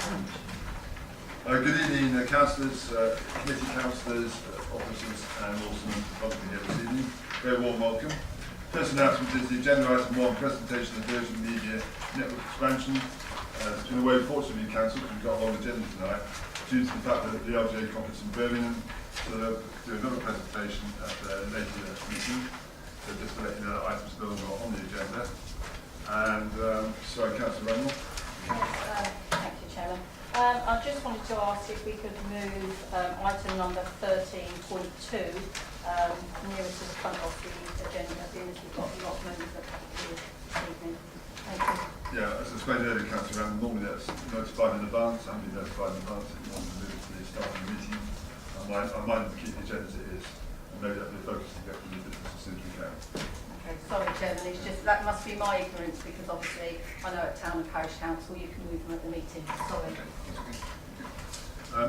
Good evening, councillors, committee councillors, officers and also members of the public here this evening. Very warm welcome. First announcement is the agenda item 1, presentation of Virgin Media network expansion. It's been a way fortunately cancelled because we've got a long agenda tonight due to the fact that the LGA conference in Birmingham, so they'll do another presentation at a later meeting. So just to let you know that items no longer on the agenda. And sorry, Councillor Randall. Yes, thank you, Chairman. I just wanted to ask if we could move item number 13.2 nearer to the front of the agenda, being as we've got a lot of members that have to do this evening. Thank you. Yeah, as I explained earlier, Councillor Randall, normally that's notified in advance. I haven't been notified in advance if you want to move it to the start of the meeting. I might keep the agenda as it is, and maybe that'll be the focus to get through the business as soon as we can. Okay, sorry, Chairman, it's just that must be my ignorance because obviously I know at Town and Parish Council you can move them at the meeting. Sorry. Okay.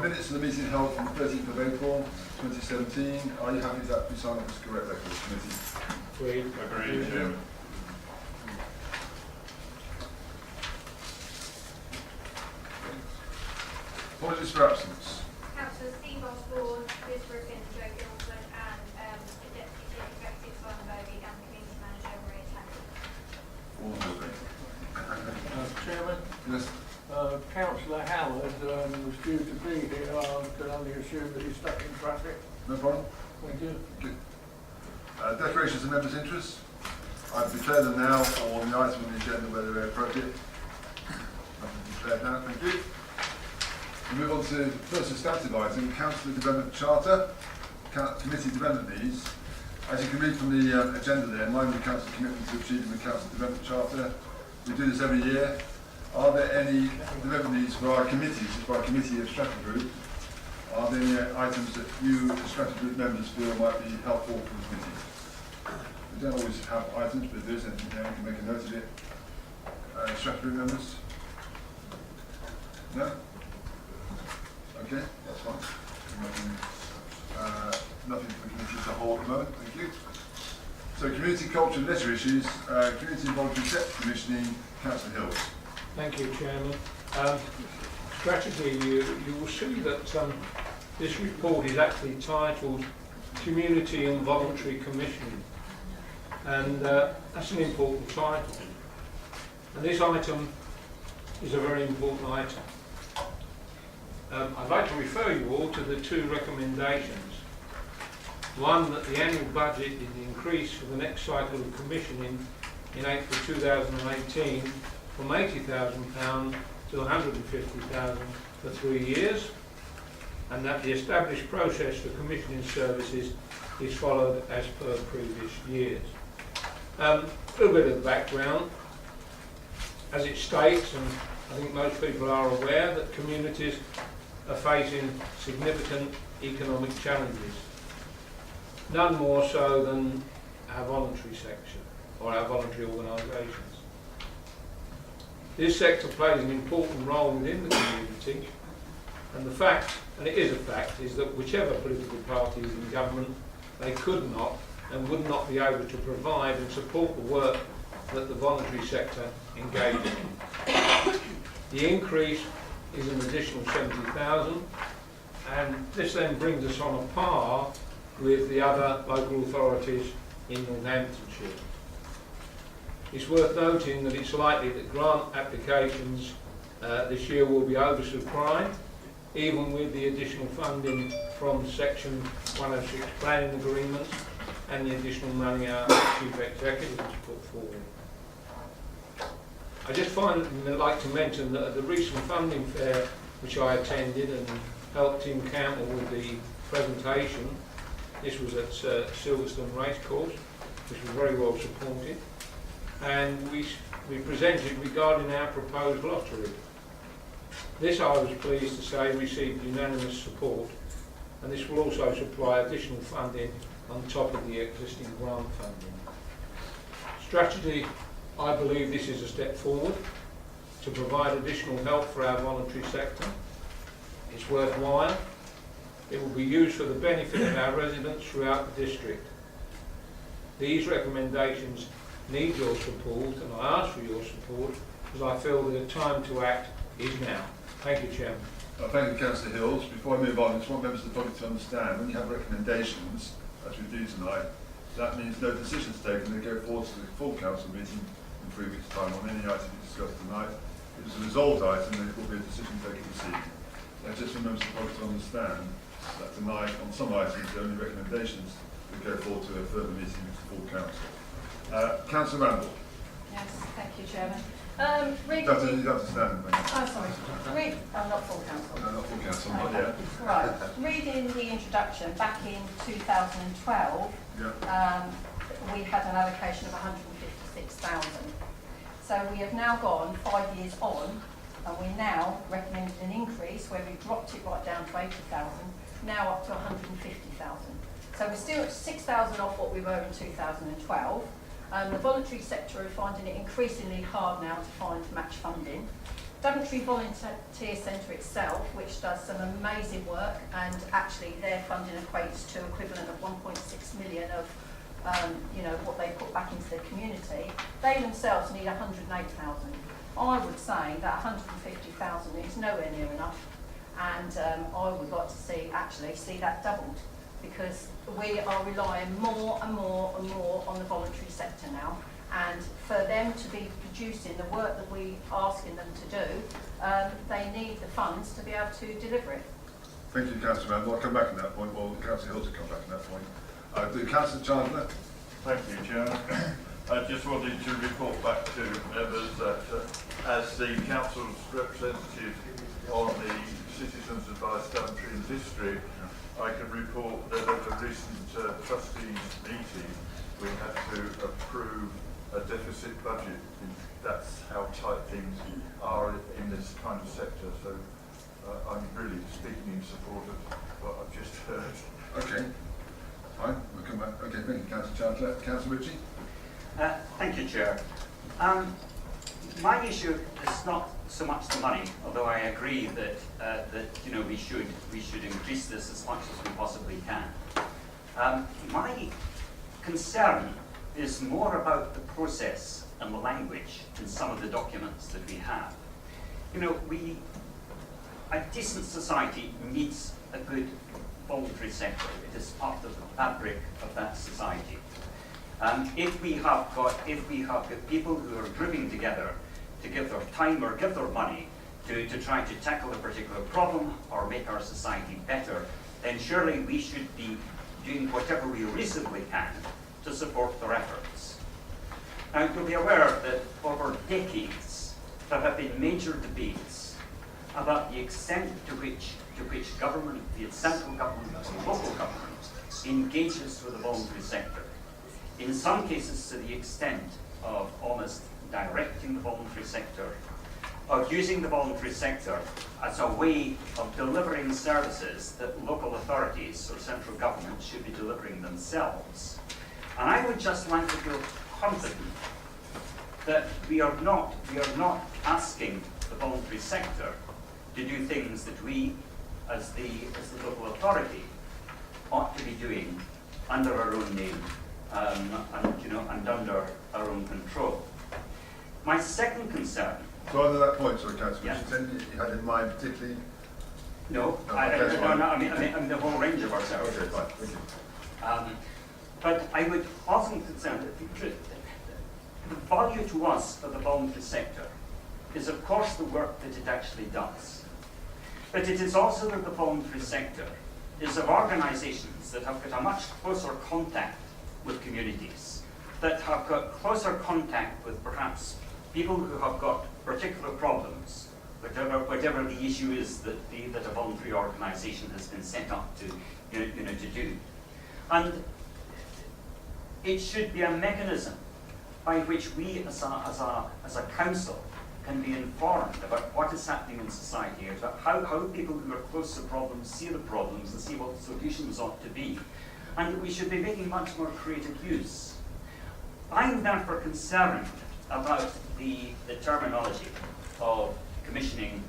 Minutes of the meeting held on the 13th of April 2017. Are you happy with that to be signed off as correct record of the committee? Agreed, Chairman. Apologies for absence. Councillor Steve Osborne, Liz Griffin, Joe Gilford, and the Deputy Chief Executive Simon Bovey and the Community Manager Maria Tackett. All moving. Chairman, Yes. Councillor Howard was due to be here. I can only assume that he's stuck in traffic. No problem. Thank you. Good. Declarations of members' interests. I've declared them now on the item on the agenda whether they're appropriate. Nothing declared now. Thank you. We move on to the first substantive item, Council Development Charter, Committee Development Needs. As you can read from the agenda there, in line with the Council commitment to achieving the Council Development Charter, we do this every year. Are there any development needs for our committees, for our committee of Stratford Group? Are there any items that you, as Stratford Group members, feel might be helpful for the committee? We don't always have items, but if there is anything there, we can make a note of it. Stratford Group members? No? Okay, that's fine. Nothing for the committee as a whole at the moment, thank you. So community culture and leisure issues, community voluntary debt commissioning, Councillor Hills. Thank you, Chairman. Strategy, you will see that this report is actually titled Community and Voluntary Commissioning, and that's an important title. And this item is a very important item. I'd like to refer you all to the two recommendations. One, that the annual budget is increased for the next cycle of commissioning in April 2018 from £80,000 to £150,000 for 3 years, and that the established process for commissioning services is followed as per previous years. A little bit of the background. As it states, and I think most people are aware, that communities are facing significant economic challenges, none more so than our voluntary section or our voluntary organisations. This sector plays an important role within the community, and the fact, and it is a fact, is that whichever political party is in government, they could not and would not be able to provide and support the work that the voluntary sector engages in. The increase is an additional 70,000, and this then brings us on a par with the other local authorities in Northamptonshire. It's worth noting that it's likely that grant applications this year will be oversubscribed, even with the additional funding from Section 106 planning agreements and the additional money our Chief Executive has put forward. I just like to mention that at the recent funding fair which I attended and helped Tim Campbell with the presentation, this was at Silverstone Racecourse, which was very well supported, and we presented regarding our proposed lottery. This, I was pleased to say, received unanimous support, and this will also supply additional funding on top of the existing grant funding. Strategy, I believe this is a step forward to provide additional help for our voluntary sector. It's worthwhile. It will be used for the benefit of our residents throughout the district. These recommendations need your support, and I ask for your support because I feel that the time to act is now. Thank you, Chairman. Thank you, Councillor Hills. Before I move on, I just want members of the public to understand, when you have recommendations, as we do tonight, that means no decisions taken. They go forward to the full council meeting in 3 weeks' time on any item we discussed tonight. If it's a resolved item, then it will be a decision taken this evening. So just for members of the public to understand that tonight, on some items, the only recommendations will go forward to a further meeting with the full council. Councillor Randall. Yes, thank you, Chairman. You have to stand, mate. Oh, sorry. Not full council. No, not full council, not Okay. yet. Right. Reading the introduction, back in 2012, Yeah. we had an allocation of 156,000. So we have now gone 5 years on, and we now recommended an increase where we dropped it right down to 80,000, now up to 150,000. So we're still at 6,000 off what we were in 2012. The voluntary sector are finding it increasingly hard now to find match funding. Daventry Volunteer Centre itself, which does some amazing work, and actually their funding equates to equivalent of 1.6 million of what they put back into the community. They themselves need 108,000. I would say that 150,000 is nowhere near enough, and I would like to see that doubled, because we are relying more and more and more on the voluntary sector now, and for them to be producing the work that we are asking them to do, they need the funds to be able to deliver it. Thank you, Councillor Randall. I'll come back on that point, or Councillor Hills will come back on that point. Councillor Chandler. Thank you, Chairman. I just wanted to report back to members that as the Council's representative on the Citizens Advice Daventry and District, I can report that at a recent trustees meeting we had to approve a deficit budget. That's how tight things are in this kind of sector. So I'm really speaking in support of what I've just heard. Okay. Fine, we'll come back. Okay, thank you, Councillor Chandler. Councillor Ritchie. Thank you, Chair. My issue is not so much the money, although I agree that we should increase this as much as we possibly can. My concern is more about the process and the language in some of the documents that we have. A decent society needs a good voluntary sector. It is part of the fabric of that society. If we have got people who are grouping together to give their time or give their money to try to tackle a particular problem or make our society better, then surely we should be doing whatever we reasonably can to support their efforts. Now, you'll be aware that over decades there have been major debates about the extent to which government, be it central government or local government, engages with the voluntary sector. In some cases to the extent of almost directing the voluntary sector, of using the voluntary sector as a way of delivering services that local authorities or central government should be delivering themselves. And I would just like to feel confident that we are not asking the voluntary sector to do things that we, as the local authority, ought to be doing under our own name and under our own control. My second concern. So under that point, sorry, Councillor Yeah. Ritchie, you had in mind particularly? No, No, I okay, fine. mean the whole range of our Okay, services. fine, thank you. But I would also concern that the value to us of the voluntary sector is, of course, the work that it actually does. But it is also that the voluntary sector is of organisations that have got a much closer contact with communities, that have got closer contact with perhaps people who have got particular problems, whatever the issue is that a voluntary organisation has been set up to do. And it should be a mechanism by which we as a council can be informed about what is happening in society, about how people who are close to problems see the problems and see what the solutions ought to be. And we should be making much more creative use. I'm therefore concerned about the terminology of commissioning,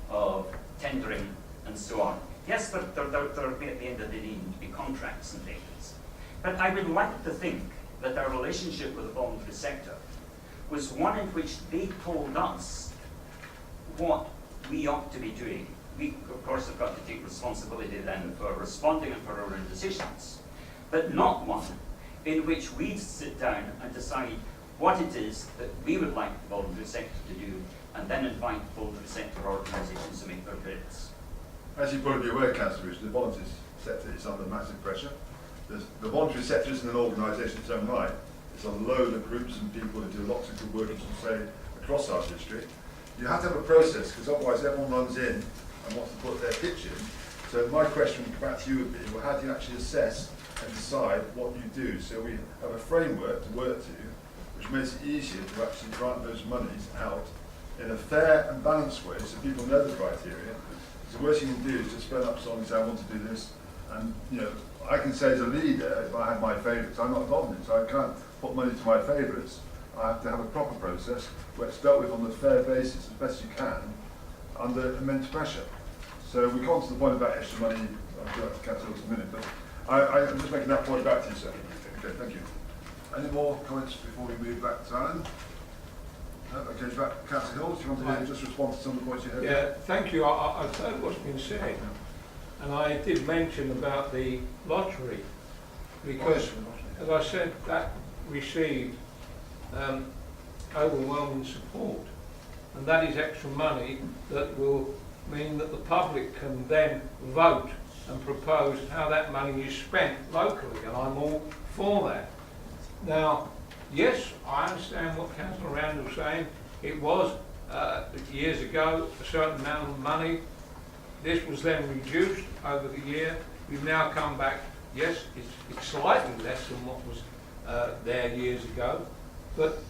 of tendering, and so on. Yes, there will be at the end of the day need to be contracts and things. But I would like to think that our relationship with the voluntary sector was one in which they told us what we ought to be doing, we of course have got to take responsibility then for responding and for our own decisions, but not one in which we sit down and decide what it is that we would like the voluntary sector to do, and then invite voluntary sector organisations to make their bids. As you're probably aware, Councillor Richard, the voluntary sector is under massive pressure. The voluntary sector isn't an organisation in its own right. It's a load of groups and people who do lots of good work, as you say, across our district. You have to have a process, because otherwise everyone runs in and wants to put their pitch in. So my question back to you would be, well, how do you actually assess and decide what you do? So we have a framework to work to, which makes it easier to actually grant those monies out in a fair and balanced way, so people know the criteria. So the worst you can do is just phone up someone and say, I want to do this. And, you know, I can say as a leader, if I had my favourites, I'm not involved in it, so I can't put money to my favourites. I have to have a proper process where it's dealt with on a fair basis as best you can under immense pressure. So we come on to the point about extra money. I'll do that to Councillor in a minute, but I'm just making that point back to you, sir. Okay, thank you. Any more comments before we move back to Alan? No? Okay, back to Councillor Hill. Do you want to just respond to some of the points you heard? Yeah, thank you. I've heard what's been said, and I did mention about the lottery, because, as I said, that received overwhelming support, and that is extra money that will mean that the public can then vote and propose how that money is spent locally, and I'm all for that. Now, yes, I understand what Councillor Randall's saying. It was, years ago, a certain amount of money. This was then reduced over the year. We've now come back, yes, it's slightly less than what was there years ago, but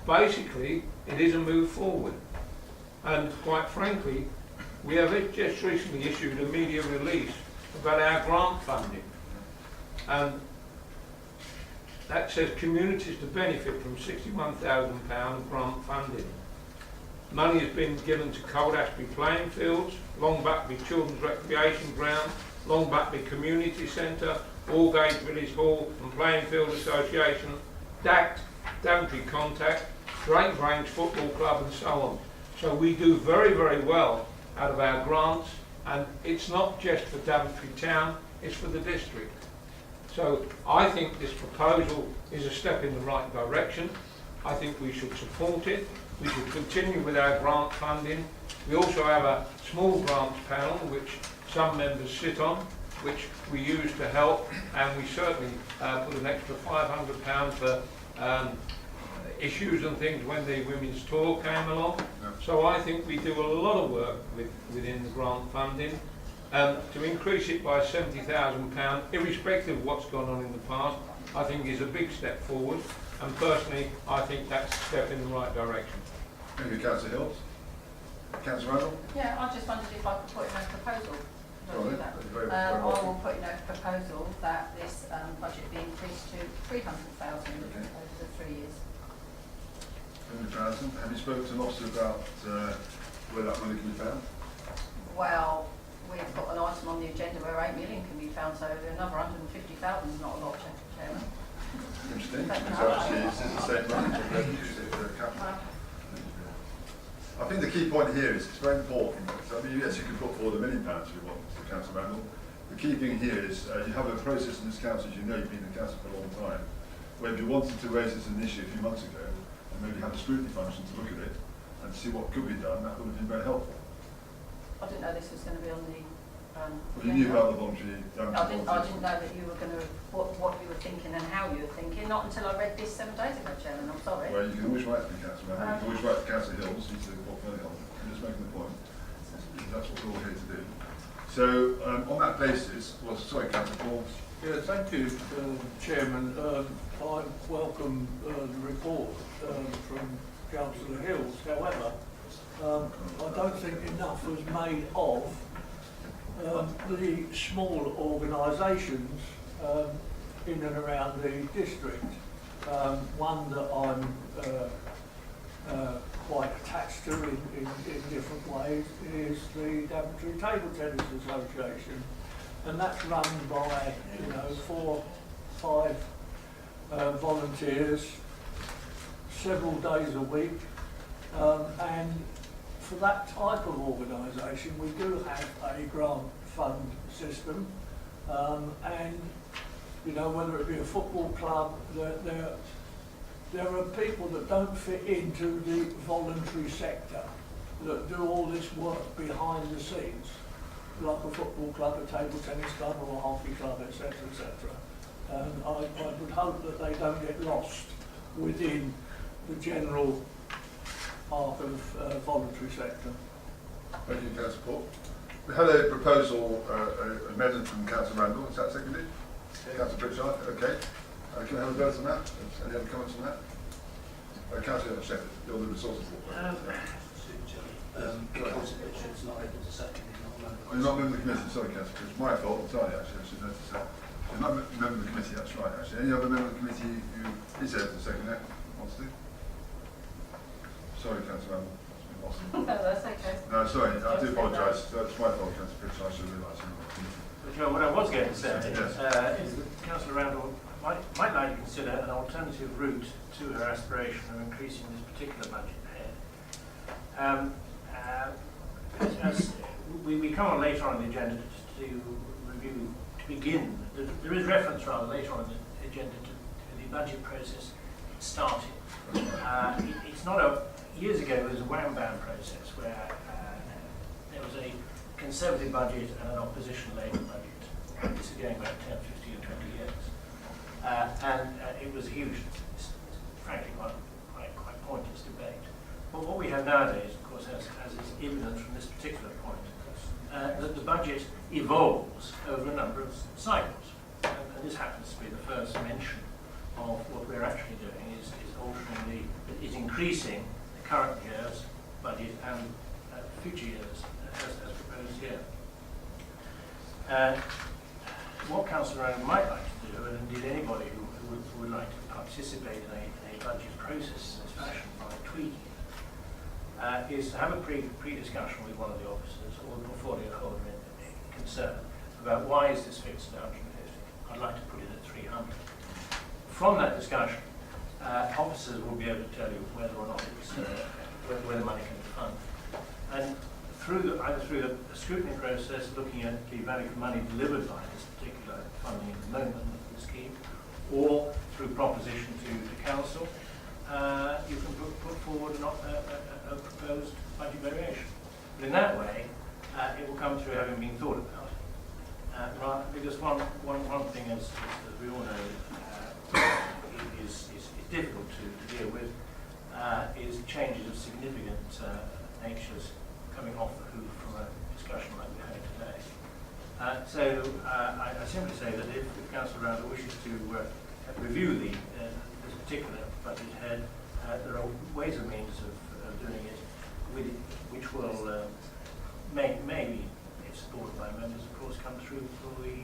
basically it is a move forward. And quite frankly, we have just recently issued a media release about our grant funding. And that says communities to benefit from £61,000 grant funding. Money has been given to Cold Ashby Playing Fields, Long Buckby Children's Recreation Ground, Long Buckby Community Centre, Allgate Village Hall and Playing Field Association, DACT, Daventry Contact, Drake Range Football Club and so on. So we do very, very well out of our grants, and it's not just for Daventry Town, it's for the district. So I think this proposal is a step in the right direction. I think we should support it. We should continue with our grant funding. We also have a small grants panel which some members sit on, which we use to help, and we certainly put an extra £500 for issues and things when the Women's Tour came along. So I think we do a lot of work within the grant funding. To increase it by £70,000, irrespective of what's gone on in the past, I think is a big step forward. And personally, I think that's a step in the right direction. Thank you, Councillor Hills. Councillor Randall? Yeah, I just wondered if I could put in a proposal. Go on then. That's very I welcome. will put in a proposal that this budget be increased to £300,000 Okay. over the 3 years. 300,000. Have you spoken to an officer about where that money can be found? Well, we've got an item on the agenda where 8 million can be found, so another 150,000 is not a lot, Chairman. Interesting. But So no, actually, it's the same money for revenues for capital. I think the key point here is it's very important. I mean, yes, you can put forward £1 million if you want, to Councillor Randall. The key thing here is you have a process in this council, as you know, you've been in the council for a long time, where if you wanted to raise this as an issue a few months ago, and maybe have a scrutiny function to look at it and see what could be done, that would have been very helpful. I didn't know this was going to be on the. Well, you knew about the voluntary. I didn't know that you were going to what you were thinking and how you were thinking. Not until I read this 7 days ago, Chairman. I'm sorry. Well, you can always write to me, Councillor Randall. You can always write to Councillor Hills. He's the portfolio holder. I'm just making the point. That's what we're all here to do. So, on that basis, well, sorry, Councillor Paul. Yeah, thank you, Chairman. I welcome the report from Councillor Hills. However, I don't think enough was made of the small organisations in and around the district. One that I'm quite attached to in different ways is the Daventry Table Tennis Association, and that's run by 4, 5 volunteers several days a week, and for that type of organisation, we do have a grant fund system, and you know, whether it be a football club, there are people that don't fit into the voluntary sector that do all this work behind the scenes, like a football club, a table tennis club, or a hockey club, etc., etc. And I would hope that they don't get lost within the general part of voluntary sector. Thank you, Councillor Paul. We had a proposal, amendment from Councillor Randall. Is that seconded? Councillor Pritchard, okay. Can I have a vote on that? Any other comments on that? Councillor Shepherd, you're the resources board. Councillor Richards not able to second, he's not a member. You're not a member of the committee, sorry, Councillor. It's my fault entirely, actually. I should notice that. You're not a member of the committee, that's right, actually. Any other member of the committee who is able to second that? Wants to? Sorry, Councillor Randall. No, that's okay. No, sorry, I do apologise. That's my fault, Councillor Pritchard. I should realise I'm not a committee. Well, what I was going to say Yes. is that Councillor Randall might like to consider an alternative route to her aspiration of increasing this particular budget head. As we come on later on in the agenda to review, to begin, there is reference rather later on in the agenda to the budget process starting. It's not years ago there was a wham-bam process where there was a Conservative budget and an opposition Labour budget. This is going back 10, 15 and 20 years. And it was a huge, frankly, quite pointless debate. But what we have nowadays, of course, as is evident from this particular point, that the budget evolves over a number of cycles. And this happens to be the first mention of what we're actually doing is altering is increasing the current year's budget and future years as proposed here. What Councillor Randall might like to do, and indeed anybody who would like to participate in a budget process in this fashion by tweaking it, is to have a pre-discussion with one of the officers or the portfolio holder concerned about why is this fixed at 150. I'd like to put it at 300. From that discussion, officers will be able to tell you whether or not it's where the money can be funded. And either through the scrutiny process, looking at the value for money delivered by this particular funding at the moment of the scheme, or through proposition to the council, you can put forward a proposed budget variation. But in that way, it will come through having been thought about. Because one thing, as we all know, is difficult to deal with, is changes of significant natures coming off the hoop from a discussion like we had today. So I simply say that if Councillor Randall wishes to review this particular budget head, there are ways and means of doing it which will maybe, if supported by members, of course, come through for the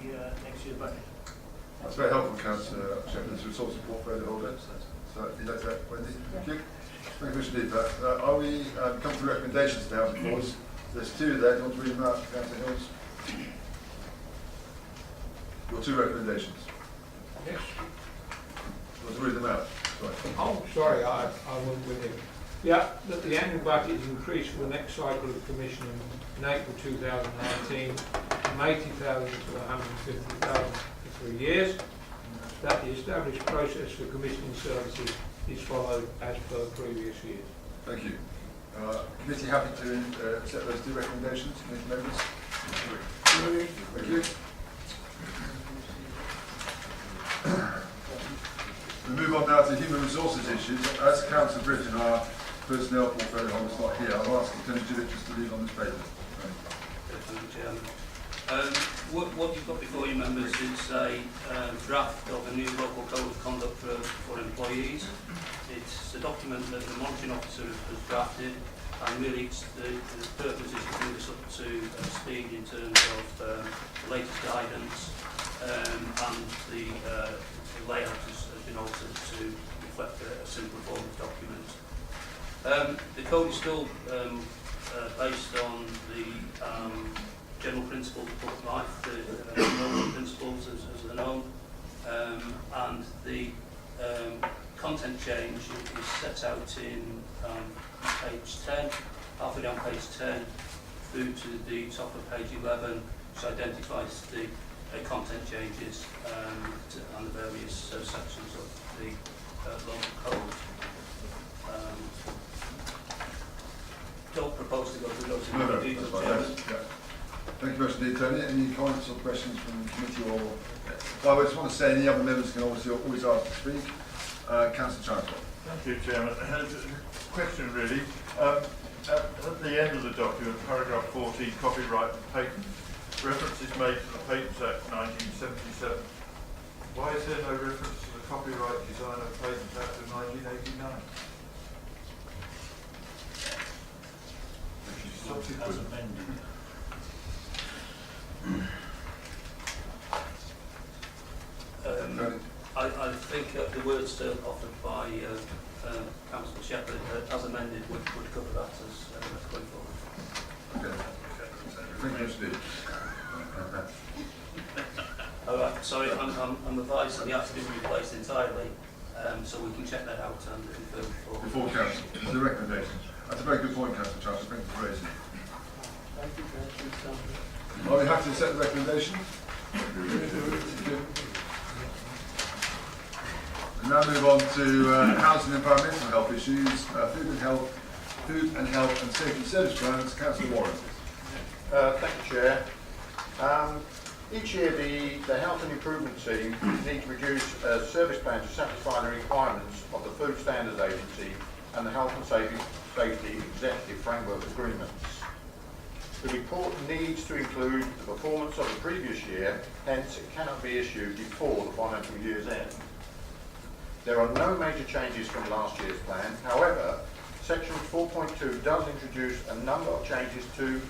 next year's budget. That's very helpful, Councillor Shepherd, as a resource portfolio holder. So, is that Wendy? Thank you. Thank you, Mr. Deeper. Are we come to recommendations now, of course? There's two there. Do you want to read them out, Councillor Hills? Your two recommendations. Yes. Do you want to read them out? Sorry. Oh, sorry, I went with him. Yeah, that the annual budget is increased for the next cycle of commissioning in April 2019 from 80,000 to 150,000 for 3 years. That the established process for commissioning services is followed as per previous years. Thank you. Committee happy to accept those two recommendations, committee members? Thank you. We move on now to human resources issues. As Councillor Britton, our personnel portfolio holder, is not here, I'll ask Lieutenant Judith just to lead on this paper. Thank you, Chairman. What you've got before you, members, is a draft of a new local code of conduct for employees. It's a document that the monitoring officer has drafted, and really the purpose is to bring us up to speed in terms of the latest guidance, and the layout has been altered to reflect a simpler form of document. The code is still based on the general principles of public life, the noble principles as they're known, and the content change is set out in page 10 halfway down page 10 through to the top of page 11, which identifies the content changes on the various sections of the local code. Don't propose to go through those in No, more that's detail, fine. Chairman. Yeah. Thank you very much indeed, Tony. Any comments or questions from the committee or... Well, I just want to say any other members can obviously always ask to speak. Councillor Chancellor. Thank you, Chairman. Question really. At the end of the document, paragraph 14, copyright and patent, reference is made to the Patents Act 1977. Why is there no reference to the Copyright Design and Patents Act of 1989? Which is subsequent. I think the words offered by Councillor Shepherd as amended would cover that as going forward. Okay. Thank you, Steve. Sorry, I'm advised that the act has been replaced entirely, so we can check that out and confirm Before council, the recommendation. That's a very good point, Councillor Chancellor. Thank you for raising it. Thank you, Councillor. Are we happy to set the recommendation? We now move on to housing and environmental health issues, food and health and safety service plans. Councillor Warren. Thank you, Chair. Each year the Health and Improvement Team need to produce a service plan to satisfy the requirements of the Food Standards Agency and the Health and Safety Executive Framework Agreements. The report needs to include the performance of the previous year, hence it cannot be issued before the financial year's end. There are no major changes from last year's plan. However, Section 4.2 does introduce a number of changes to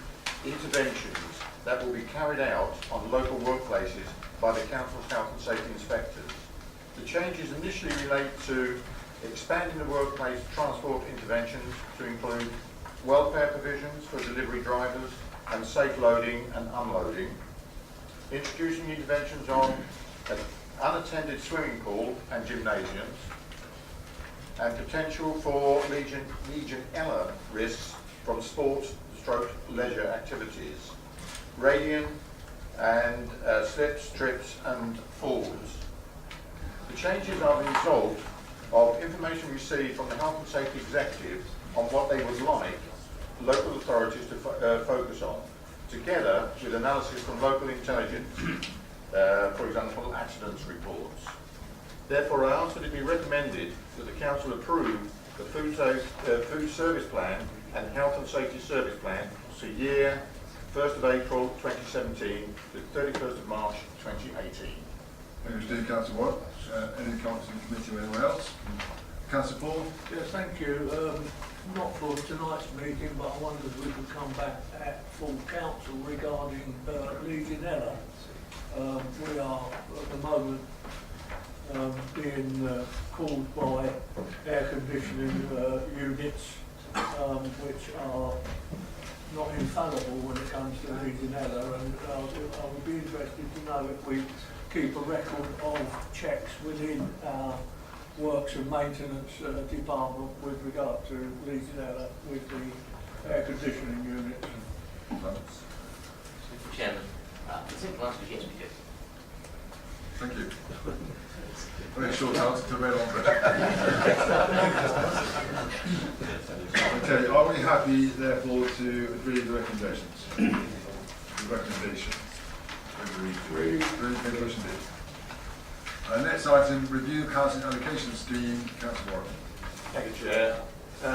interventions that will be carried out on local workplaces by the Council's Health and Safety Inspectors. The changes initially relate to expanding the workplace transport interventions to include welfare provisions for delivery drivers and safe loading and unloading, introducing interventions on an unattended swimming pool and gymnasiums, and potential for Legionella risks from sports/leisure activities, radian and slips, trips and falls. The changes are the result of information received from the Health and Safety Executive on what they would like local authorities to focus on, together with analysis from local intelligence, for example, accidents reports. Therefore, I ask that it be recommended that the Council approve the Food Service Plan and Health and Safety Service Plan for year 1st of April 2017 to 31st of March 2018. Thank you, Steve. Councillor Warren. Any comments in committee or anyone else? Councillor Paul. Yes, thank you. Not for tonight's meeting, but I wondered if we could come back at full council regarding Legionella. We are at the moment being called by air conditioning units, which are not infallible when it comes to Legionella, and I would be interested to know if we keep a record of checks within our works and maintenance department with regard to Legionella with the air conditioning units. Mr. Chairman, the simple answer is yes, we do. Thank you. Very short answer to a very long question. Okay, are we happy therefore to agree with the recommendations? The recommendation. Agree. Very much indeed. Next item, review housing allocation scheme. Councillor Warren. Thank you, Chair.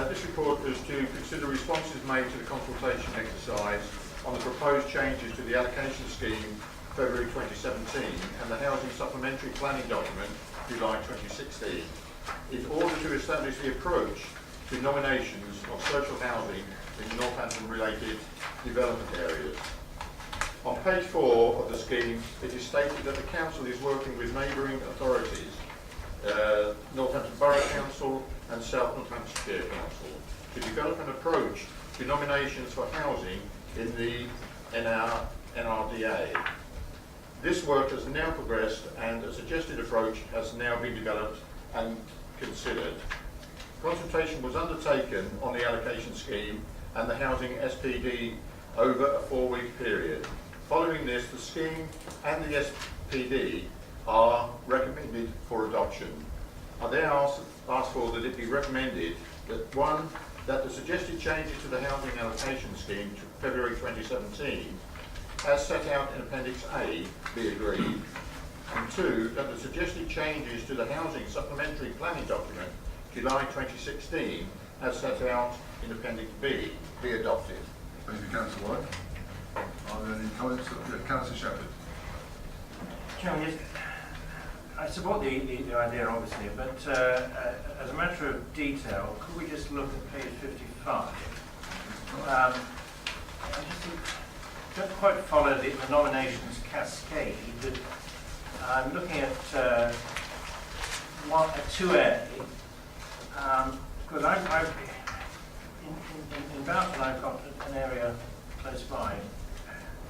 This report is to consider responses made to the consultation exercise on the proposed changes to the allocation scheme February 2017 and the Housing Supplementary Planning Document July 2016 in order to establish the approach to nominations of social housing in Northampton-related development areas. On page 4 of the scheme, it is stated that the Council is working with neighbouring authorities, Northampton Borough Council and South Northamptonshire Council, to develop an approach to nominations for housing in the NRDA. This work has now progressed and a suggested approach has now been developed and considered. Consultation was undertaken on the allocation scheme and the housing SPD over a 4-week period. Following this, the scheme and the SPD are recommended for adoption. I then ask for that it be recommended that 1, that the suggested changes to the housing allocation scheme to February 2017, as set out in Appendix A, be agreed, and 2, that the suggested changes to the housing supplementary planning document, July 2016, as set out in Appendix B, be adopted. Thank you, Councillor White. Are there any comments? Councillor Shepherd. Chairman, yes, I support the idea, obviously, but as a matter of detail, could we just look at page 55? I just don't quite follow the nominations cascade, but I'm looking at 2A, because in Boughton I've got an area close by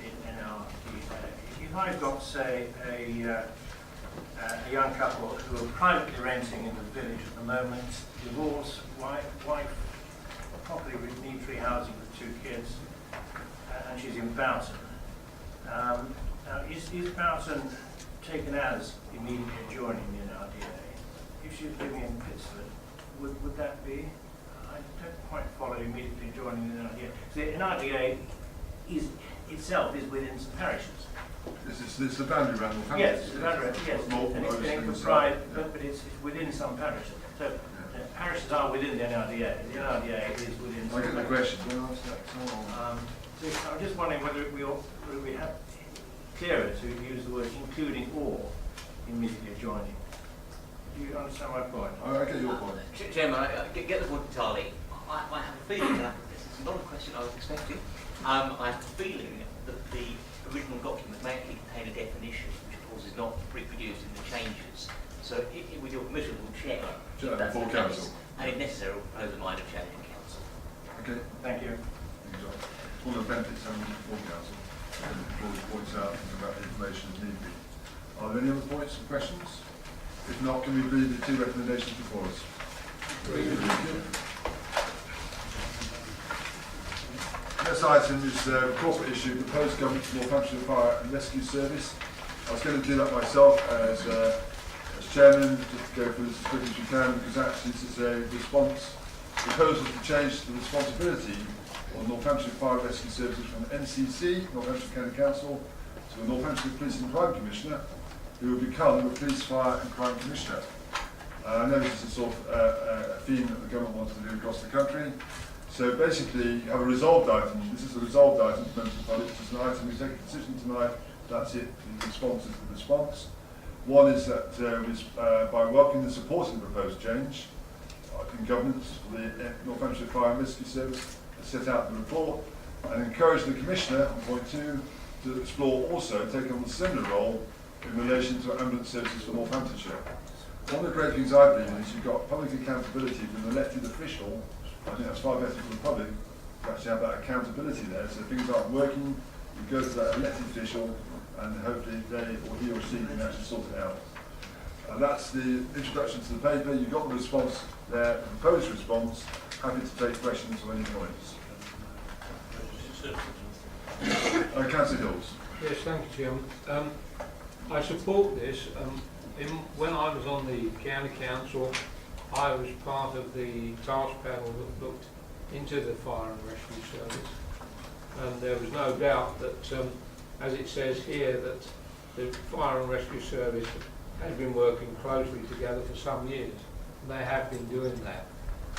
in our DA. If I've got, say, a young couple who are privately renting in the village at the moment, divorced, wife properly need free housing for 2 kids, and she's in Boughton. Now, is Boughton taken as immediately adjoining the NRDA? If she's living in Pittsford, would that be? I don't quite follow immediately adjoining the NRDA. The NRDA itself is within some parishes. This is the boundary around Northampton. Yes, it's the boundary, yes, and it's being comprised, but it's within some parishes. So parishes are within the NRDA. The NRDA is within. I get the question. So I'm just wondering whether we have clearer to use the word including or immediately adjoining. Do you understand my point? I get your point. Chairman, I get the point entirely. I have a feeling that this is not a question I was expecting. I have a feeling that the original document may actually contain a definition, which of course is not reproduced in the changes. So, with your permission, we'll check. That's before council. And if necessary, we'll propose a minor change in council. Okay. Thank you. Thank you, John. All the benefits having before council. Points out about the information as need be. Are there any other points or questions? If not, can we read the 2 recommendations before us? Next item is corporate issue, proposed government to Northamptonshire Fire and Rescue Service. I was going to do that myself as chairman, just to go through this as quickly as we can, because actually this is a response, proposal to change the responsibility of Northamptonshire Fire and Rescue Services from NCC, Northamptonshire County Council, to the Northamptonshire Police and Crime Commissioner, who will become the Police, Fire and Crime Commissioner. I know this is a sort of a theme that the government wants to do across the country. So basically, you have a resolved item. This is a resolved item, members of the public. It's an item we take a decision tonight. That's it. The response is the response. One is that by welcoming and supporting the proposed change in governance for the Northamptonshire Fire and Rescue Service, as set out in the report, and encourage the Commissioner, on point 2, to explore also taking on a similar role in relation to ambulance services for Northamptonshire. One of the great things I believe is you've got public accountability from an elected official. I think that's far better for the public to actually have that accountability there. So if things aren't working, you go to that elected official and hopefully they or he or she can actually sort it out. That's the introduction to the paper. You've got the response there, the proposed response. Happy to take questions or any points. Councillor Hills. Yes, thank you, Chairman. I support this. When I was on the County Council, I was part of the task panel that looked into the Fire and Rescue Service. And there was no doubt that, as it says here, that the Fire and Rescue Service has been working closely together for some years. And they have been doing that.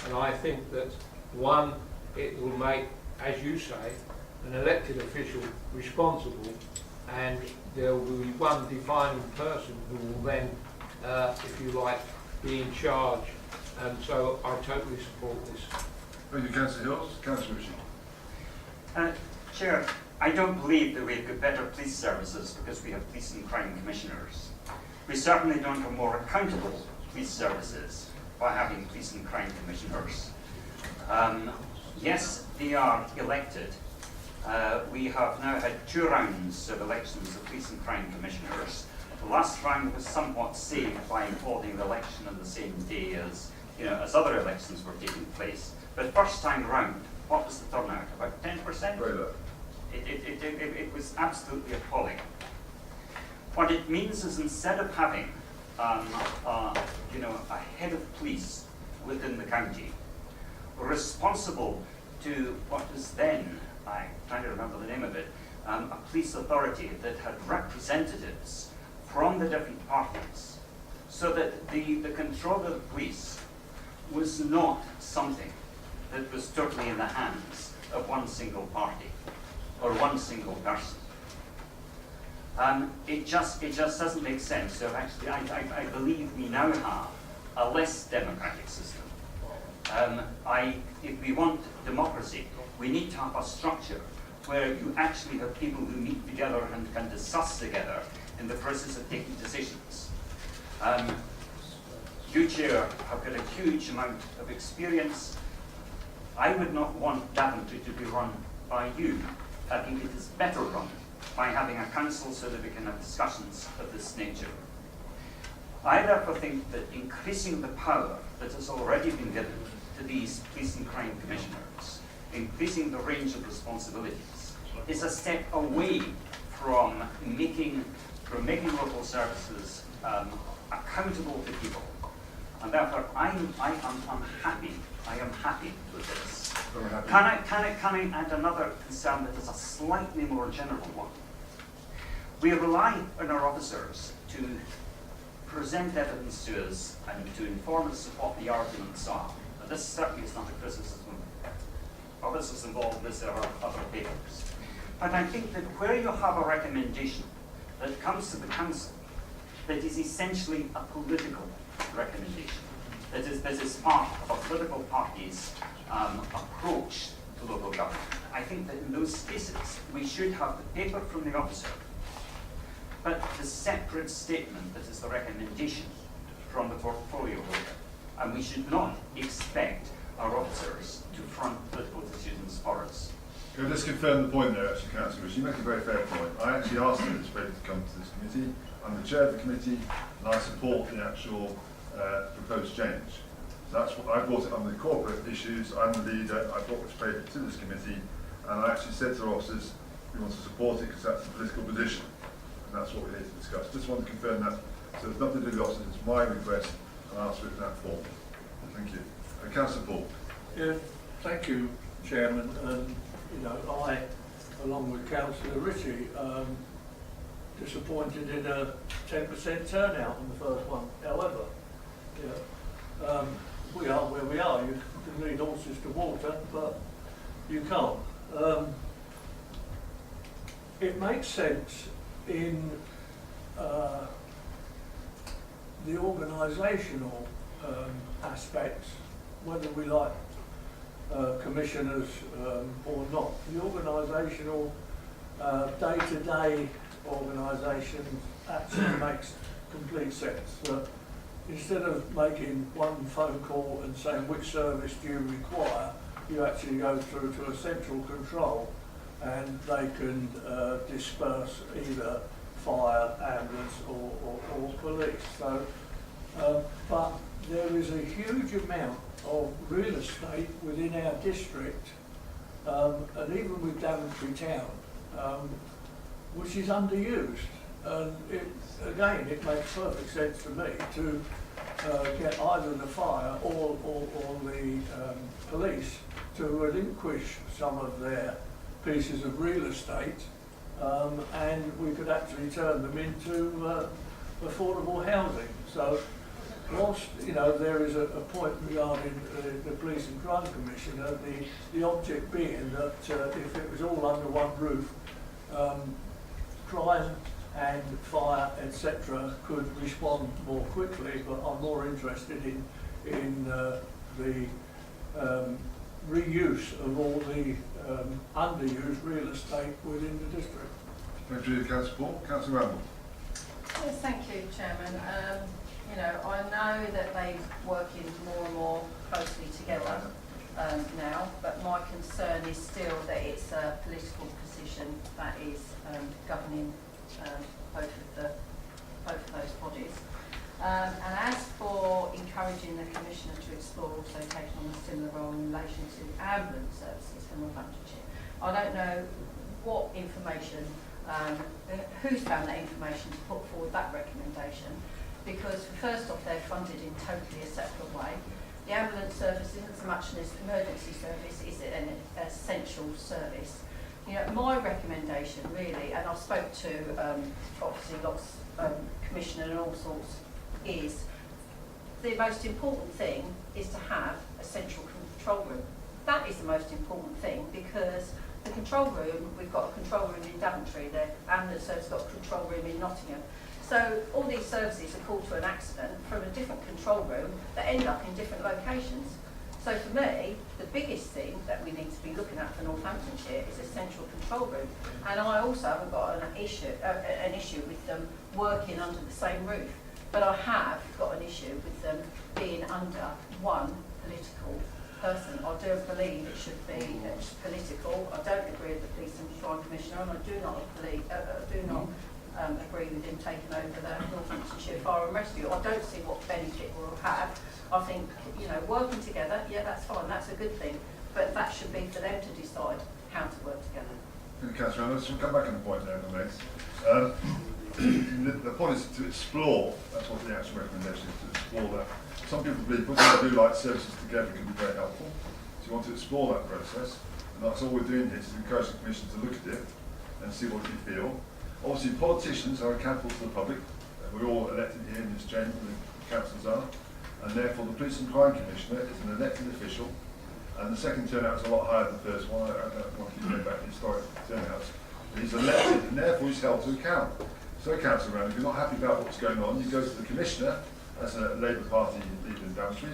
And I think that, one, it will make, as you say, an elected official responsible, and there will be one defining person who will then, if you like, be in charge. And so I totally support this. Thank you, Councillor Hills. Councillor Ritchie. Chair, I don't believe that we've got better police services because we have police and crime commissioners. We certainly don't have more accountable police services by having police and crime commissioners. Yes, they are elected. We have now had 2 rounds of elections of police and crime commissioners. The last round was somewhat saved by holding the election on the same day as other elections were taking place. But first time round, what was the turnout? About 10%? Very low. It was absolutely appalling. What it means is instead of having a head of police within the county responsible to what was then, I'm trying to remember the name of it, a police authority that had representatives from the different parties, so that the control of the police was not something that was totally in the hands of one single party or one single person. It just doesn't make sense. So actually, I believe we now have a less democratic system. If we want democracy, we need to have a structure where you actually have people who meet together and can discuss together in the process of taking decisions. You, Chair, have got a huge amount of experience. I would not want Daventry to be run by you. I think it is better run by having a council so that we can have discussions of this nature. I therefore think that increasing the power that has already been given to these police and crime commissioners, increasing the range of responsibilities, is a step away from making local services accountable to people. And therefore, I am happy with this. Can I add another concern that is a slightly more general one? We rely on our officers to present evidence to us and to inform us of what the arguments are. And this certainly is not a criticism of us as involved in this or other papers. But I think that where you have a recommendation that comes to the council that is essentially a political recommendation, that is part of a political party's approach to local government, I think that in those cases we should have the paper from the officer, but the separate statement that is the recommendation from the portfolio holder. And we should not expect our officers to front political decisions for us. Can I just confirm the point there, actually, Councillor Rich? You make a very fair point. I actually asked this paper to come to this committee. I'm the chair of the committee, and I support the actual proposed change. So that's what I brought it on the corporate issues. I'm the leader. I brought this paper to this committee, and I actually said to our officers, we want to support it because that's the political position, and that's what we're here to discuss. Just want to confirm that. So it's nothing to do with the officers. It's my request, and I ask for it in that form. Thank you. Councillor Paul. Yeah, thank you, Chairman. I, along with Councillor Ritchie, disappointed in a 10% turnout on the first one. However, we are where we are. You can lead horses to water, but you can't. It makes sense in the organisational aspects, whether we like commissioners or not. The organisational, day-to-day organisation actually makes complete sense. Instead of making one phone call and saying which service do you require, you actually go through to a central control and they can disperse either fire, ambulance or police. So, but there is a huge amount of real estate within our district, and even with Daventry Town, which is underused. And it makes perfect sense to me to get either the fire or the police to relinquish some of their pieces of real estate, and we could actually turn them into affordable housing. So, whilst there is a point regarding the Police and Crime Commissioner, the object being that if it was all under one roof, crime and fire, etc., could respond more quickly. But I'm more interested in the reuse of all the underused real estate within the district. Thank you, Councillor Paul. Councillor Randall. Yes, thank you, Chairman. I know that they're working more and more closely together now, but my concern is still that it's a political position that is governing both of those bodies. And as for encouraging the Commissioner to explore also taking on a similar role in relation to ambulance services for Northamptonshire, I don't know what information, who's found that information to put forward that recommendation, because first off they're funded in totally a separate way. The ambulance service isn't so much an emergency service, is it an essential service? You know, my recommendation really, and I spoke to obviously lots Commissioner and all sorts, is the most important thing is to have a central control room. That is the most important thing, because the control room, we've got a control room in Daventry, the ambulance service has got a control room in Nottingham. So all these services are called to an accident from a different control room that end up in different locations. So for me, the biggest thing that we need to be looking at for Northamptonshire is a central control room. And I also haven't got an issue with them working under the same roof. But I have got an issue with them being under one political person. I do believe it should be political. I don't agree with the Police and Crime Commissioner, and I do not agree with him taking over the Northamptonshire Fire and Rescue. I don't see what benefit we'll have. I think, you know, working together, yeah, that's fine, that's a good thing, but that should be for them to decide how to work together. Councillor, let's come back on the point there, please. The point is to explore, that's what the actual recommendation is, to explore that. Some people believe putting the two light services together can be very helpful. So you want to explore that process, and that's all we're doing here, is to encourage the Commission to look at it and see what you feel. Obviously, politicians are accountable to the public. We're all elected here in this chamber, the councillors are, and therefore the Police and Crime Commissioner is an elected official, and the second turnout is a lot higher than the first one. I don't want to keep going back to historic turnouts. But he's elected, and therefore he's held to account. So, Councillor Brown, if you're not happy about what's going on, you go to the Commissioner, as a Labour Party leader in Daventry,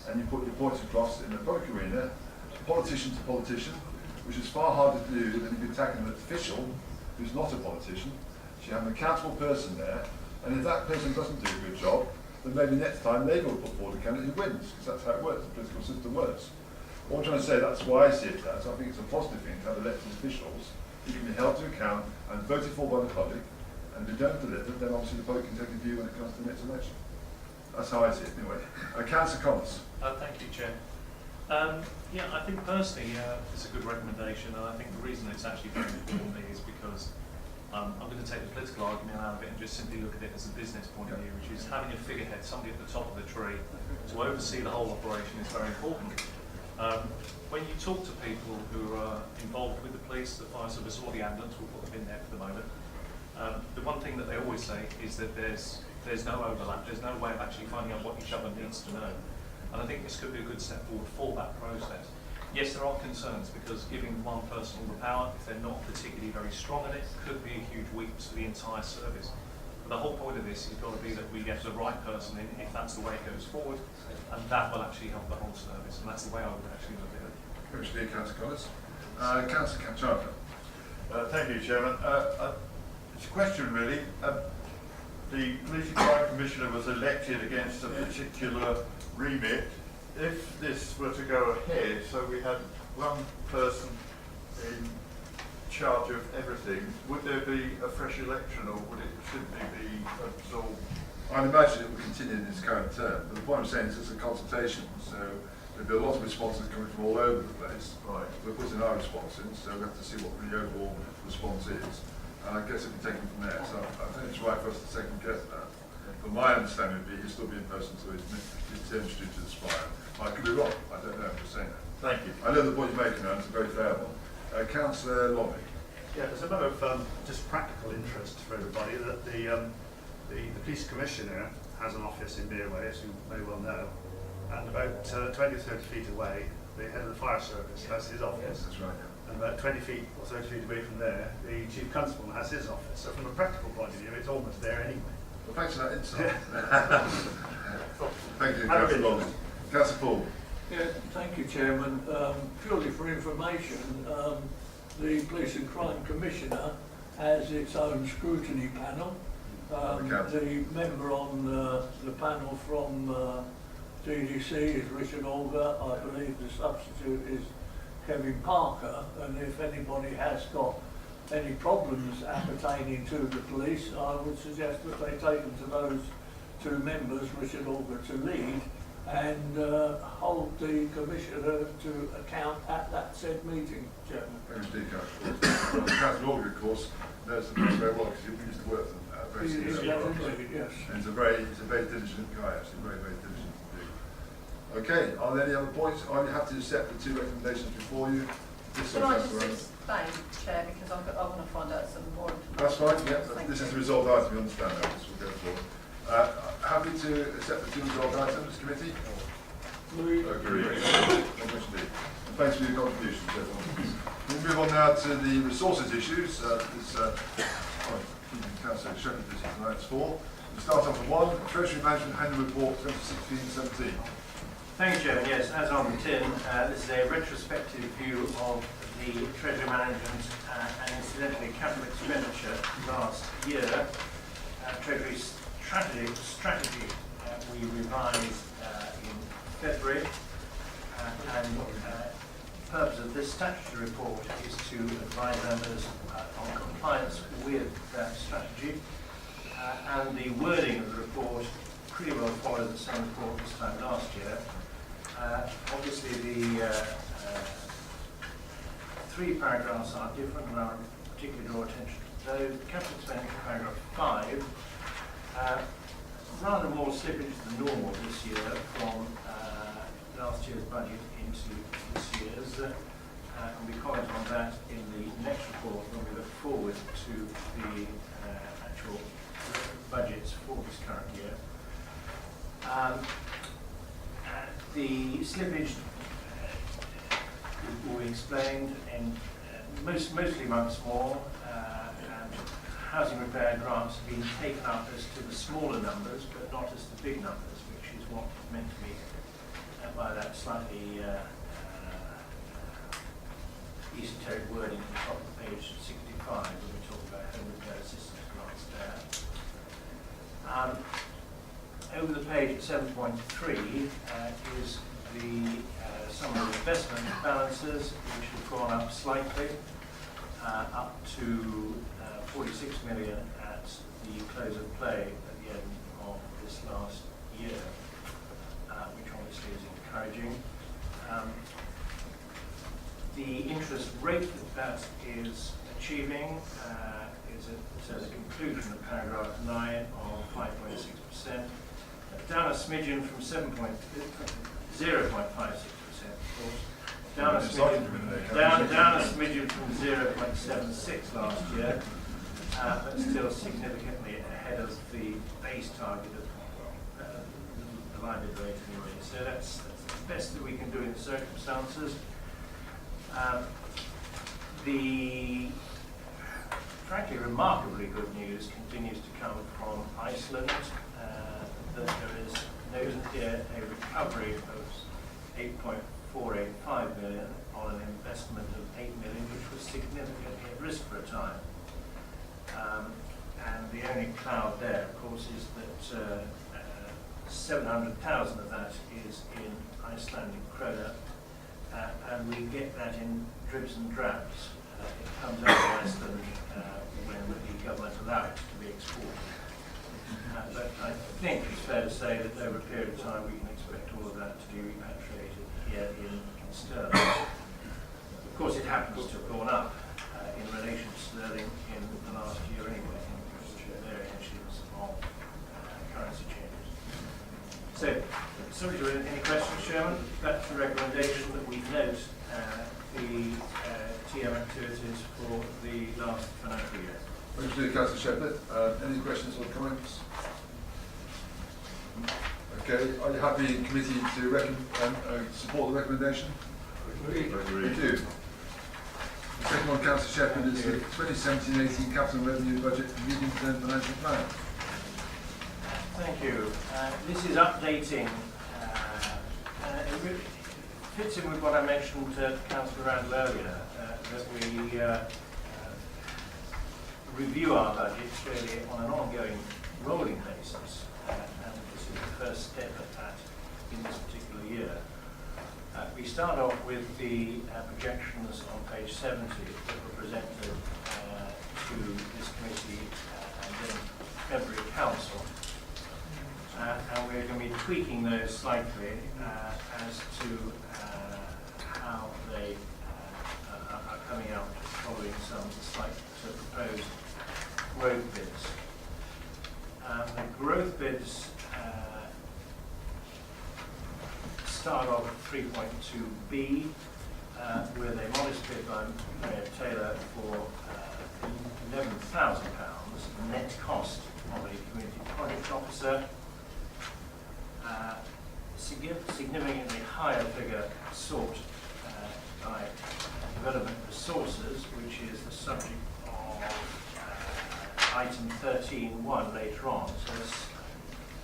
and you put your points across in the public arena, politician to politician, which is far harder to do than if you're attacking an official who's not a politician. So you have an accountable person there, and if that person doesn't do a good job, then maybe next time Labour will put forward a candidate who wins, because that's how it works, the political system works. What I'm trying to say, that's why I see it as, I think it's a positive thing to have elected officials who can be held to account and voted for by the public, and if they don't deliver, then obviously the public can take a view when it comes to the next election. That's how I see it anyway. Councillor Collins. Thank you, Chair. Yeah, I think personally it's a good recommendation, and I think the reason it's actually very important to me is because I'm going to take the political argument out of it and just simply look at it as a business point of view, which is having a figurehead, somebody at the top of the tree, to oversee the whole operation is very important. When you talk to people who are involved with the police, the fire service, or the ambulance, we'll put them in there for the moment, the one thing that they always say is that there's no overlap, there's no way of actually finding out what each other needs to know. And I think this could be a good step forward for that process. Yes, there are concerns, because giving one person all the power, if they're not particularly very strong at it, could be a huge weakness for the entire service. But the whole point of this has got to be that we get the right person in, if that's the way it goes forward, and that will actually help the whole service, and that's the way I would actually look at it. Commissioner, Councillor Collins. Councillor Chandler. Thank you, Chairman. It's a question really. The Police and Crime Commissioner was elected against a particular remit. If this were to go ahead, so we had one person in charge of everything, would there be a fresh election, or would it simply be absorbed? I'd imagine it will continue in its current term, but the point I'm saying is it's a consultation, so there'll be a lot of responses coming from all over the place. Right. We're putting our response in, so we have to see what the overall response is. And I guess it'll be taken from there. So I think it's right for us to second guess that. But my understanding would be he'll still be in person until his term is due to expire. I could be wrong, I don't know, I'm just saying that. Thank you. I know the point you're making now, it's a very fair one. Councillor Lommy. Yeah, there's a matter of just practical interest for everybody that the Police Commissioner has an office in Beerway, as you may well know, and about 20 or 30 feet away, the head of the fire service has his office. Yes, that's right, yeah. And about 20 feet or 30 feet away from there, the Chief Constable has his office. So from a practical point of view, it's almost there anyway. Well, thanks for that insight. Thank you, Councillor Lommy. Councillor Paul. Yeah, thank you, Chairman. Purely for information, the Police and Crime Commissioner has its own scrutiny panel. The member on the panel from DDC is Richard Olga. I believe the substitute is Kevin Parker, and if anybody has got any problems appertaining to the police, I would suggest that they take them to those two members, Richard Auger to lead, and hold the commissioner to account at that said meeting, Chairman. Thank you, Councillor. Well, Councillor Auger, of course, knows the place very well because we used to work with them at a very senior level. Yes. And he's a very diligent guy, actually, very diligent indeed. Okay, are there any other points? Are you happy to accept the two recommendations before you? Yes, Can I Councillor just explain, Chair, because I want to find out some more information. That's fine, yeah. Thank This you. is the resolved item, you understand that, this will go forward. Happy to accept the two resolved items, committee? Agreed. Thanks for your contributions, everyone. We'll move on now to the resources issues. Councillor Shepherd, this is tonight's 4. We'll start off with 1, Treasury Management Annual Report 2016-17. Thank you, Chairman. Yes, as on the tin, this is a retrospective view of the Treasury Management and incidentally capital expenditure last year. Treasury strategy we revised in February, and the purpose of this statutory report is to advise members on compliance with that strategy, and the wording of the report pretty well follows the same report this time last year. Obviously the 3 paragraphs are different, and I'll particularly draw attention to those. Capital expenditure paragraph 5, rather more slippage than normal this year from last year's budget into this year's, and we comment on that in the next report when we look forward to the actual budgets for this current year. The slippage we explained in mostly amongst small, and housing repair grants have been taken up as to the smaller numbers, but not as the big numbers, which is what is meant to be by that slightly esoteric wording at the top of page 65 when we talk about home repair assistance grants there. Over the page at 7.3 is the some of the investment balances, which have gone up slightly, up to 46 million at the close of play at the end of this last year, which obviously is encouraging. The interest rate that is achieving is at the conclusion of paragraph 9 of 5.6%, down a smidgen from 0.56%, of course, down a smidgen from 0.76 last year, but still significantly ahead of the base target of the blended rate anyway. So that's the best that we can do in the circumstances. The frankly remarkably good news continues to come from Iceland, that there is noted here a recovery of 8.485 million on an investment of 8 million, which was significantly at risk for a time. And the only cloud there, of course, is that 700,000 of that is in Icelandic krona, and we get that in dribs and drabs. It comes out of Iceland when the government allows it to be exported. But I think it's fair to say that over a period of time we can expect all of that to be repatriated here in sterling. Of course, it happens to have gone up in relation to sterling in the last year anyway, because of variations of currency changes. So, sorry to any questions, Chairman. That's the recommendation that we note the TM activities for the last financial year. Thank you, Councillor Shepherd. Any questions or comments? Okay, are you happy in committee to support the recommendation? Agreed. Thank you. The second one, Councillor Shepherd, is the 2017-18 Capital Revenue Budget and Medium-Term Financial Plan. Thank you. This is updating. It fits in with what I mentioned to Councillor Randall earlier, that we review our budgets really on an ongoing rolling basis, and this is the first step at that in this particular year. We start off with the projections on page 70 that were presented to this committee and then February Council. tweaking those slightly as to how they are coming out following some slight proposed growth bids. The growth bids start off at 3.2B with a modest bid by Mayor Taylor for £11,000 net cost of a community project officer. Significantly higher figure sought by development resources, which is the subject of item 13.1 later on. So there's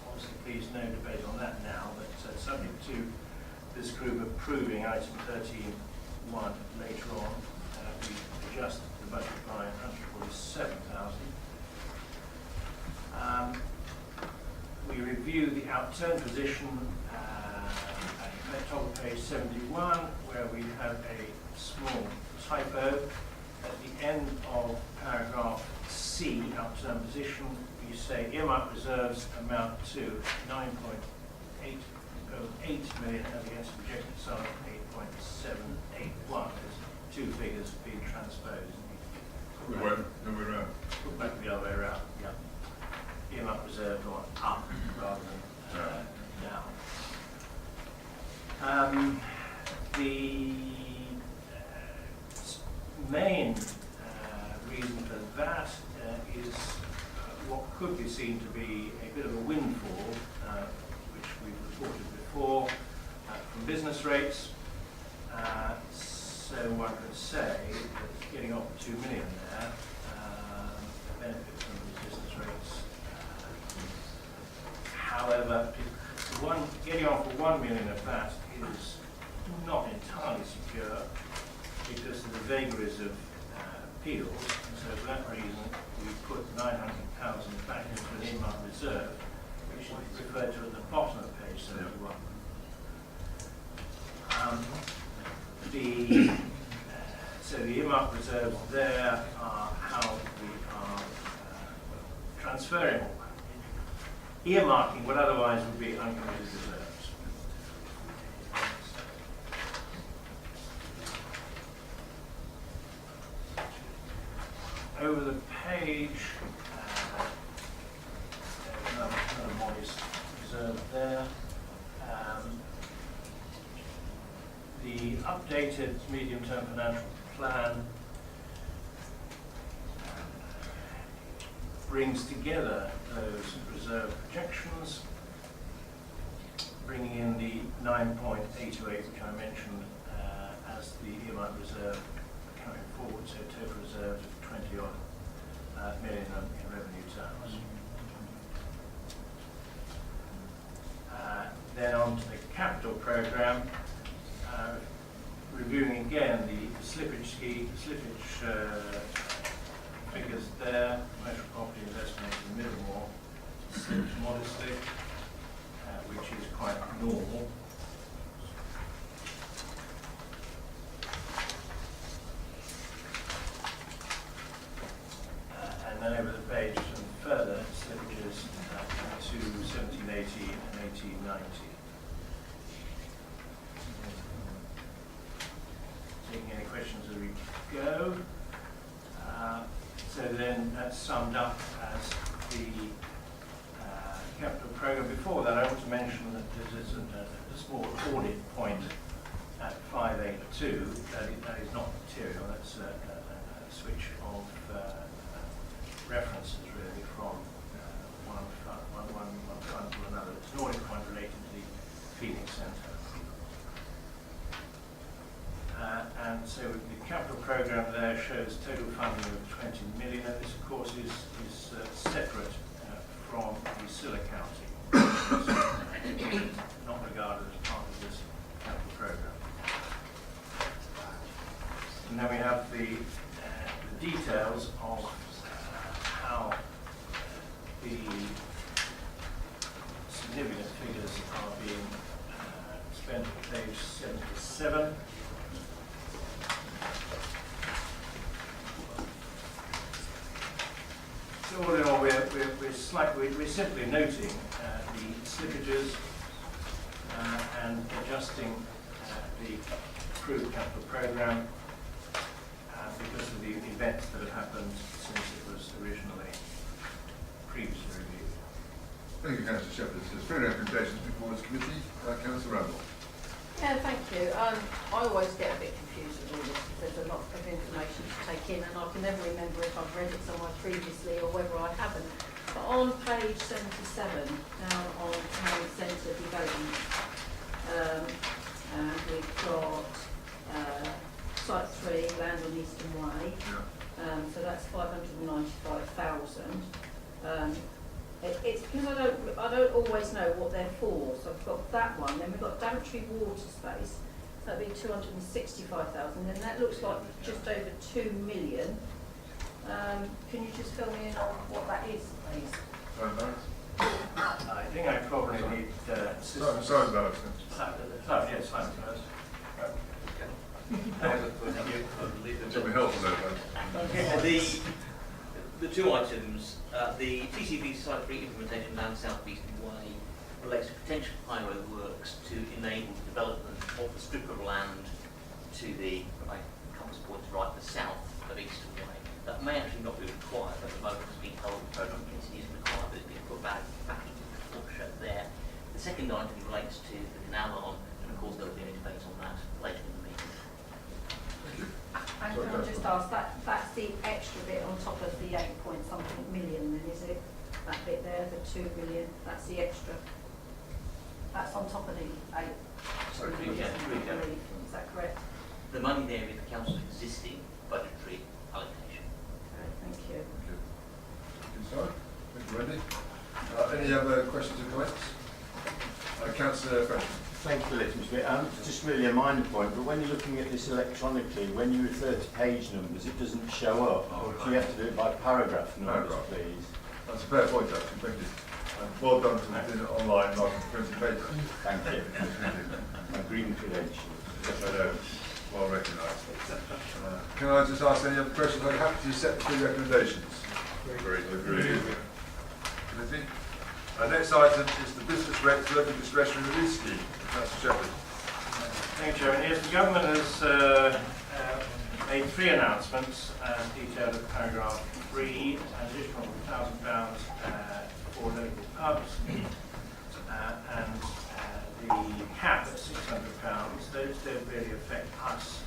obviously please no debate on that now, but subject to this group approving item 13.1 later on, we adjust the budget by 147,000. We review the outturn position at the top of page 71, where we have a small typo. At the end of paragraph C, outturn position, you say earmark reserves amount to 9.808 million against projected sum of 8.781. There's two figures being transposed. The way around. Put back the other way around, yeah. Earmark reserve gone up rather than down. The main reason for that is what could be seen to be a bit of a windfall, which we've reported before, from business rates. So one could say that getting off 2 million there, benefit from the business rates. However, getting off for 1 million of that is not entirely secure because of the vagaries of appeals, and so for that reason we put 900,000 back into an earmark reserve, which is referred to at the bottom of page 71. So the earmark reserves there are how we are transferring, earmarking what otherwise would be uncommitted reserves. Over the page, there's another modest reserve there. The updated medium-term financial plan brings together those reserve projections, bringing in the 9.828, which I mentioned as the earmark reserve coming forward, so total reserves of 20-odd million in revenue terms. Then on to the capital programme, reviewing again the slippage figures there. Commercial property investment in Middlemore slipped modestly, which is quite normal. And then over the page some further slippages to 1780 and 1890. Taking any questions as we go. So then that's summed up as the capital programme. Before that, I want to mention that there's a small audit point at 582. That is not material. That's a switch of references really from one fund to another. It's an audit point related to the feeding centre. And so the capital programme there shows total funding of 20 million, and this of course is separate from the SIL accounting, not regarded as part of this capital programme. And then we have the details of how the significant figures are being spent at page 77. So all in all, we're simply noting the slippages and adjusting the approved capital programme because of the events that have happened since it was originally previously reviewed. Thank you, Councillor Shepherd. There's 3 recommendations before this committee. Councillor Randall. Yeah, thank you. I always get a bit confused with all this because there's a lot of information to take in and I can never remember if I've read it somewhere previously or whether I haven't. But on page 77, down on town centre development, and we've got site 3, land on Eastern Way. Yeah. So that's 595,000. It's because I don't always know what they're for. So I've got that one. Then we've got Daventry water space. So that'd be 265,000. And that looks like just over 2 million. Can you just fill me in on what that is, please? I think I probably need assistance. Simon Barrett. Yes, Simon first. It'll be helpful there, The 2 items, the TCV Site 3 implementation land South Eastern Way relates to potential highway works to enable the development of the strip of land to the compass points right the south of Eastern Way. That may actually not be required at the moment. It's being told the programme is required, but it's being put back into the watershed there. The second item relates to the canal arm, and of course there will be any debate on that later in the meeting. And can I just ask, that's the extra bit on top of the 8 point something million then, is it? That bit there, the 2 million, that's the extra. That's on top of the 8 million, I believe. Is that correct? The money there is the council's existing budgetary allocation. Okay, thank you. Thank you, Simon. Thank you, Wendy. Any other questions or comments? Councillor French. Thank you, Mr. Just really a minor point, but when you're looking at this electronically, when you refer to page numbers, it doesn't show up. Do you have to do it by paragraph numbers, please? That's a fair point, actually. Thank you. Well done for doing it online, not in printed paper. Thank you. My green credentials. Yes, I know. Well recognised. Can I just ask any other questions? I'm happy to accept the 3 recommendations. Agreed. Committee. Next item is the Business Rex Local Discretionary Release Scheme. Councillor Shepherd. Thank you, Chairman. Yes, the government has made 3 announcements as detailed in paragraph 3, an additional £1,000 for local pubs and the cap at £600. Those don't really affect us,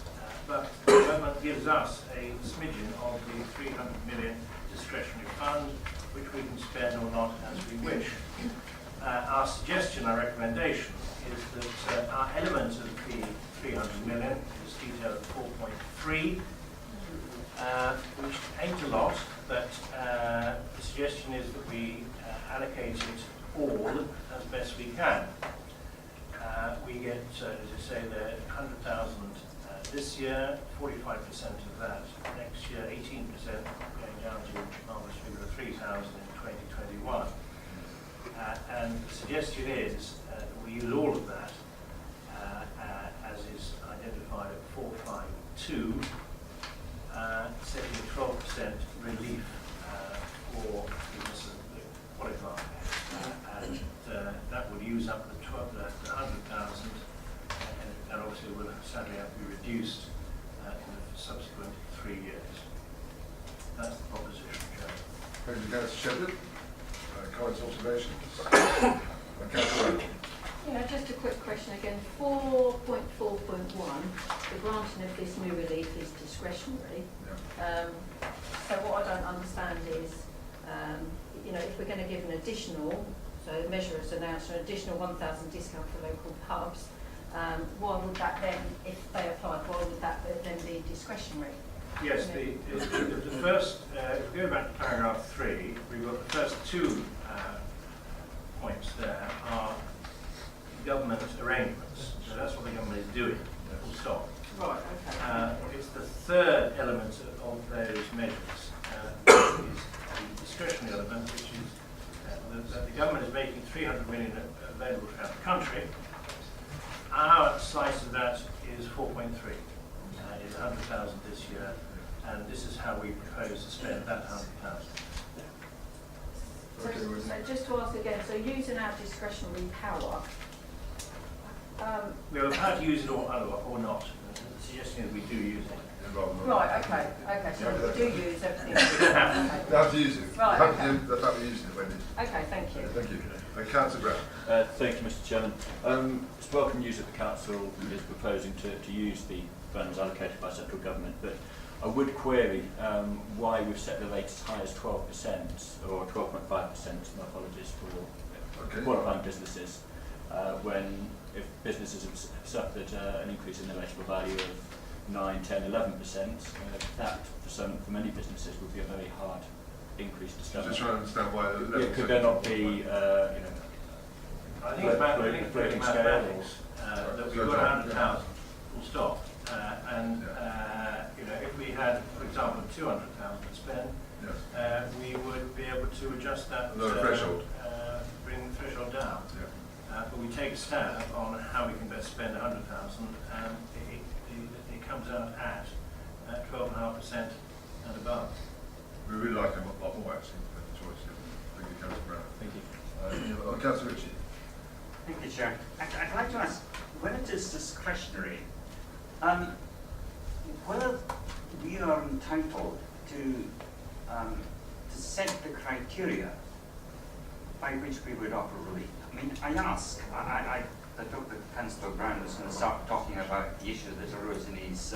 but the government gives us a smidgen of the 300 million discretionary fund, which we can spend or not as we wish. Our suggestion, our recommendation, is that our element of the 300 million is detailed at 4.3, which ain't a lot, but the suggestion is that we allocate it all as best we can. We get, as I say, the 100,000 this year, 45% of that next year, 18% going down to a marvellous figure of 3,000 in 2021. And the suggestion is that we use all of that as is identified at 452, setting 12% relief for business and qualify. And that would use up the 100,000, and obviously will sadly have to be reduced in the subsequent 3 years. That's the proposition, Chairman. Thank you, Councillor Shepherd. Comments, observations? Councillor Randall. Yeah, just a quick question again. 4.4.1, the granting of this new relief is discretionary. Yeah. So what I don't understand is, if we're going to give an additional, so the measure has announced an additional 1,000 discount for local pubs, why would that then, if they applied, why would that then be discretionary? Yes, the first, if we go back to paragraph 3, we've got the first 2 points there are government arrangements. So that's what the government is doing, full stop. Right, okay. It's the third element of those measures, which is the discretionary element, which is that the government is making 300 million available throughout the country. Our slice of that is 4.3. Is 100,000 this year, and this is how we propose to spend that 100,000. So just to ask again, so using our discretionary power, We are allowed to use it or not. The suggestion is we do use it. Right, okay, so we do use everything. We don't have to. Okay. They have to use it. Right, They okay. have to use it, Wendy. Okay, thank you. Thank you. Councillor Brown. Thank you, Mr. Chairman. It's welcome news that the council is proposing to use the funds allocated by central government, but I would query why we've set the rate as high as 12% or 12.5%, my apologies, for qualifying businesses, when if businesses have suffered an increase in their rateable value of 9, 10, 11%, that for many businesses would be a very hard increase to start. Just trying to understand why. Could there not be, I think it's floating scale? mathematics that we've got 100,000 full stop, and if we had, for example, 200,000 to spend, yes. We would be able to adjust that Lower threshold. Bring the threshold down. Yeah. But we take a stab on how we can best spend 100,000, and it comes out at 12.5% and above. We really like them a lot more actually, the choice. Thank you, Councillor Brown. Thank you. Councillor Ritchie. Thank you, Chair. I'd like to ask, when it is discretionary, whether we are entitled to set the criteria by which we would offer relief. I mean, I thought that Councillor Brown was going to start talking about the issue that arose in his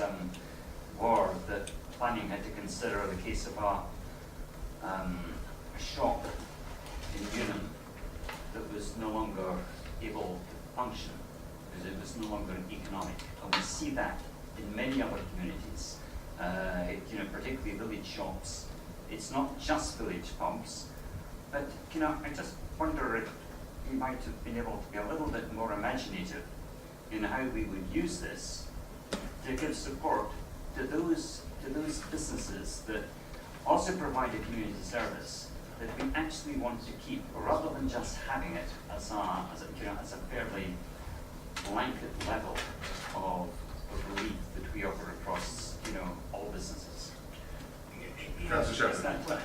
ward, that planning had to consider the case of a shop in Unum that was no longer able to function because it was no longer economic. And we see that in many other communities, particularly village shops. It's not just village pubs, but I just wonder if we might have been able to be a little bit more imaginative in how we would use this to give support to those businesses that also provide a community service that we actually want to keep, rather than just having it as a fairly blanket level of relief that we offer across all businesses. Councillor Shepherd.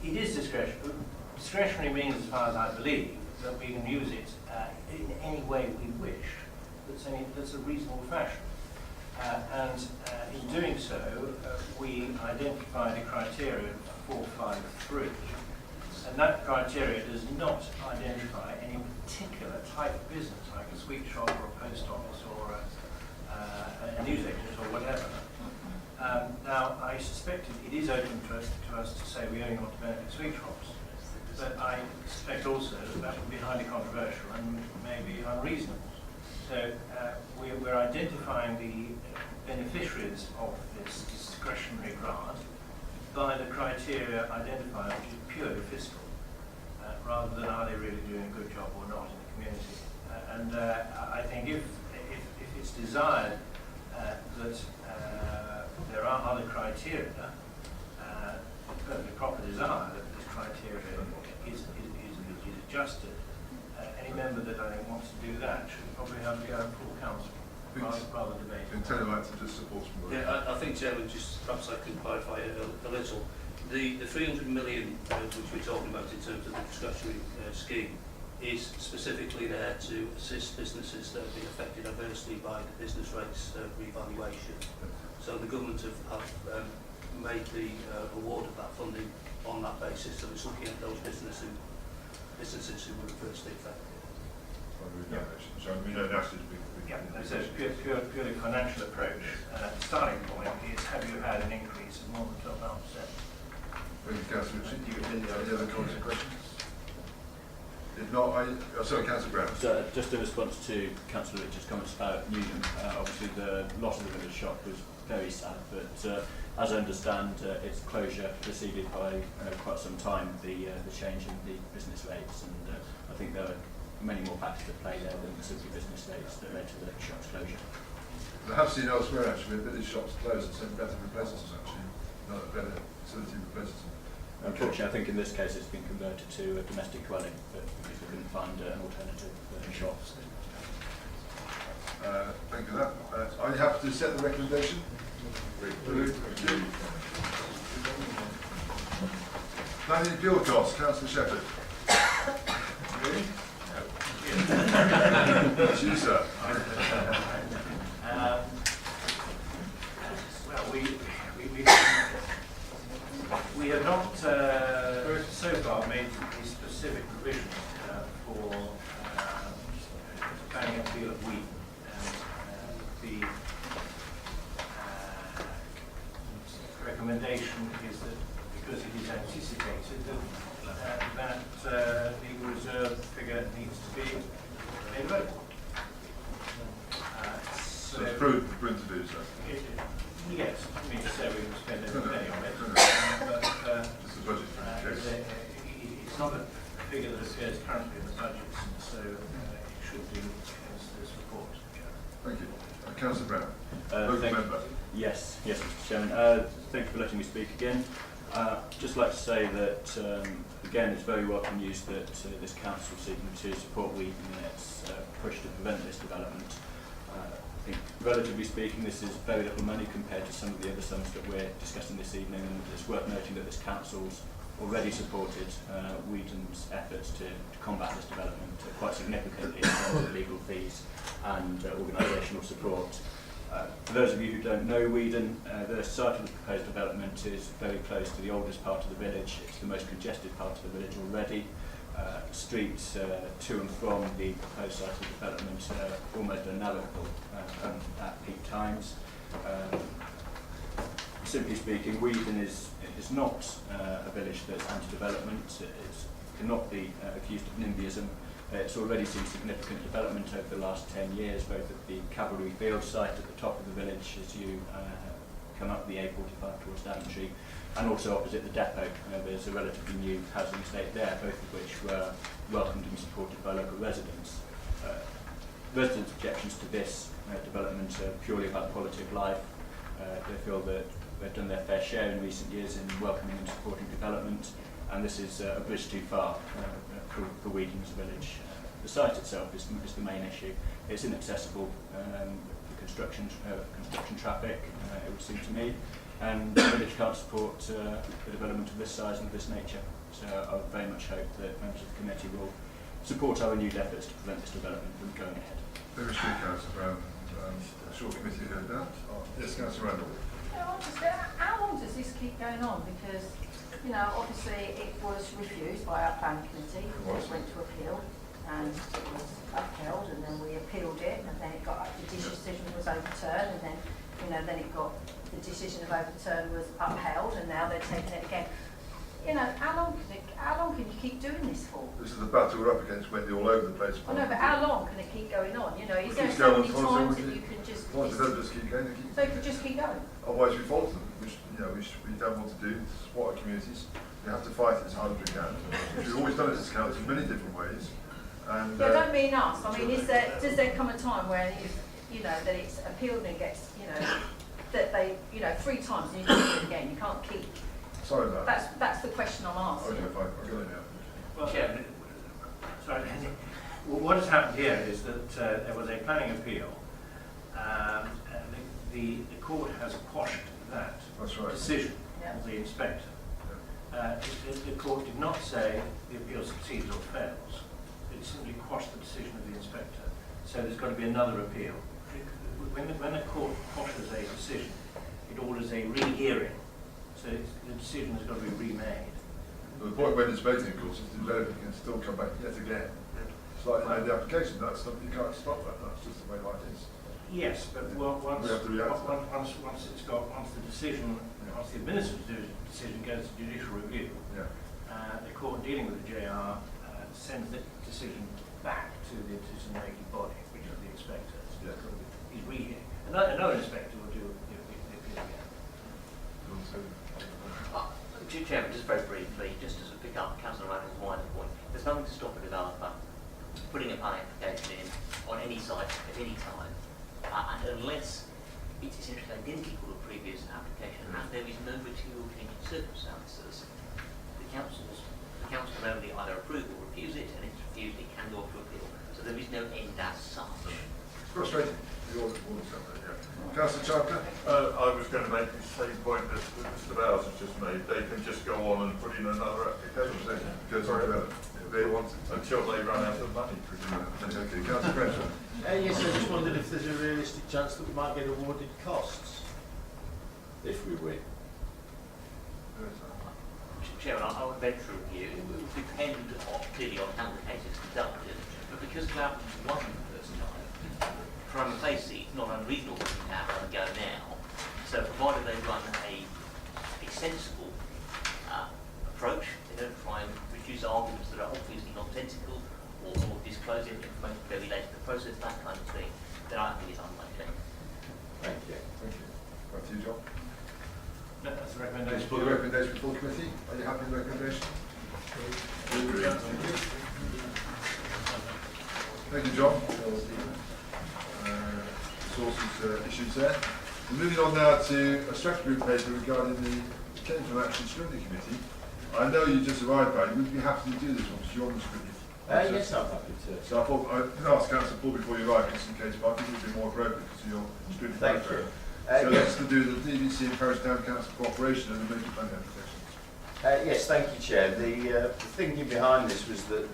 It is discretionary. Discretionary means, as far as I believe, that we can use it in any way we wish. That's a reasonable fashion. And in doing so, we identified a criteria 453, and that criteria does not identify any particular type of business, like a sweet shop or a post office or a news agent or whatever. Now, I suspect it is open to us to say we only want to benefit sweet shops, but I suspect also that would be highly controversial and maybe unreasonable. So we're identifying the beneficiaries of this discretionary grant by the criteria identified, which is purely fiscal, rather than are they really doing a good job or not in the community. And I think if it's desired that there are other criteria, perfectly proper desire that this criteria is adjusted, any member that I think wants to do that should probably have the full council rather debate. Intelligent just supports from the Yeah, I think, Chairman, just perhaps I can clarify it a little. The 300 million which we're talking about in terms of the discretionary scheme is specifically there to assist businesses that have been affected adversely by the business rates revaluation. So the government have made the award of that funding on that basis. So it's looking at those businesses who were adversely affected. So we don't ask you to be. Yeah, it's a purely financial approach. The starting point is, have you had an increase of more than 12.5%? Thank you, Councillor Ritchie. Any other comments or questions? If not, sorry, Councillor Brown. So just in response to Councillor Richard's comments about Newham, obviously the loss of the village shop was very sad, but as I understand, its closure preceded by quite some time the change in the business rates, and I think there are many more factors at play there than simply business rates that led to the shop's closure. I have seen elsewhere actually where village shops close and send better replacements actually, not a better facility replacements. Unfortunately, I think in this case it's been converted to a domestic dwelling, but because we couldn't find an alternative shop. Thank you for that. Are you happy to set the recommendation? Planning appeal costs, Councillor Shepherd. Really? That's you, sir. Well, we have not so far made a specific provision for planning appeal of wheat. The recommendation is that because it is anticipated that the reserve figure needs to be made available. So it's prudent to do so. Yes, I mean to say we can spend every penny on it, but Just the budget for the case. it's not a figure that appears currently in the budgets, so it should do as this report. Thank you. Councillor Brown. Local Thank- member. Yes, Mr. Chairman. Thank you for letting me speak again. Just like to say that, again, it's very welcome news that this council is seeking to support Wheaton in its push to prevent this development. I think, relatively speaking, this is very little money compared to some of the other sums that we're discussing this evening, and it's worth noting that this council's already supported Wheaton's efforts to combat this development quite significantly in terms of legal fees and organisational support. For those of you who don't know Wheaton, the site of the proposed development is very close to the oldest part of the village. It's the most congested part of the village already. Streets to and from the proposed site of development are almost unnavigable at peak times. Simply speaking, Wheaton is not a village that's anti-development. It cannot be accused of NIMBYism. It's already seen significant development over the last 10 years, both at the Cavalry Field site at the top of the village as you come up the A45 towards Daventry, and also opposite the depot. There's a relatively new housing estate there, both of which were welcomed and supported by local residents. Residents' objections to this development are purely about quality of life. They feel that they've done their fair share in recent years in welcoming and supporting development, and this is a bridge too far for Wheaton as a village. The site itself is the main issue. It's inaccessible for construction traffic, it would seem to me, and the village can't support the development of this size and of this nature. So I would very much hope that members of the committee will support our renewed efforts to prevent this development from going ahead. Very true, Councillor Brown. A short committee heard that. Yes, Councillor Randall. How long does this keep going on? Because, you know, obviously it was refused by our planning committee, it went to appeal, and it was upheld, and then we appealed it, and then it got, the decision was overturned, and then, you know, then it got, the decision of overturn was upheld, and now they're taking it again. You know, how long can you keep doing this for? This is the battle we're up against when you're all over the place. I know, but how long can it keep going on? You know, is there Keep so going many on, times that you can just... Well, they don't just keep going, they keep So it could just keep going? Otherwise we fault them, which we don't want to do. To support our communities, we have to fight it as hard as we can. We've always done it as council in many different ways. And Yeah, I don't mean us. I mean, does there come a time where you know that it's appealed and it gets, you know, that they, you know, 3 times and you can't do it again. You can't keep. Sorry about that. That's the question I'm asking. Okay, fine. I'll go in now. Well, Chairman, sorry. Well, what has happened here is that there was a planning appeal, and the court has quashed that decision of the inspector. The court did not say the appeal succeeds or fails. It simply quashed the decision of the inspector. So there's got to be another appeal. When the court quashes a decision, it orders a rehearing. So the decision has got to be remade. The point when it's voting, of course, is the developer can still come back yet again. It's like the application, you can't stop that, that's just the way life is. Yes, but once We have to react to that. once the decision, once the administrative decision goes to judicial review, the court dealing with the JR sends the decision back to the decision-making body, which is the inspector. So he's rehearing. Another inspector will do the appeal again. Chairman, just very briefly, just to pick up Councillor Randall's wider point, there's nothing to stop a developer putting a planning application in on any site at any time, and unless it's essentially identical to a previous application and there is no material change in circumstances, the council can only either approve or refuse it, and if it's refused, it can go up to appeal. So there is no end as such. It's frustrating. Councillor Charter? I was going to make the same point that Mr. Bowles has just made. They can just go on and put in another application. Sorry about it. if they want it. Until they run out of money, presumably. Okay, Councillor Crenshaw. Yes, I just wondered if there's a realistic chance that we might get awarded costs if we win. Chairman, I would venture a view. It will depend clearly on how the case is conducted, but because Daventry won the first time, prima facie, it's not unreasonable to have a go now. So provided they run a sensible approach, they don't try and produce arguments that are obviously nonsensical or disclose information very late in the process, that kind of thing, then I think it's unlikely. Thank you. Thank you. Back to you, John. No, that's the recommendation. For the recommendation before committee, are you happy with the recommendation? Thank you. Thank you, John, for the resources issues there. We're moving on now to a strategy group paper regarding the Change of Action Scrutiny Committee. I know you just arrived, Barry. Would you be happy to do this one because you're on the scrutiny? Yes, I'm happy to. So I thought I'd ask Councillor Paul before you arrive, just in case, but I think it would be more appropriate because of your scrutiny Thank background. you. So let's do the DVC and Parish Town Council cooperation and the major planning applications. Yes, thank you, Chair. The thinking behind this was that,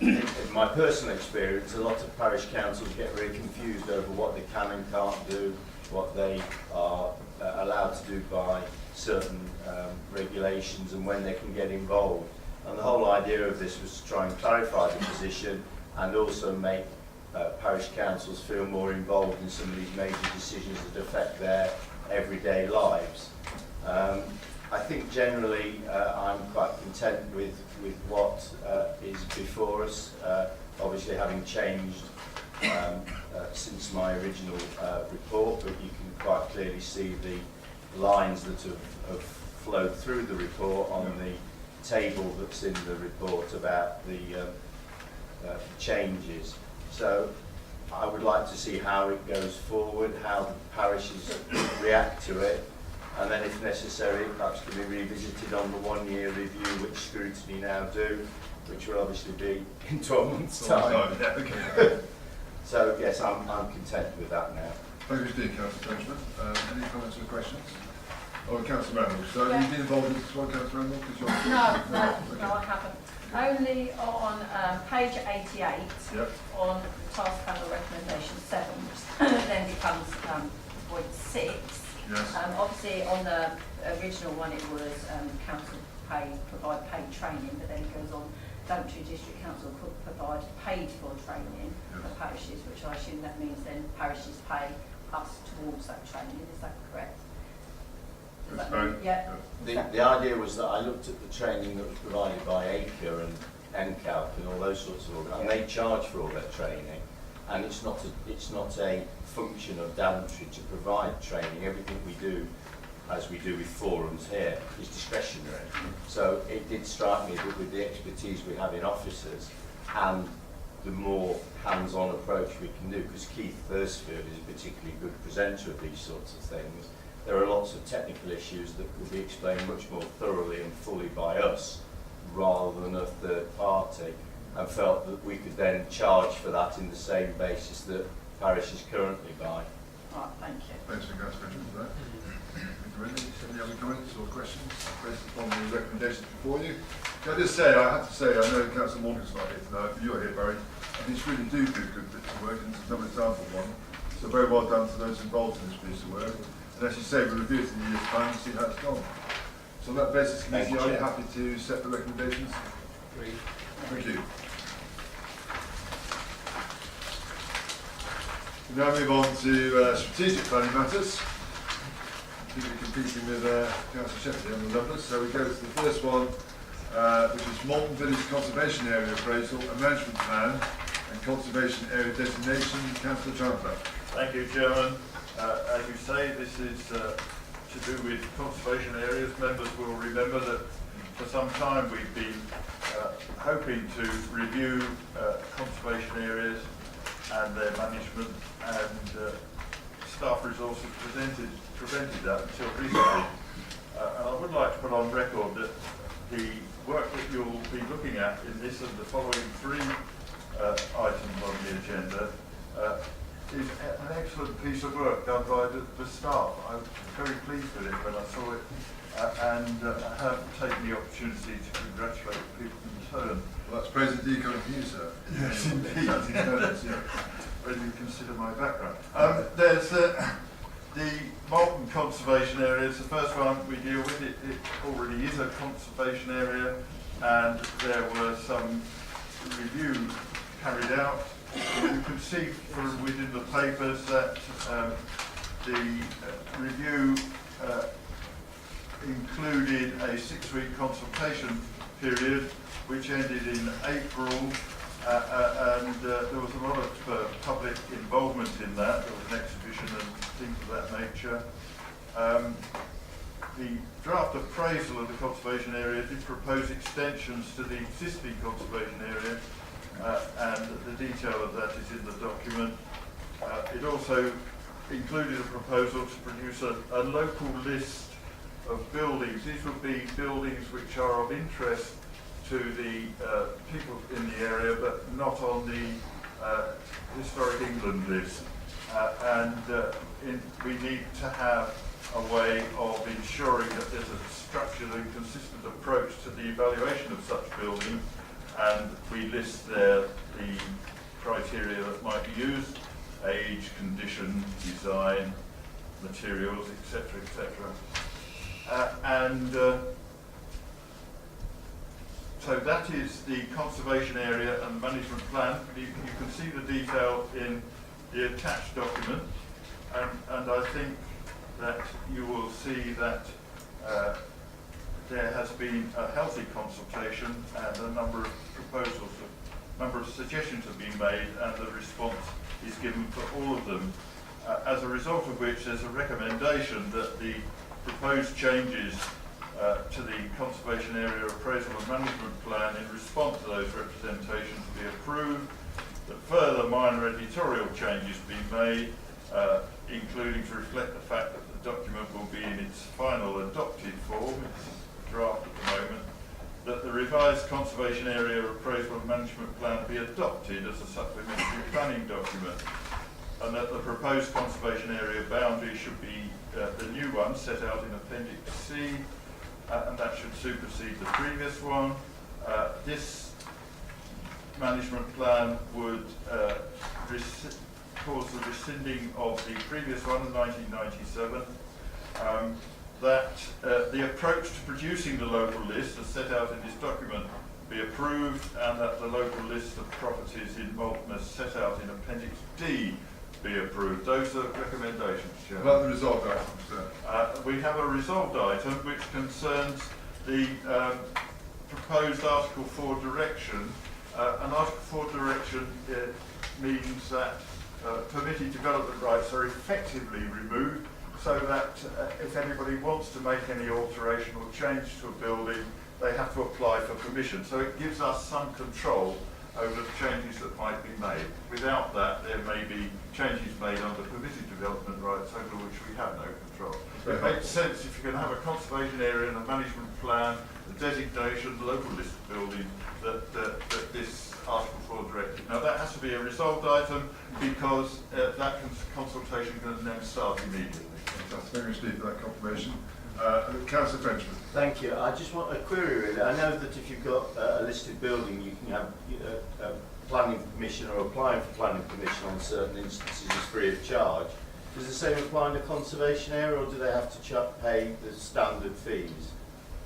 in my personal experience, a lot of parish councils get very confused over what they can and can't do, what they are allowed to do by certain regulations and when they can get involved. And the whole idea of this was to try and clarify the position and also make parish councils feel more involved in some of these major decisions that affect their everyday lives. I think generally I'm quite content with what is before us, obviously having changed since my original report, but you can quite clearly see the lines that have flowed through the report on the table that's in the report about the changes. So I would like to see how it goes forward, how the parishes react to it, and then if necessary perhaps can be revisited on the 1-year review which scrutiny now do, which will obviously be in 12 months' time. Yeah, okay. So yes, I'm content with that now. Thank you, Steve, Councillor Benjamin. Any comments or questions? Oh, Councillor Randall. So Yeah. you've been involved in this one, Councillor Randall? No, I haven't. Only on page 88, Yep. on task panel recommendation 7, which then becomes point 6. Yes. Obviously, on the original one, it was council provide paid training, but then it goes on, Daventry District Council could provide paid for training for parishes, which I assume that means then parishes pay us towards that training. Is that correct? Does that mean- yeah. The idea was that I looked at the training that was provided by ACRE and NCALC and all those sorts of organisations, and they charge for all their training, and it's not a function of Daventry to provide training. Everything we do, as we do with forums here, is discretionary. So it did strike me that with the expertise we have in officers and the more hands-on approach we can do, because Keith Thursfield is a particularly good presenter of these sorts of things, there are lots of technical issues that could be explained much more thoroughly and fully by us rather than a third party, and felt that we could then charge for that in the same basis that parishes currently buy. Right, thank you. Thanks for Councillor Benjamin for that. Thank you. Any other comments or questions based upon the recommendations before you? Can I just say, I have to say, I know Councillor Morgan's not here tonight, but you're here, Barry. I think really do good bits of work, and there's another example of one. So very well done to those involved in this piece of work. And as you say, we'll review it in a year's time and see how it's gone. So on that basis, committee, are you happy to set the recommendations? Agreed. Thank you. We now move on to strategic planning matters. I think we're competing with Councillor Shepherd here on the numbers. So we go to the first one, which is Malton Village Conservation Area Appraisal, a management plan and conservation area designation. Councillor Chandler. Thank you, Chairman. As you say, this is to do with conservation areas. Members will remember that for some time we've been hoping to review conservation areas and their management, and staff resources prevented that until recently. And I would like to put on record that the work that you'll be looking at in this and the following 3 items on the agenda is an excellent piece of work done by the staff. I was very pleased with it when I saw it, and have taken the opportunity to congratulate people in turn. Well, that's praise indeed coming from you, sir. Yes, indeed. When you consider my background. There's the Malton Conservation Area. It's the first one we deal with. It already is a conservation area, and there were some review carried out. You can see from within the papers that the review included a 6-week consultation period which ended in April, and there was a lot of public involvement in that. There was an exhibition and things of that nature. The draft appraisal of the conservation area did propose extensions to the existing conservation area, and the detail of that is in the document. It also included a proposal to produce a local list of buildings. These would be buildings which are of interest to the people in the area, but not on the Historic England list. We need to have a way of ensuring that there's a structured and consistent approach to the evaluation of such buildings, and we list there the criteria that might be used: age, condition, design, materials, etc., etc. So that is the conservation area and management plan. You can see the detail in the attached document, and I think that you will see that there has been a healthy consultation, and a number of proposals, a number of suggestions have been made, and the response is given for all of them. As a result of which, there's a recommendation that the proposed changes to the Conservation Area Appraisal and Management Plan in response to those representations be approved, that further minor editorial changes be made, including to reflect the fact that the document will be in its final adopted form, it's a draft at the moment, that the revised Conservation Area Appraisal and Management Plan be adopted as a supplementary planning document, and that the proposed conservation area boundary should be the new one set out in Appendix C, and that should supersede the previous one. This management plan would cause the rescinding of the previous one in 1997. That the approach to producing the local list as set out in this document be approved, and that the local list of properties in Malton as set out in Appendix D be approved. Those are recommendations, Chairman. About the resolved items, sir. We have a resolved item which concerns the proposed Article 4 direction. An Article 4 direction means that permitted development rights are effectively removed, so that if anybody wants to make any alteration or change to a building, they have to apply for permission. So it gives us some control over the changes that might be made. Without that, there may be changes made under permitted development rights over which we have no control. It makes sense if you're going to have a conservation area and a management plan, a designation, local list of buildings, that this Article 4 directive. Now that has to be a resolved item, because that consultation can then start immediately. Thank you, Steve, for that confirmation. Councillor Frenchman. Thank you. I just want a query really. I know that if you've got a listed building, you can have planning permission or applying for planning permission on certain instances is free of charge. Does the same apply in the conservation area, or do they have to pay the standard fees?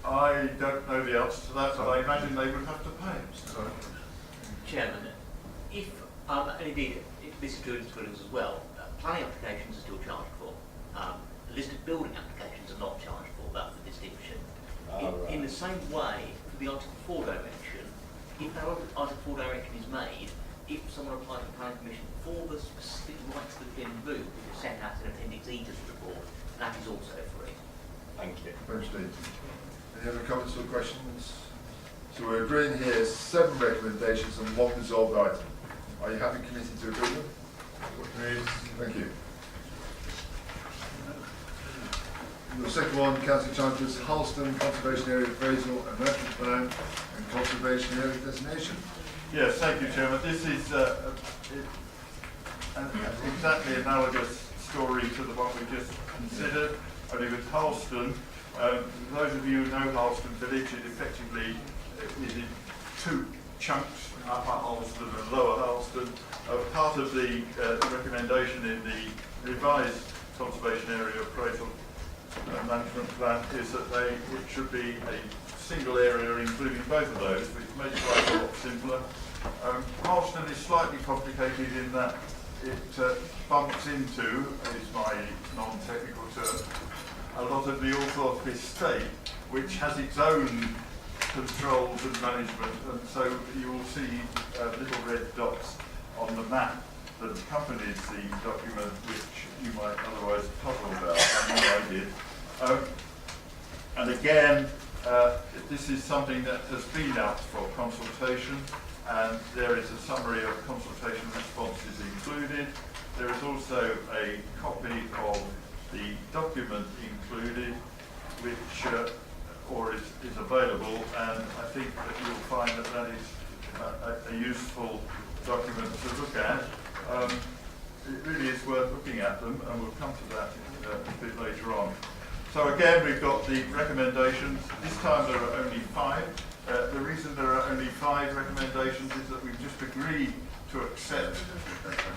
I don't know the answer to that, but I imagine they would have to pay. So. Chairman, if, and indeed, this is true in buildings as well, planning applications are still charged for. Listed building applications are not charged for, that's the distinction. In the same way, for the Article 4 direction, if that Article 4 direction is made, if someone applies for planning permission for the specific rights that have been removed, which are set out in Appendix E to the report, that is also free. Thank you. Thanks, Steve. Any other comments or questions? So we're agreeing here 7 recommendations and 1 resolved item. Are you happy committee to agree with? Thank you. The second one, Councillor Chambers, Halston Conservation Area Appraisal and Management Plan and Conservation Area Designation. Yes, thank you, Chairman. This is exactly analogous story to the one we just considered, only with Halston. Those of you who know Harleston Village, it effectively is in two chunks, Upper Harleston and Lower Harleston. Part of the recommendation in the revised conservation area appraisal management plan is that it should be a single area including both of those, which makes life a lot simpler. Harleston is slightly complicated in that it bumps into, is my non-technical term, a lot of the Althorpe estate, which has its own controls and management, and so you will see little red dots on the map that accompanies the document, which you might otherwise puzzle about. I know I did. And again, this is something that has been out for consultation, and there is a summary of consultation responses included. There is also a copy of the document included, which is available, and I think that you'll find that that is a useful document to look at. It really is worth looking at them, and we'll come to that a bit later on. So again, we've got the recommendations. This time there are only 5. The reason there are only 5 recommendations is that we've just agreed to accept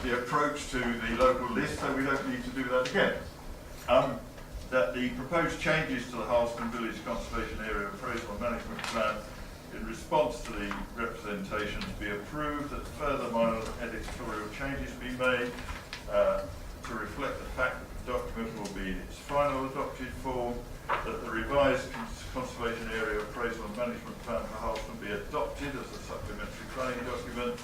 the approach to the local list, so we don't need to do that again. That the proposed changes to the Harleston Village Conservation Area Appraisal and Management Plan in response to the representations be approved, that further minor editorial changes be made to reflect the fact that the document will be in its final adopted form, that the revised Conservation Area Appraisal and Management Plan for Harleston be adopted as a supplementary planning document,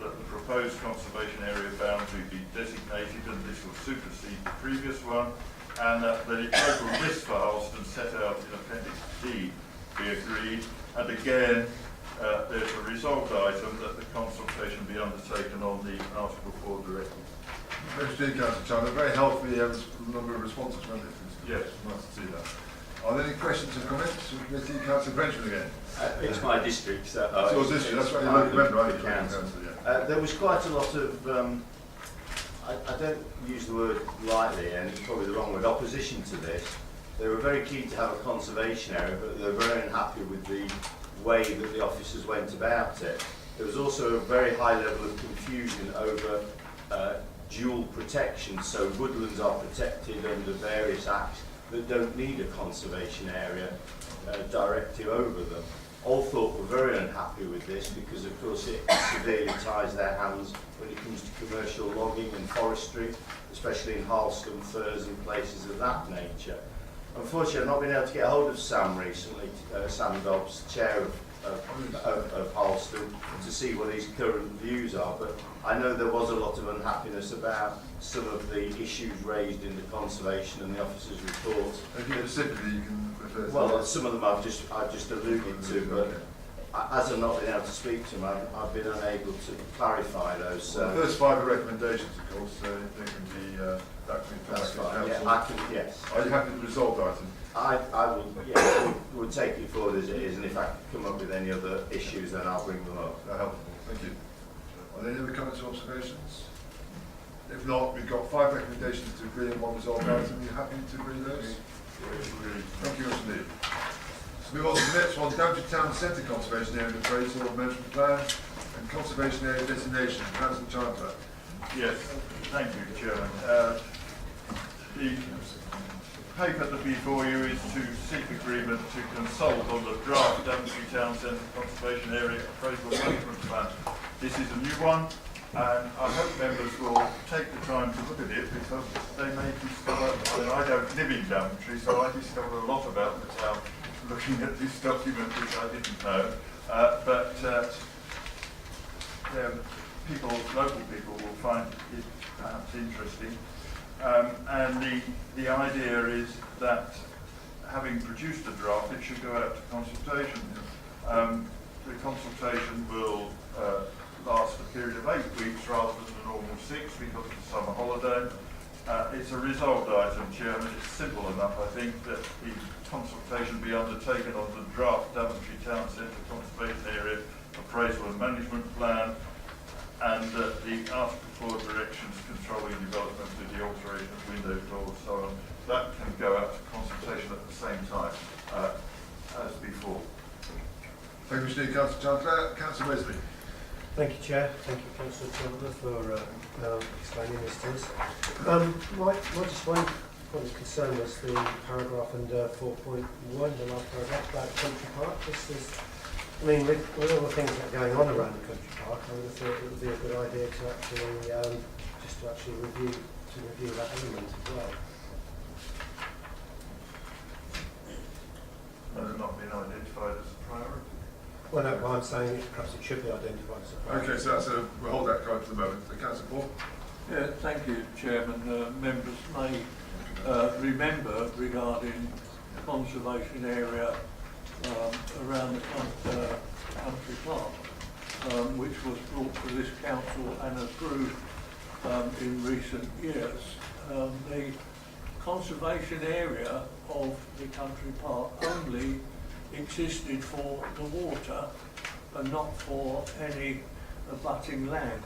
that the proposed conservation area boundary be designated, and this will supersede the previous one, and that the local list for Harleston set out in Appendix D be agreed. And again, there's a resolved item that the consultation be undertaken on the Article 4 directive. Thank you, Councillor Chandler. Very healthy number of responses, wasn't it? Yes. Nice to see that. Are there any questions or comments from committee? Councillor Benjamin again. It's my district. So it's your district, that's what you recommend, right? Yeah. There was quite a lot of, I don't use the word lightly, and it's probably the wrong word, opposition to this. They were very keen to have a conservation area, but they were very unhappy with the way that the officers went about it. There was also a very high level of confusion over dual protection, so woodlands are protected under various acts that don't need a conservation area directive over them. Althorpe were very unhappy with this because of course it severely ties their hands when it comes to commercial logging and forestry, especially in Harleston, firs and places of that nature. Unfortunately, I've not been able to get a hold of Sam recently, Sam Dobbs, chair of Harleston, to see what his current views are, but I know there was a lot of unhappiness about some of the issues raised in the conservation and the officers' report. If you specifically, you can refer to well, some of them I've just alluded to, but as I've not been able to speak to them, I've been unable to clarify those. So the first 5 are recommendations, of course, so they can be that can be that's fine. council. Yeah, I can. Yes. Are you happy with the resolved item? I will. Yeah, we'll take it forward as it is, and if I can come up with any other issues, then I'll bring them up. Helpful. Thank you. Are there any other comments or observations? If not, we've got 5 recommendations to agree on 1 resolved item. Are you happy to agree those? Thank you, Mr. Neal. So move on to the next one, Daventry Town Centre Conservation Area Appraisal and Management Plan and Conservation Area Designation. Councillor Chandler. Yes, thank you, Chairman. The paper that before you is to seek agreement to consult on the draft Daventry Town Centre Conservation Area Appraisal Management Plan. This is a new one, and I hope members will take the time to look at it because they may discover, I don't live in Daventry, so I discovered a lot about the town looking at this document which I didn't know, but local people will find it perhaps interesting. And the idea is that having produced a draft, it should go out to consultation. The consultation will last a period of 8 weeks rather than the normal 6 because of the summer holiday. It's a resolved item, Chairman. It's simple enough, I think, that the consultation be undertaken on the draft Daventry Town Centre Conservation Area Appraisal and Management Plan and the article 4 directions controlling development of the alteration of window doors, so on, that can go out to consultation at the same time as before. Thank you, Mr. Councillor Chandler. Councillor Wesley. Thank you, Chair. Thank you, Councillor Chandler, for explaining this to us. Just one point of concern was the paragraph under 4.1, the last paragraph about country park. This is, I mean, with all the things that are going on around the country park, I would have thought it would be a good idea to actually review that element as well. Has not been identified as a priority. Well, no, but I'm saying perhaps it should be identified as a priority. Okay, so that's we'll hold that card for the moment. Councillor Paul. Yeah, thank you, Chairman. Members may remember regarding conservation area around the country park, which was brought to this council and approved in recent years. The conservation area of the country park only existed for the water and not for any abutting land.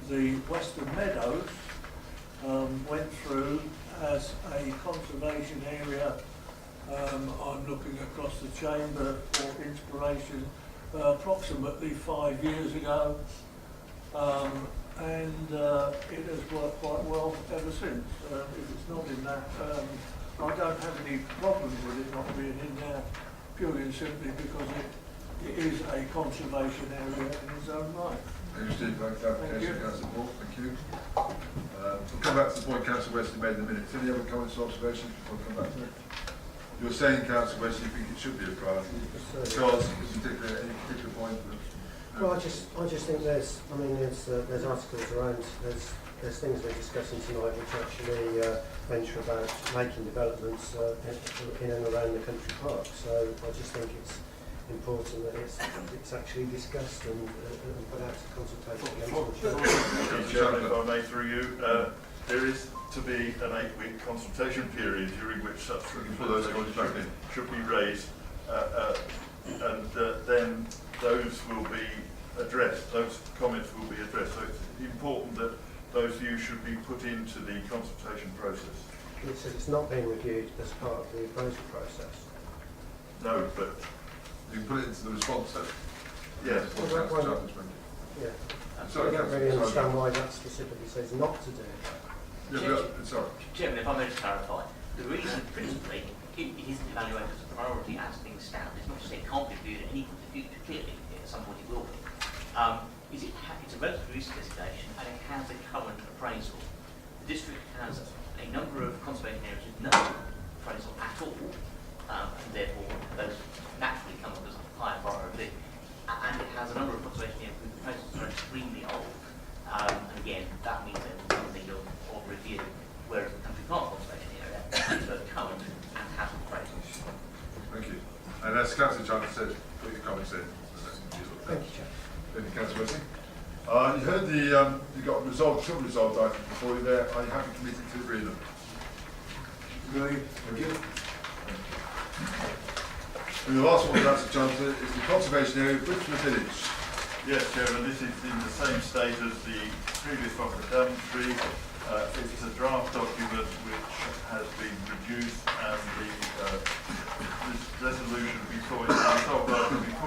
The Western Meadows went through as a conservation area. I'm looking across the chamber for inspiration, approximately 5 years ago, and it has worked quite well ever since. If it's not in that, I don't have any problems with it not being in there, purely and simply because it is a conservation area in its own right. Thank you, Steve. Thank you, Councillor Paul. Thank you. We'll come back to the point Councillor Wesley made in a minute. Any other comments or observations before we come back to it? You're saying, Councillor Wesley, you think it should be a priority because any particular point? Well, I just think there's articles around, there's things we're discussing tonight which actually venture about making developments in and around the country park. So I just think it's important that it's actually discussed and put out to consultation. Chairman, if I may through you, there is to be an 8-week consultation period during which such recommendations should be raised, and then those will be addressed, those comments will be addressed. So it's important that those views should be put into the consultation process. It says it's not being reviewed as part of the appraisal process. No, but you can put it into the response then. Yes. Yeah. Sorry, I don't really understand why that specifically says not to do it. Yeah, sorry. Chairman, if I may just clarify, the reason principally it isn't evaluated as a priority as things stand. It's not to say it can't be reviewed at any point in the future. Clearly, at some point it will be. It's a relatively recent designation and it has a current appraisal. The district has a number of conservation areas with no appraisal at all, and therefore those naturally come up as a higher priority. And it has a number of conservation areas with appraisals that are extremely old. And again, that means there will be something of review, whereas the country park conservation area is both current and has appraisals. Thank you. And as Councillor Chandler said, put your comments in. Thank you, Chair. Thank you, Councillor Wesley. You heard you've got some resolved items before you there. Are you happy committee to agree them? Agree. Thank you. And the last one, Councillor Chandler, is the conservation area of Richmond Village. yes, Chairman, this is in the same state as the previous one for Daventry. It's a draft document which has been reduced, and the resolution before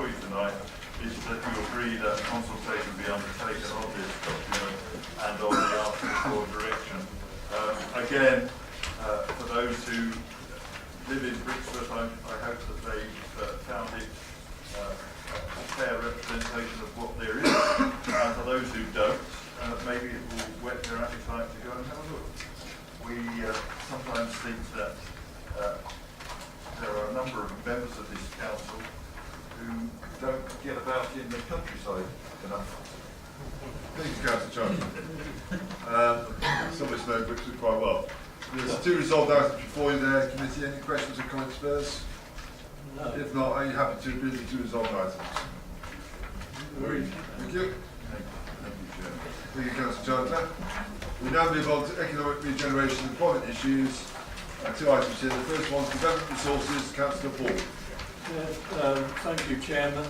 you tonight is that you agree that consultation be undertaken on this document and on the article 4 direction. Again, for those who live in Brixworth, I hope that they found it a fair representation of what there is. And for those who don't, maybe it will whet their appetite to go and have a look. We sometimes think that there are a number of members of this council who don't get about in the countryside enough. Thank you, Councillor Chandler. Some of us know Brixworth quite well. There's 2 resolved items before you there, committee. Any questions or comments first? No. If not, are you happy to agree the 2 resolved items? Agreed. Thank you. Thank you, Councillor Chandler. We now move on to economic regeneration and employment issues. 2 items here. The first one is development resources. Councillor Paul. Yeah, thank you, Chairman.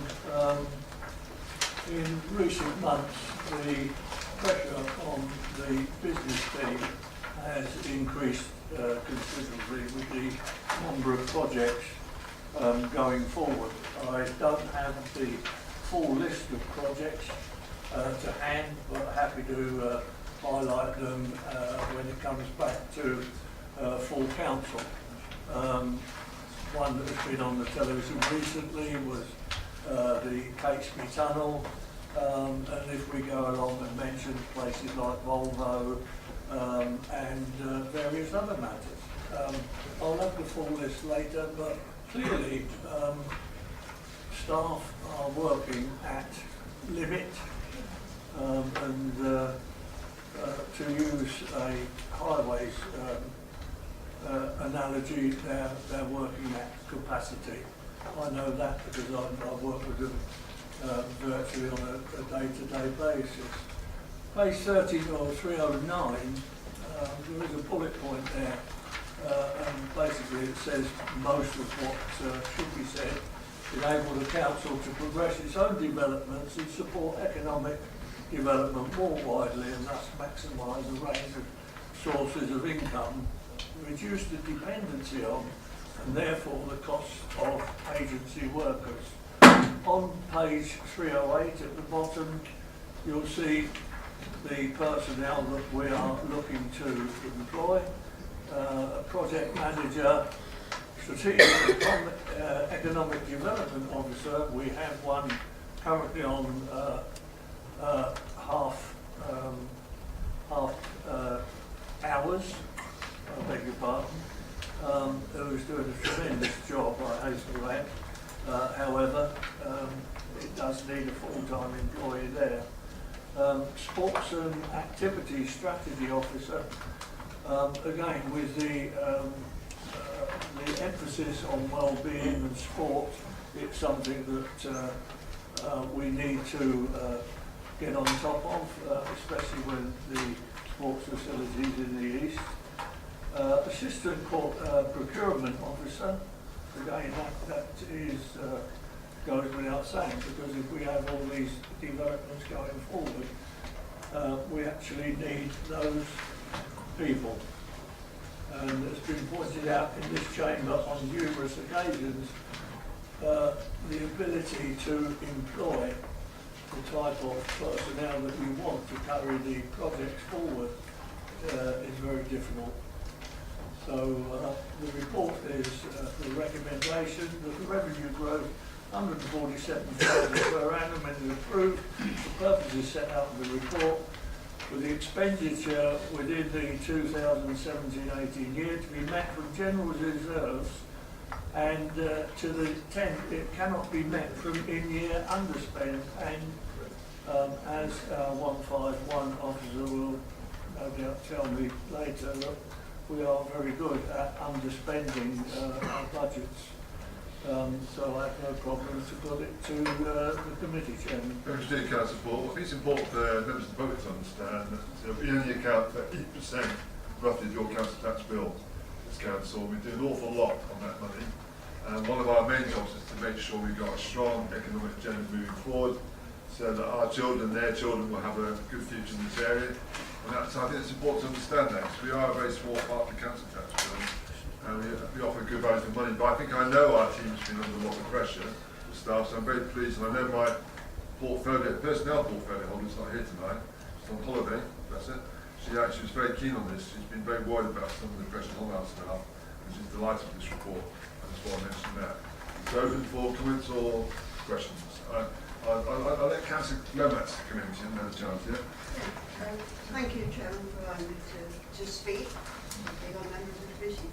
in recent months, the pressure on the business team has increased considerably with the number of projects going forward. I don't have the full list of projects to hand, but happy to highlight them when it comes back to full council. One that has been on the television recently was the Catesby Tunnel, and if we go along and mention places like Volvo and various other matters. I'll have the full list later, but clearly staff are working at limit, and to use a highways analogy, they're working at capacity. I know that because I work with them virtually on a day-to-day basis. Page 13 or 309, there is a bullet point there, and basically it says most of what should be said. Enable the council to progress its own developments and support economic development more widely, and thus maximise a range of sources of income, reduce the dependency on and therefore the cost of agency workers. On page 308 at the bottom, you'll see the personnel that we are looking to employ. A project manager, strategic economic development officer. We have one currently on half hours, I beg your pardon, who's doing a tremendous job, I hasten to add. However, it does need a full-time employee there. Sports and activity strategy officer, again with the emphasis on well-being and sport, it's something that we need to get on top of, especially when the sports facilities in the east. Assistant procurement officer, again that is goes without saying, because if we have all these developments going forward, we actually need those people. And it's been pointed out in this chamber on numerous occasions, the ability to employ the type of personnel that we want to carry the projects forward is very difficult. So the report is the recommendation that the revenue growth 147,000 per annum is approved for purposes set out in the report, with the expenditure within the 2017-18 year to be met from general reserves, and to the extent it cannot be met from in-year underspend, and as 151 officer will no doubt tell me later, that we are very good at underspending our budgets. So I have no problem to put it to the committee chairman. Thank you, Councillor Paul. I think it's important for members of the public to understand that we only account for 8% roughly of your council tax bill as council. We do an awful lot on that money. And one of our main jobs is to make sure we've got a strong economic agenda moving forward, so that our children, their children, will have a good future in this area. And that's, I think it's important to understand that, because we are a very small part of the council tax bill. And we offer good value for money, but I know our team's been under a lot of pressure for staff, so I'm very pleased, and I know my personnel portfolio holder's not here tonight, she's on holiday, that's it. She actually was very keen on this, she's been very worried about some of the pressures on our staff, and she's delighted with this report, and that's why I mentioned that. So open for comments or questions. I'll let Councillor Lomax come in, she hasn't had a chance yet. Thank you, Chairman, for allowing me to speak, being on members of the committee.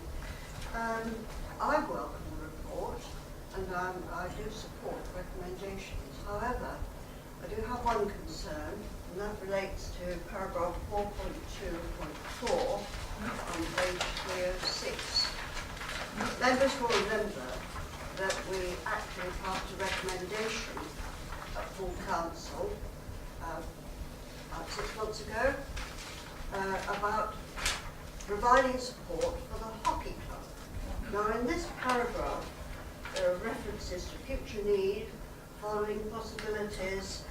I welcome the report, and I do support the recommendations. However, I do have one concern, and that relates to paragraph 4.2.4 on page 306. Members will remember that we actually passed a recommendation at full council about 6 months ago about providing support for the hockey club. Now, in this paragraph, there are references to future need, following possibilities,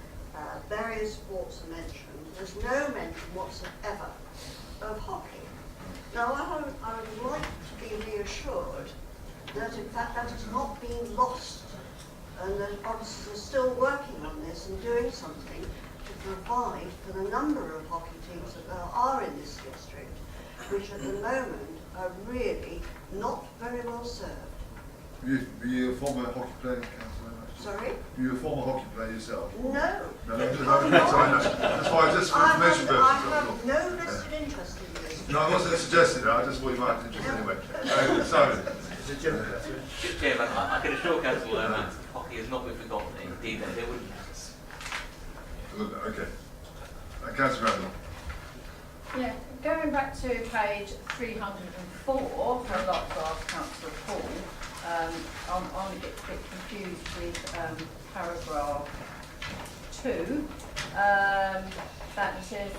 various sports are mentioned, there's no mention whatsoever of hockey. Now, I would like to be reassured that in fact that has not been lost and that officers are still working on this and doing something to provide for the number of hockey teams that there are in this district, which at the moment are really not very well served. Were you a former hockey player, Councillor? Sorry? Were you a former hockey player yourself? No. No, that's why just for information purposes. I have no vested interest in this. No, I wasn't suggesting that, I just thought you might have interest anyway. Simon? Chairman, I can assure Councillor Lomax that hockey has not been forgotten, indeed there wouldn't. Okay. Councillor Randall? Yeah, going back to page 304, where I'd like to ask Councillor Paul, I'm a bit confused with paragraph 2, that says,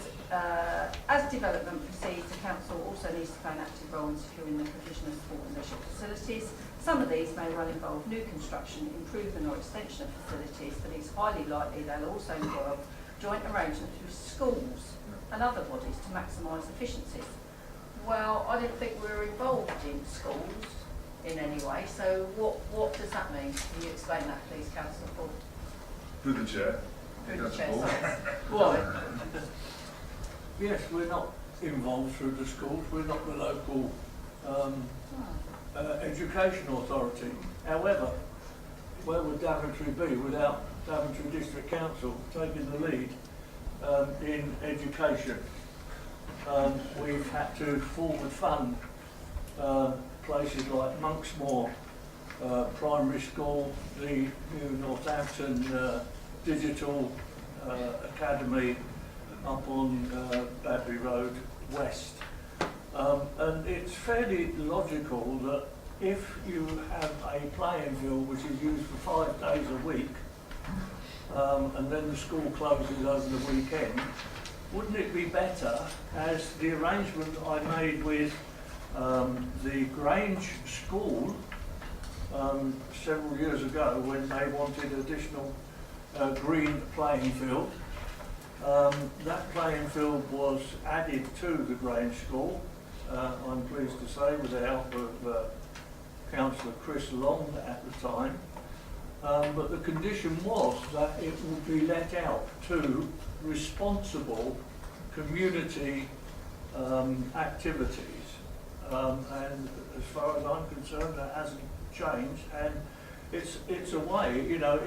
as development proceeds, the council also needs to play an active role in securing the provision of sport and leisure facilities. Some of these may well involve new construction, improvement or extension of facilities, but it's highly likely they'll also involve joint arrangements with schools and other bodies to maximise efficiencies. Well, I didn't think we were involved in schools in any way, so what does that mean? Can you explain that, please, Councillor Paul? Through the chair. Through the chair, sorry. Well, yes, we're not involved through the schools. We're not the local education authority. However, where would Daventry be without Daventry District Council taking the lead in education? We've had to forward fund places like Monksmoor Primary School, the new Northampton Digital Academy up on Badbury Road West. And it's fairly logical that if you have a playing field which is used for 5 days a week, and then the school closes over the weekend, wouldn't it be better, as the arrangement I made with the Grange School several years ago when they wanted additional green playing field. That playing field was added to the Grange School, I'm pleased to say, with the help of Councillor Chris Long at the time. But the condition was that it would be let out to responsible community activities. And as far as I'm concerned, that hasn't changed. And it's a way, you know,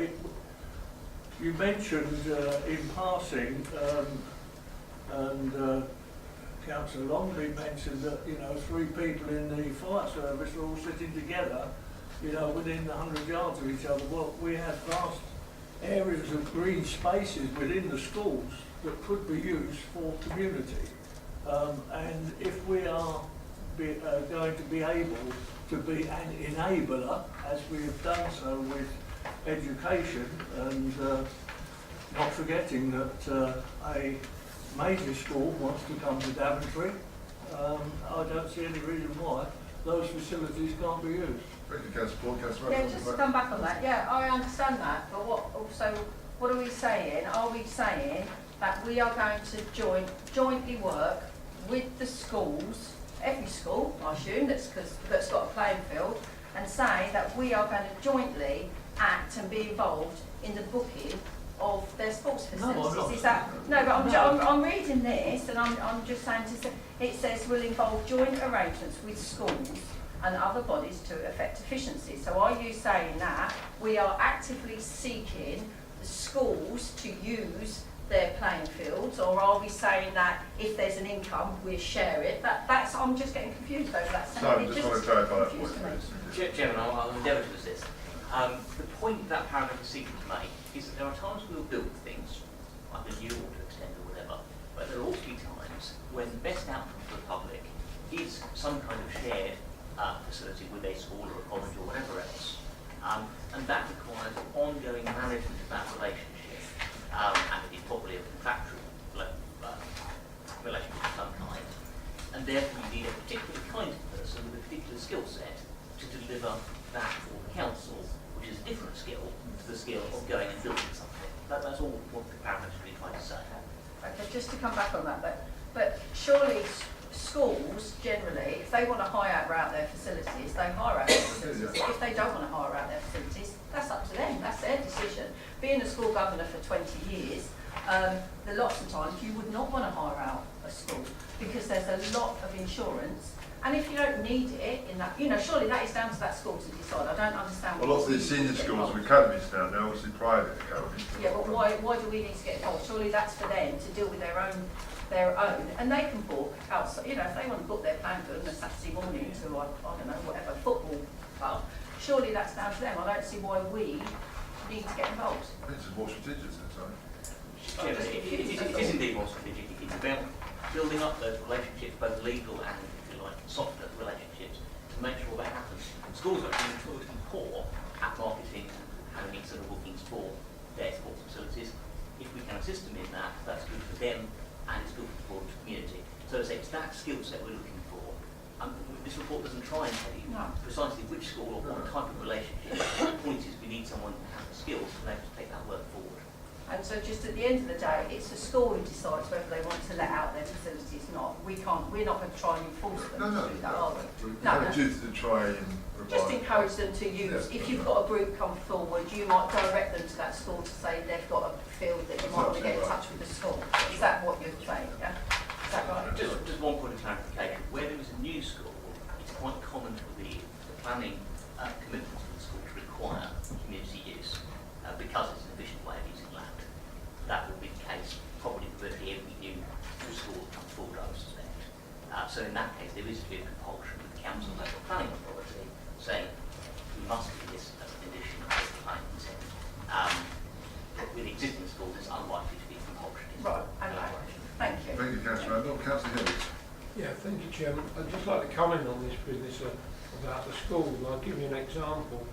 you mentioned in passing, and Councillor Longley mentioned that, you know, 3 people in the fire service are all sitting together, you know, within 100 yards of each other. Well, we have vast areas of green spaces within the schools that could be used for community. And if we are going to be able to be an enabler, as we have done so with education, and not forgetting that a major school wants to come to Daventry, I don't see any reason why those facilities can't be used. Thank you, Councillor Paul. Councillor Yeah, Randall, just to come back on that, yeah, I understand that, but what are we saying? Are we saying that we are going to jointly work with the schools, every school, I assume, that's got a playing field, and say that we are going to jointly act and be involved in the booking of their sports facilities? No, I'm not. Is that, no, but I'm reading this, and I'm just saying, it says will involve joint arrangements with schools and other bodies to affect efficiency. So are you saying that we are actively seeking the schools to use their playing fields, or are we saying that if there's an income, we share it? That's I'm just getting confused over that. So I just want to clarify that point, please. Chairman, I'll endeavour to assist. The point that paragraph is seeking to make is that there are times we'll build things, like a new or to extend or whatever, but there will also be times when the best outcome for the public is some kind of shared facility with a school or a college or whatever else. And that requires ongoing management of that relationship, and it is probably a contractual relationship of some kind. And therefore you need a particular kind of person with a particular skill set to deliver that for the council, which is a different skill to the skill of going and building something. That's all what the paragraph come back on that, but surely schools generally, if they want to hire out their facilities, they hire out their facilities. If they don't want to hire out their facilities, that's up to them. That's their decision. Being a school governor for 20 years, the lots of times you would not want to hire out a school because there's a lot of insurance. And if you don't need it in that, surely that is down to that school to decide. I don't understand. Well, lots of these senior schools are academies now, they're obviously private academies. Yeah, but why do we need to get involved? Surely that's for them to deal with their own, and they can book outside. If they want to book their Bangor on a Saturday morning to, I don't know, whatever football club, surely that's down to them. I don't see why we need to get involved. This is more strategic, sorry. Chairman, it is indeed more strategic. It's about building up those relationships, both legal and, if you like, softer relationships, to make sure that happens. Schools are notoriously poor at marketing and having external bookings for their sports facilities. If we can assist them in that, that's good for them and it's good for the broader community. So as I say, it's that skill set we're looking for. This report doesn't try and tell you precisely which school or what type of relationship. The point is we need someone who has the skills to be able to take that work forward. And so just at the end of the day, it's the school who decides whether they want to let out their facilities or not. We're not going to try and enforce them to do that, are we? We have a duty to try and just encourage them to use. If you've got a group come forward, you might direct them to that school to say they've got a field that you might want to get in touch with the school. Is that what you're saying? Yeah? Is that right? Just one point of clarification. Where there is a new school, it's quite common for the planning commitments for the school to require community use because it's an efficient way of using land. That will be the case probably for virtually every new school that comes forward, I would suspect. So in that case, there is a bit of compulsion with the council local planning authority saying we must do this as an addition to the planning consent. But with existing schools, it's unlikely to be compulsion. Right, okay. Thank you. Thank you, Councillor Randall. Councillor Hillis. Yeah, thank you, Chairman. I'd just like to comment on this business about the schools. I'll give you an example.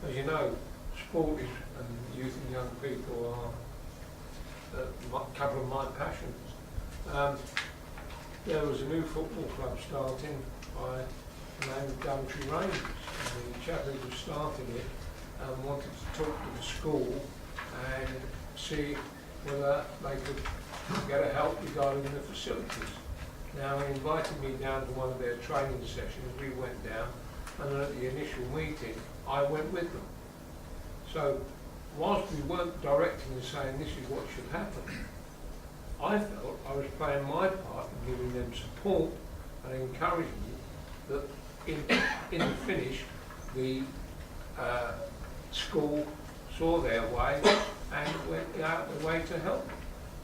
As you know, sport is, and youth and young people are a couple of my passions. There was a new football club starting by the name of Daventry. And the chap who was starting it wanted to talk to the school and see whether they could get a help regarding the facilities. Now, he invited me down to one of their training sessions. We went down, and then at the initial meeting, I went with them. So, whilst we weren't directing and saying this is what should happen, I felt I was playing my part in giving them support and encouragement that in the finish, the school saw their way and went out their way to help them.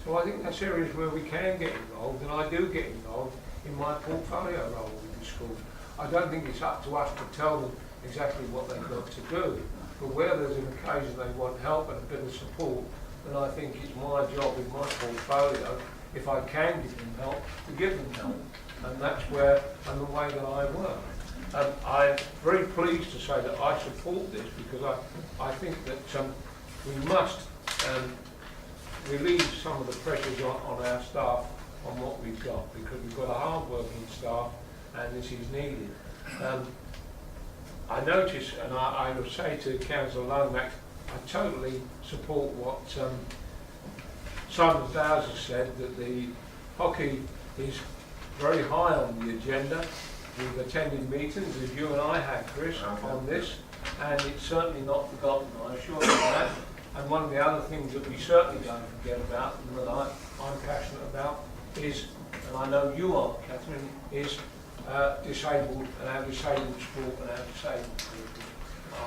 So I think that's areas where we can get involved, and I do get involved in my portfolio role with the schools. I don't think it's up to us to tell them exactly what they've got to do, but where there's an occasion they want help and a bit of support, then I think it's my job in my portfolio, if I can give them help, to give them help. And that's where, and the way that I work. I'm very pleased to say that I support this because I think that we must relieve some of the pressures on our staff on what we've got, because we've got a hard-working staff and this is needed. I notice, and I will say to Councillor Lomax, I totally support what Simon Bowes has said, that the hockey is very high on the agenda. We've attended meetings, as you and I have, Chris, on this, and it's certainly not forgotten, I assure you that. And one of the other things that we certainly don't forget about, and that I'm passionate about, is, and I know you are, Catherine, is disabled and our disabled sport and our disabled people.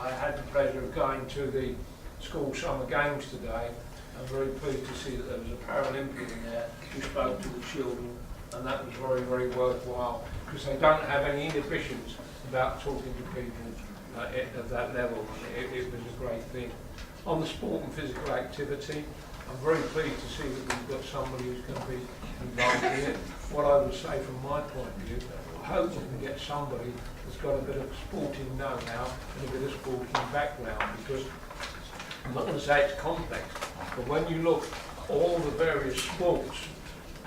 I had the pleasure of going to the school summer games today. I'm very pleased to see that there was a Paralympian there who spoke to the children, and that was very, very worthwhile, because they don't have any inhibitions about talking to people at that level. It was a great thing. On the sport and physical activity, I'm very pleased to see that we've got somebody who's going to be involved in it. What I would say from my point of view, I hope we can get somebody that's got a bit of sporting know-how and a bit of sporting background, because I'm not going to say it's complex, but when you look at all the various sports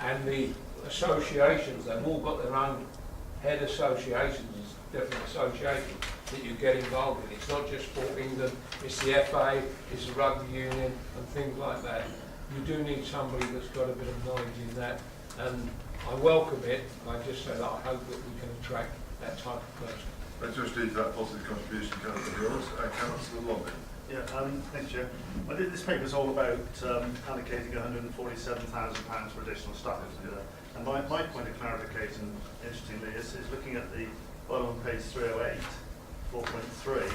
and the associations, they've all got their own head associations, different associations that you get involved in. It's not just Sport England, it's the FA, it's the rugby union and things like that. You do need somebody that's got a bit of knowledge in that and I welcome it. I just say that I hope that we can attract that type of person. Thanks very much for that positive contribution, Councillor Hills. Councillor Lombard. Yeah, thanks, Chair. I think this paper is all about allocating £147,000 for additional staff. And my point of clarification, interestingly, is looking at the bottom of page 308, 4.3,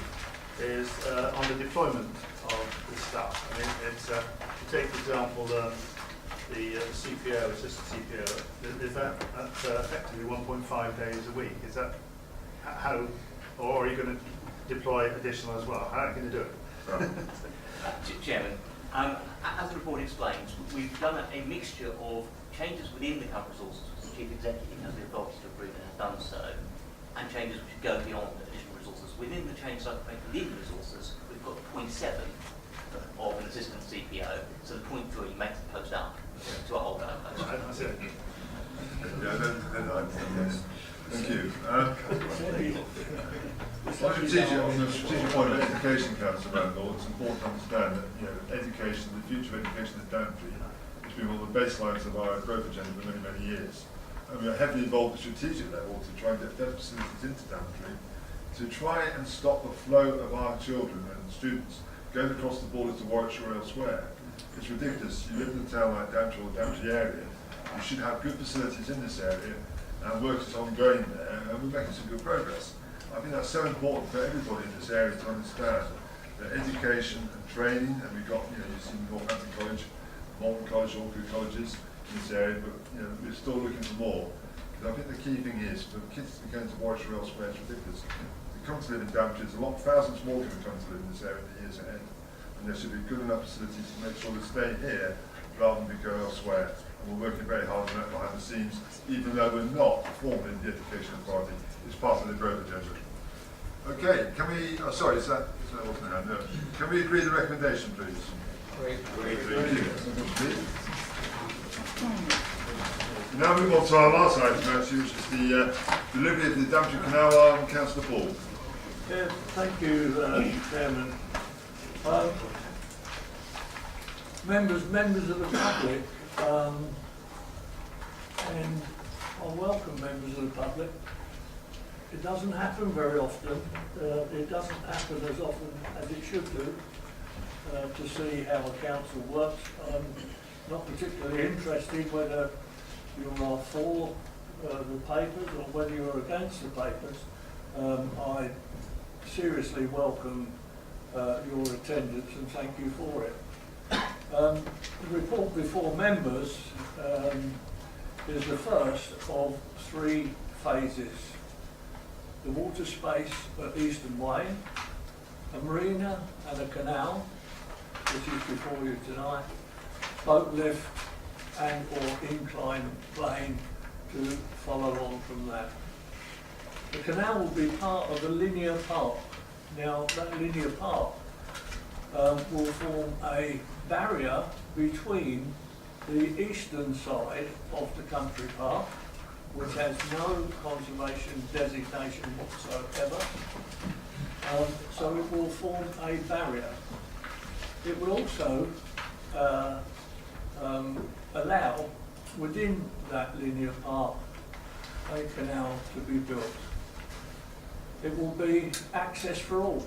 is on the deployment of the staff. I mean, it's, you take, for example, the CPO, assistant CPO, is that effectively 1.5 days a week? Is that how, or are you going to deploy additional as well? How are you going to do it? Chairman, as the report explains, we've done a mixture of changes within the current resources, which the Chief Executive has the authority to approve and has done so, and changes which go beyond additional resources. Within the changes I've made within the resources, we've got 0.7 of an assistant CPO, so the 0.3 makes the post up to a whole post. That's it. Yes. Thank you. On the strategic point of education, Councillor Randall, it's important to understand that education, the future of education at Daventry, has been one of the baselines of our growth agenda for many, many years. And we are heavily involved at strategic level to try and get better facilities into Daventry, to try and stop the flow of our children and students going across the border to Warwickshire or elsewhere. It's ridiculous. You live in a town like Daventry or the Daventry area, you should have good facilities in this area, and work is ongoing there, and we're making some good progress. I think that's so important for everybody in this area to understand that education and training, and we've got, you've seen Northampton College, Malton College, all good colleges in this area, but we're still looking for more. Because I think the key thing is for kids to be going to Warwickshire or elsewhere, it's ridiculous. To come to live in Daventry, there's a lot, thousands more going to come to live in this area in the years ahead, and there should be good enough facilities to make sure they stay here rather than go elsewhere. And we're working very hard on that behind the scenes, even though we're not formally the Education Authority. It's part of the growth agenda. Okay, can we, sorry, is that wasn't a hand, no. Can we agree the recommendation, please? Great. Thank you. We now move on to our last item, actually, which is the delivery of the Daventry Canal Arm. Councillor Paul. Yeah, thank you, Chairman. Members of the public, and I welcome members of the public. It doesn't happen very often. It doesn't happen as often as it should do to see how a council works. I'm not particularly interested whether you are for the papers or whether you're against the papers. I seriously welcome your attendance and thank you for it. The report before members is the first of 3 phases. The water space at Eastern Way, a marina and a canal, which is before you tonight, boat lift and or incline plane to follow on from that. The canal will be part of a linear park. Now that linear park will form a barrier between the eastern side of the country park, which has no conservation designation whatsoever. So it will form a barrier. It will also allow within that linear park a canal to be built. It will be access for all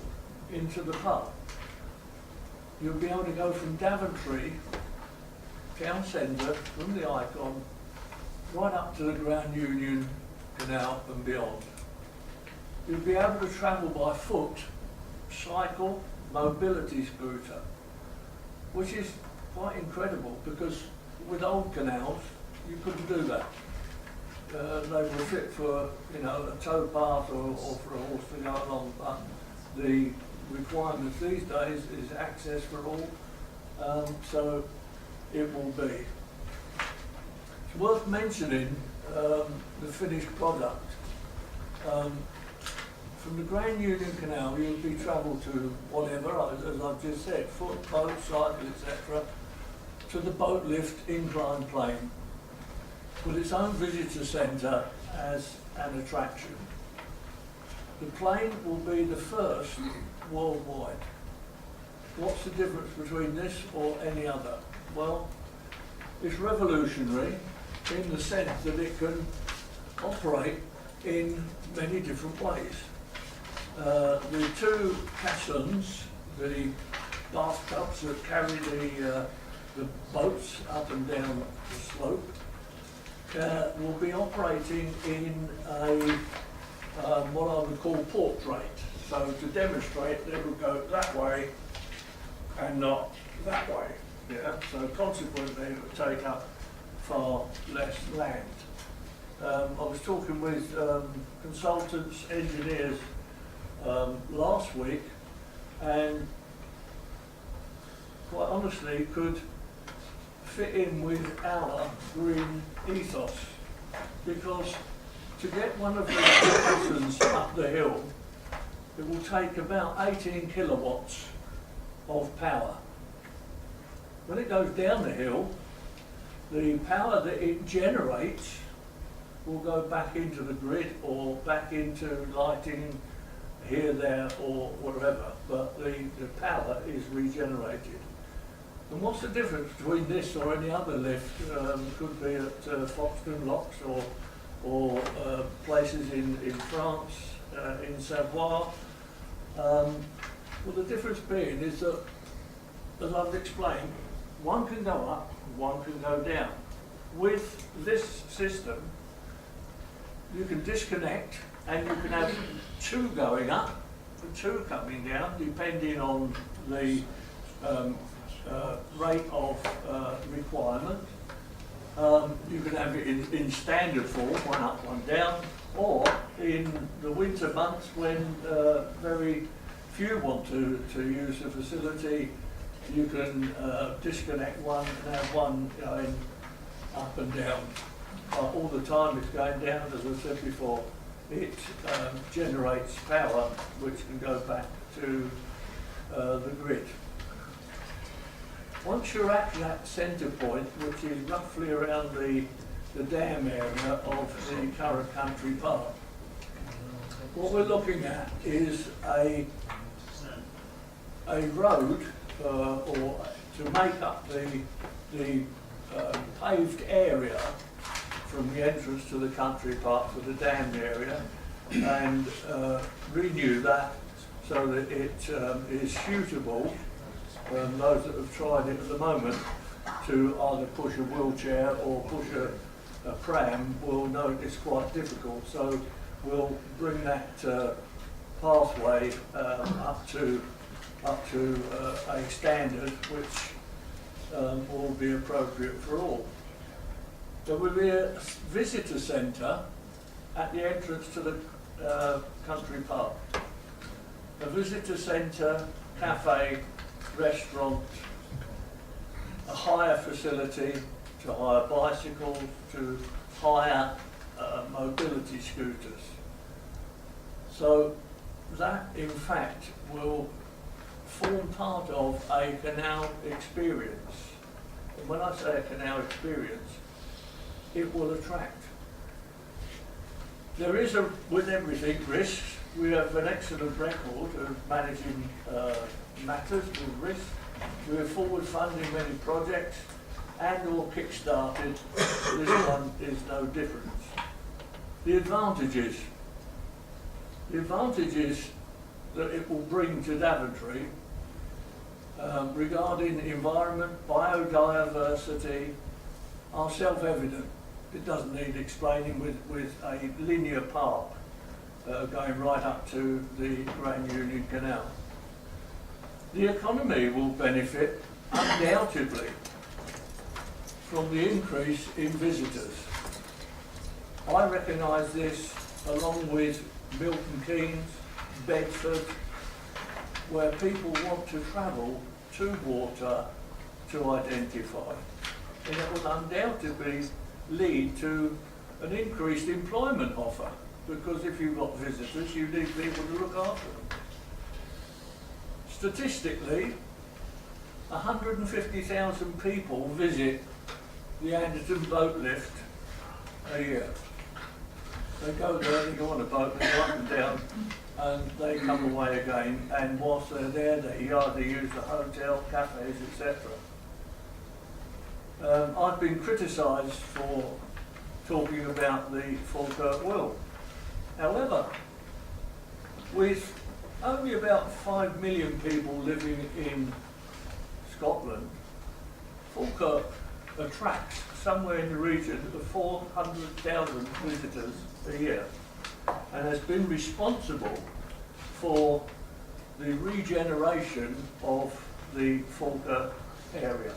into the park. You'll be able to go from Daventry, town centre, from the Icon, right up to the Grand Union Canal and beyond. You'll be able to travel by foot, cycle, mobility scooter, which is quite incredible because with old canals you couldn't do that. They were fit for a tow path or for a horse to go along, but the requirements these days is access for all, so it will be. It's worth mentioning the finished product. From the Grand Union Canal you'll be travelled to whatever, as I've just said, foot, boat, cycle, etc., to the boat lift incline plane with its own visitor centre as an attraction. The plane will be the first worldwide. What's the difference between this or any other? Well, it's revolutionary in the sense that it can operate in many different ways. The two caissons, the bathtubs that carry the boats up and down the slope, will be operating in a what I would call portrait. So to demonstrate, they will go that way and not that way. Yeah. So consequently, it will take up far less land. I was talking with consultants, engineers last week, and quite honestly could fit in with our green ethos, because to get one of the caissons up the hill, it will take about 18 kilowatts of power. When it goes down the hill, the power that it generates will go back into the grid or back into lighting here, there or wherever, but the power is regenerated. And what's the difference between this or any other lift? Could be at Foxton Locks or places in France, in Savoie. Well, the difference being is that, as I've explained, one can go up, one can go down. With this system, you can disconnect and you can have two going up and two coming down, depending on the rate of requirement. You can have it in standard form, one up, one down, or in the winter months when very few want to use the facility, you can disconnect one and have one going up and down. All the time it's going down, as I said before, it generates power which can go back to the grid. Once you're at that centre point, which is roughly around the dam area of the current country park, what we're looking at is a road or to make up the paved area from the entrance to the country park to the dam area, and renew that so that it is suitable. Those that have tried it at the moment to either push a wheelchair or push a pram will know it's quite difficult. So we'll bring that pathway up to a standard which will be appropriate for all. There will be a visitor centre at the entrance to the country park. A visitor centre, cafe, restaurant, a hire facility to hire bicycles, to hire mobility scooters. So that in fact will form part of a canal experience. And when I say a canal experience, it will attract. There is, with everything, risks. We have an excellent record of managing matters with risk. We have forward funding many projects and or kick-started. This one is no different. The advantages that it will bring to Daventry regarding environment, biodiversity are self-evident. It doesn't need explaining with a linear park going right up to the Grand Union Canal. The economy will benefit undoubtedly from the increase in visitors. I recognise this along with Milton Keynes, Bedford, where people want to travel to water to identify. And it will undoubtedly lead to an increased employment offer, because if you've got visitors, you need people to look after them. Statistically, 150,000 people visit the Anderton boat lift a year. They go there, they go on a boat, they go up and down, and they come away again, and whilst they're there, they either use the hotel, cafes, etc. I've been criticised for talking about the Falkirk will. However, with only about 5 million people living in Scotland, Falkirk attracts somewhere in the region of 400,000 visitors a year and has been responsible for the regeneration of the Falkirk area.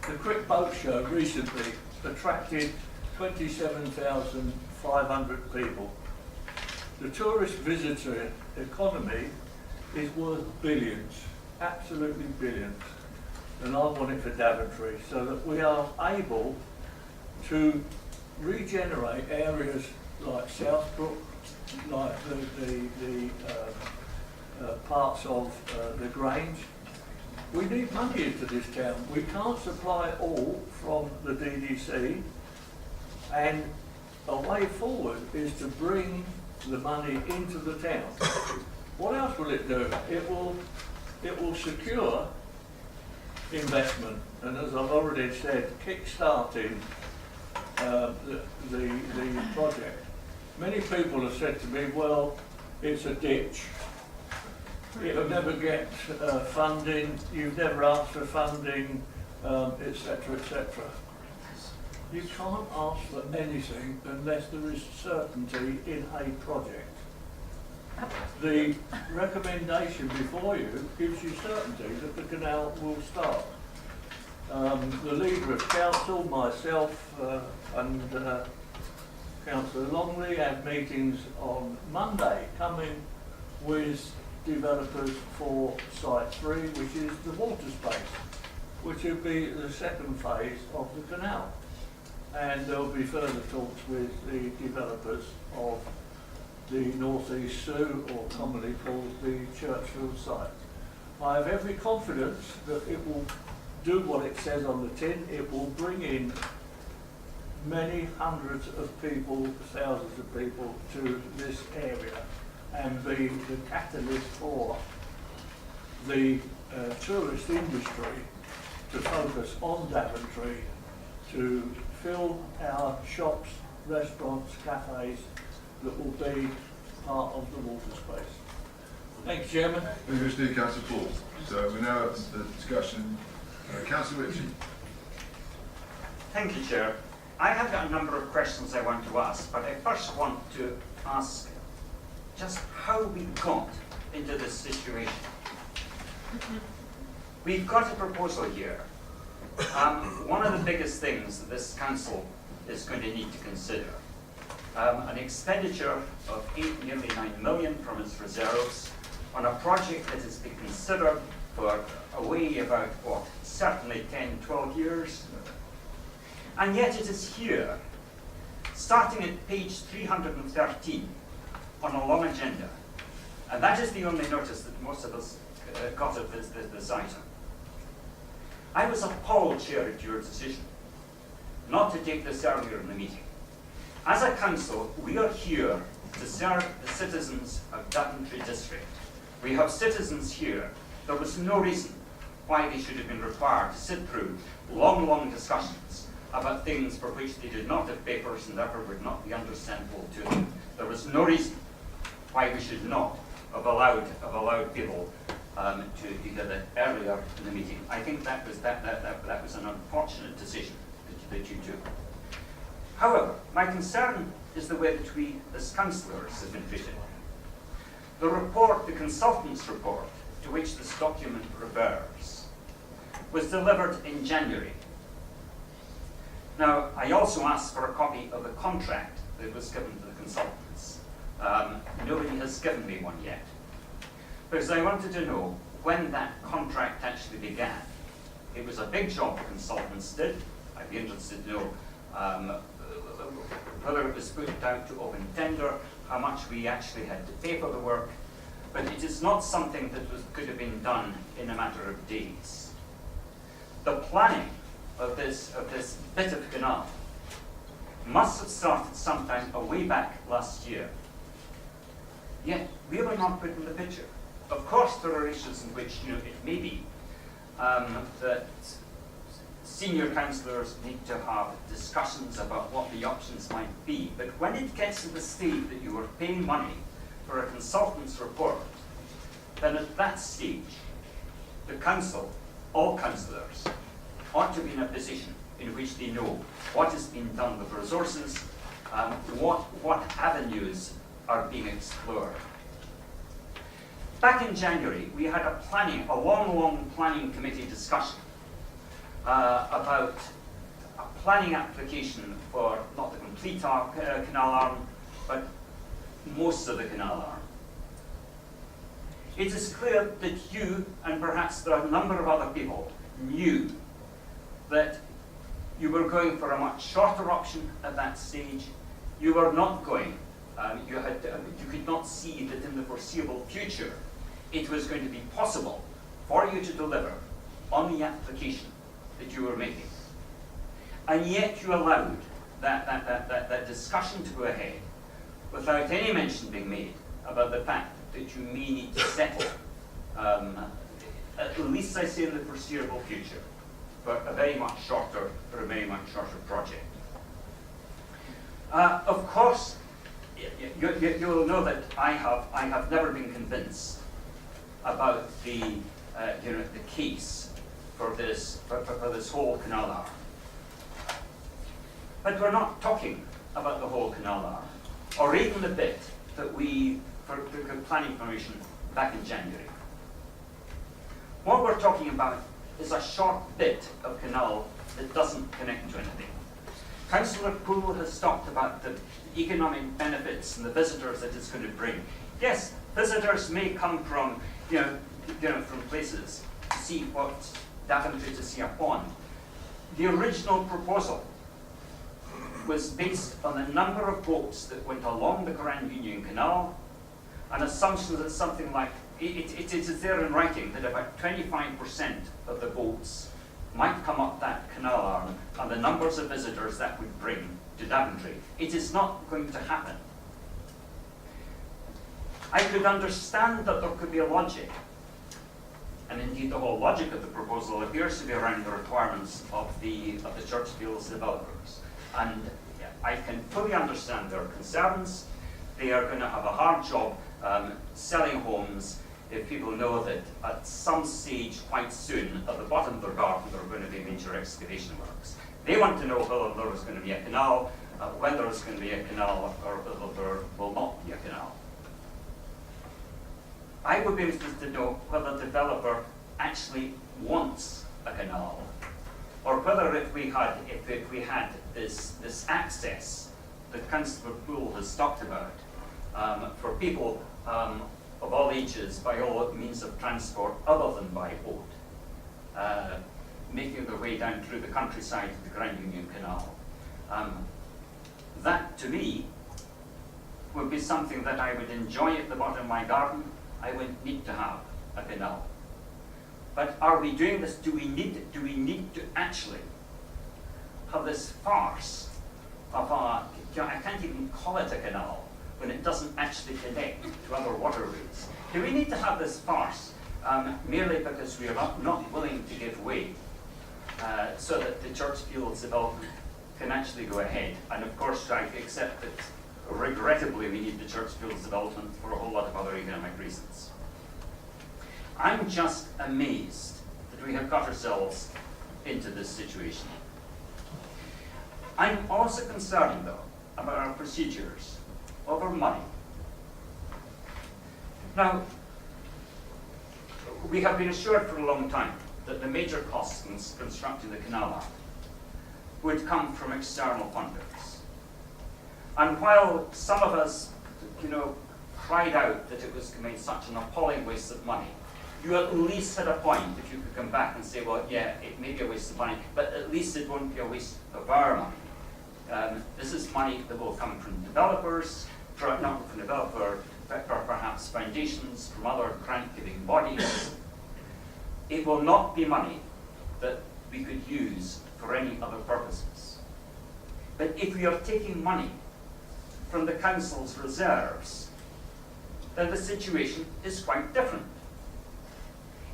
The Crick Boat Show recently attracted 27,500 people. The tourist visitor economy is worth billions, absolutely billions. And I want it for Daventry so that we are able to regenerate areas like Southbrook, like the parts of the Grange. We need money into this town. We can't supply all from the DDC, and a way forward is to bring the money into the town. What else will it do? It will secure investment, and as I've already said, kick-starting the project. Many people have said to me, well, it's a ditch. It'll never get funding, you've never asked for funding, etc., etc. You can't ask for anything unless there is certainty in a project. The recommendation before you gives you certainty that the canal will start. The leader of council, myself and Councillor Longley had meetings on Monday coming with developers for Site 3, which is the water space, which will be the second phase of the canal. And there will be further talks with the developers of the North East Sue, or commonly called the Churchfield site. I have every confidence that it will do what it says on the tin. It will bring in many hundreds of people, thousands of people to this area and be the catalyst for the tourist industry to focus on Daventry, to fill our shops, restaurants, cafes that will be part of the water space. Thanks, Chairman. Thank you, Mr. Councillor Paul. So we now have the discussion. Councillor Ritchie. Thank you, Chair. I have got a number of questions I want to ask, but I first want to ask just how we got into this situation. We've got a proposal here. One of the biggest things that this council is going to need to consider, an expenditure of nearly 9 million from its reserves on a project that has been considered for a way about, what, certainly 10, 12 years. And yet it is here, starting at page 313, on a long agenda. And that is the only notice that most of us got of this item. I was appalled, Chair, at your decision not to take this earlier in the meeting. As a council, we are here to serve the citizens of Daventry District. We have citizens here. There was no reason why they should have been required to sit through long, long discussions about things for which they did not have papers and therefore would not be understandable to them. There was no reason why we should not have allowed people to gather earlier in the meeting. I think that was an unfortunate decision that you took. However, my concern is the way that we, as councillors, have been treated. The report, the consultant's report, to which this document refers, was delivered in January. Now, I also asked for a copy of the contract that was given to the consultants. Nobody has given me one yet, because I wanted to know when that contract actually began. It was a big job the consultants did. I'd be interested to know whether it was put out to open tender, how much we actually had to pay for the work, but it is not something that could have been done in a matter of days. The planning of this bit of canal must have started sometime way back last year. Yet we were not put in the picture. Of course, there are issues in which it may be that senior councillors need to have discussions about what the options might be. But when it gets to the stage that you are paying money for a consultant's report, then at that stage, the council, all councillors, ought to be in a position in which they know what is being done with resources, what avenues are being explored. Back in January, we had a long planning committee discussion about a planning application for not the complete canal arm, but most of the canal arm. It is clear that you, and perhaps there are a number of other people, knew that you were going for a much shorter option at that stage. You were not going, you could not see that in the foreseeable future it was going to be possible for you to deliver on the application that you were making. And yet you allowed that discussion to go ahead without any mention being made about the fact that you may need to settle, at least I say in the foreseeable future, for a very much shorter project. Of course, you will know that I have never been convinced about the case for this whole canal arm. But we're not talking about the whole canal arm, or even the bit that we took planning permission back in January. What we're talking about is a short bit of canal that doesn't connect to anything. Councillor Poole has talked about the economic benefits and the visitors that it's going to bring. Yes, visitors may come from, from places to see what Daventry, to see a pond. The original proposal was based on the number of boats that went along the Grand Union Canal, an assumption that something like, it is there in writing that about 25% of the boats might come up that canal arm, and the numbers of visitors that would bring to Daventry. It is not going to happen. I could understand that there could be a logic, and indeed the whole logic of the proposal appears to be around the requirements of the Churchfields developers. And I can fully understand their concerns. They are going to have a hard job selling homes if people know that at some stage quite soon, at the bottom of their garden, there are going to be major excavation works. They want to know whether there is going to be a canal, when there is going to be a canal, or whether there will not be a canal. I would be interested to know whether the developer actually wants a canal, or whether if we had this access that Councillor Poole has talked about for people of all ages by all means of transport other than by boat, making their way down through the countryside of the Grand Union Canal. That to me would be something that I would enjoy at the bottom of my garden. I would need to have a canal. But are we doing this? Do we need to actually have this farce of I can't even call it a canal when it doesn't actually connect to other waterways? Do we need to have this farce merely because we are not willing to give way so that the Churchfields development can actually go ahead? And of course, I accept that regrettably we need the Churchfields development for a whole lot of other economic reasons. I'm just amazed that we have got ourselves into this situation. I'm also concerned, though, about our procedures over money. Now, we have been assured for a long time that the major costs in constructing the canal arm would come from external funders. And while some of us, cried out that it was such an appalling waste of money, you at least had a point if you could come back and say, well, yeah, it may be a waste of money, but at least it won't be a waste of our money. This is money that will come from developers, not from developer, but perhaps foundations, from other grant-giving bodies. It will not be money that we could use for any other purposes. But if we are taking money from the council's reserves, then the situation is quite different.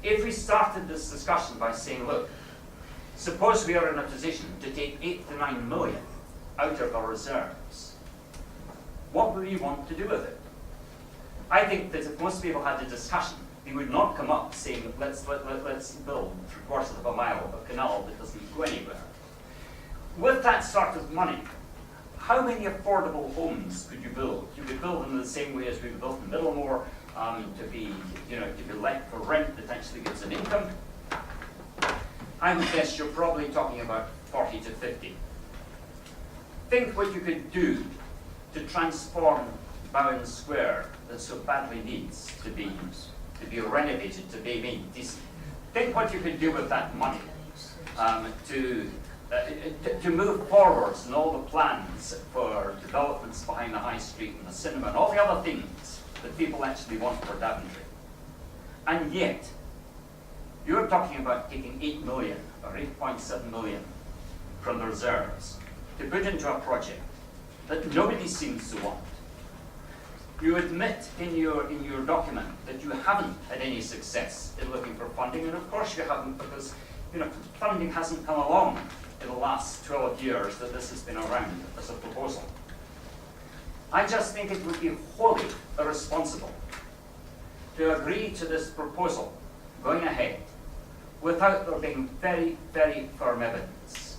If we started this discussion by saying, look, Suppose we are in a position to take 8 to 9 million out of our reserves. What would we want to do with it? I think that if most people had a discussion, they would not come up saying, let's build 3/4 of a mile of canal that doesn't go anywhere. With that sort of money, how many affordable homes could you build? You could build them in the same way as we built in Middlemore, to be let for rent that actually gives an income. I would guess you're probably talking about 40 to 50. Think what you could do to transform Bowen Square that so badly needs to be renovated, to be made decent. Think what you could do with that money to move forwards in all the plans for developments behind the high street and the cinema and all the other things that people actually want for Daventry. And yet, you're talking about taking 8 million or 8.7 million from the reserves to put into a project that nobody seems to want. You admit in your document that you haven't had any success in looking for funding, and of course you haven't, because funding hasn't come along in the last 12 years that this has been around as a proposal. I just think it would be wholly irresponsible to agree to this proposal going ahead without there being very, very firm evidence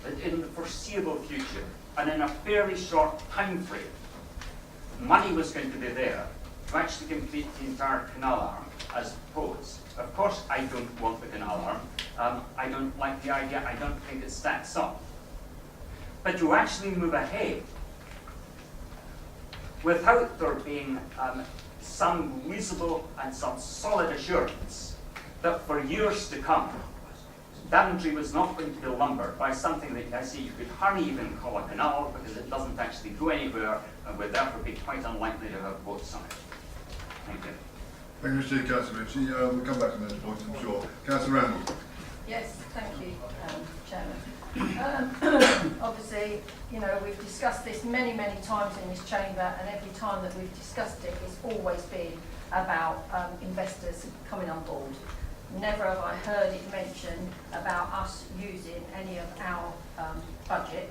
that in the foreseeable future and in a fairly short time frame, money was going to be there to actually complete the entire canal arm as proposed. Of course, I don't want the canal arm. I don't like the idea. I don't think it stacks up. But you actually move ahead without there being some reasonable and some solid assurance that for years to come, Daventry was not going to be lumbered by something that I see you could hardly even call a canal, because it doesn't actually go anywhere and would therefore be quite unlikely to have boats on it. Thank you. Thank you, Mr. Councillor Ritchie. We'll come back to those points, I'm sure. Councillor Randall. Yes, thank you, Chairman. Obviously, we've discussed this many, many times in this chamber, and every time that we've discussed it, it's always been about investors coming on board. Never have I heard it mentioned about us using any of our budget.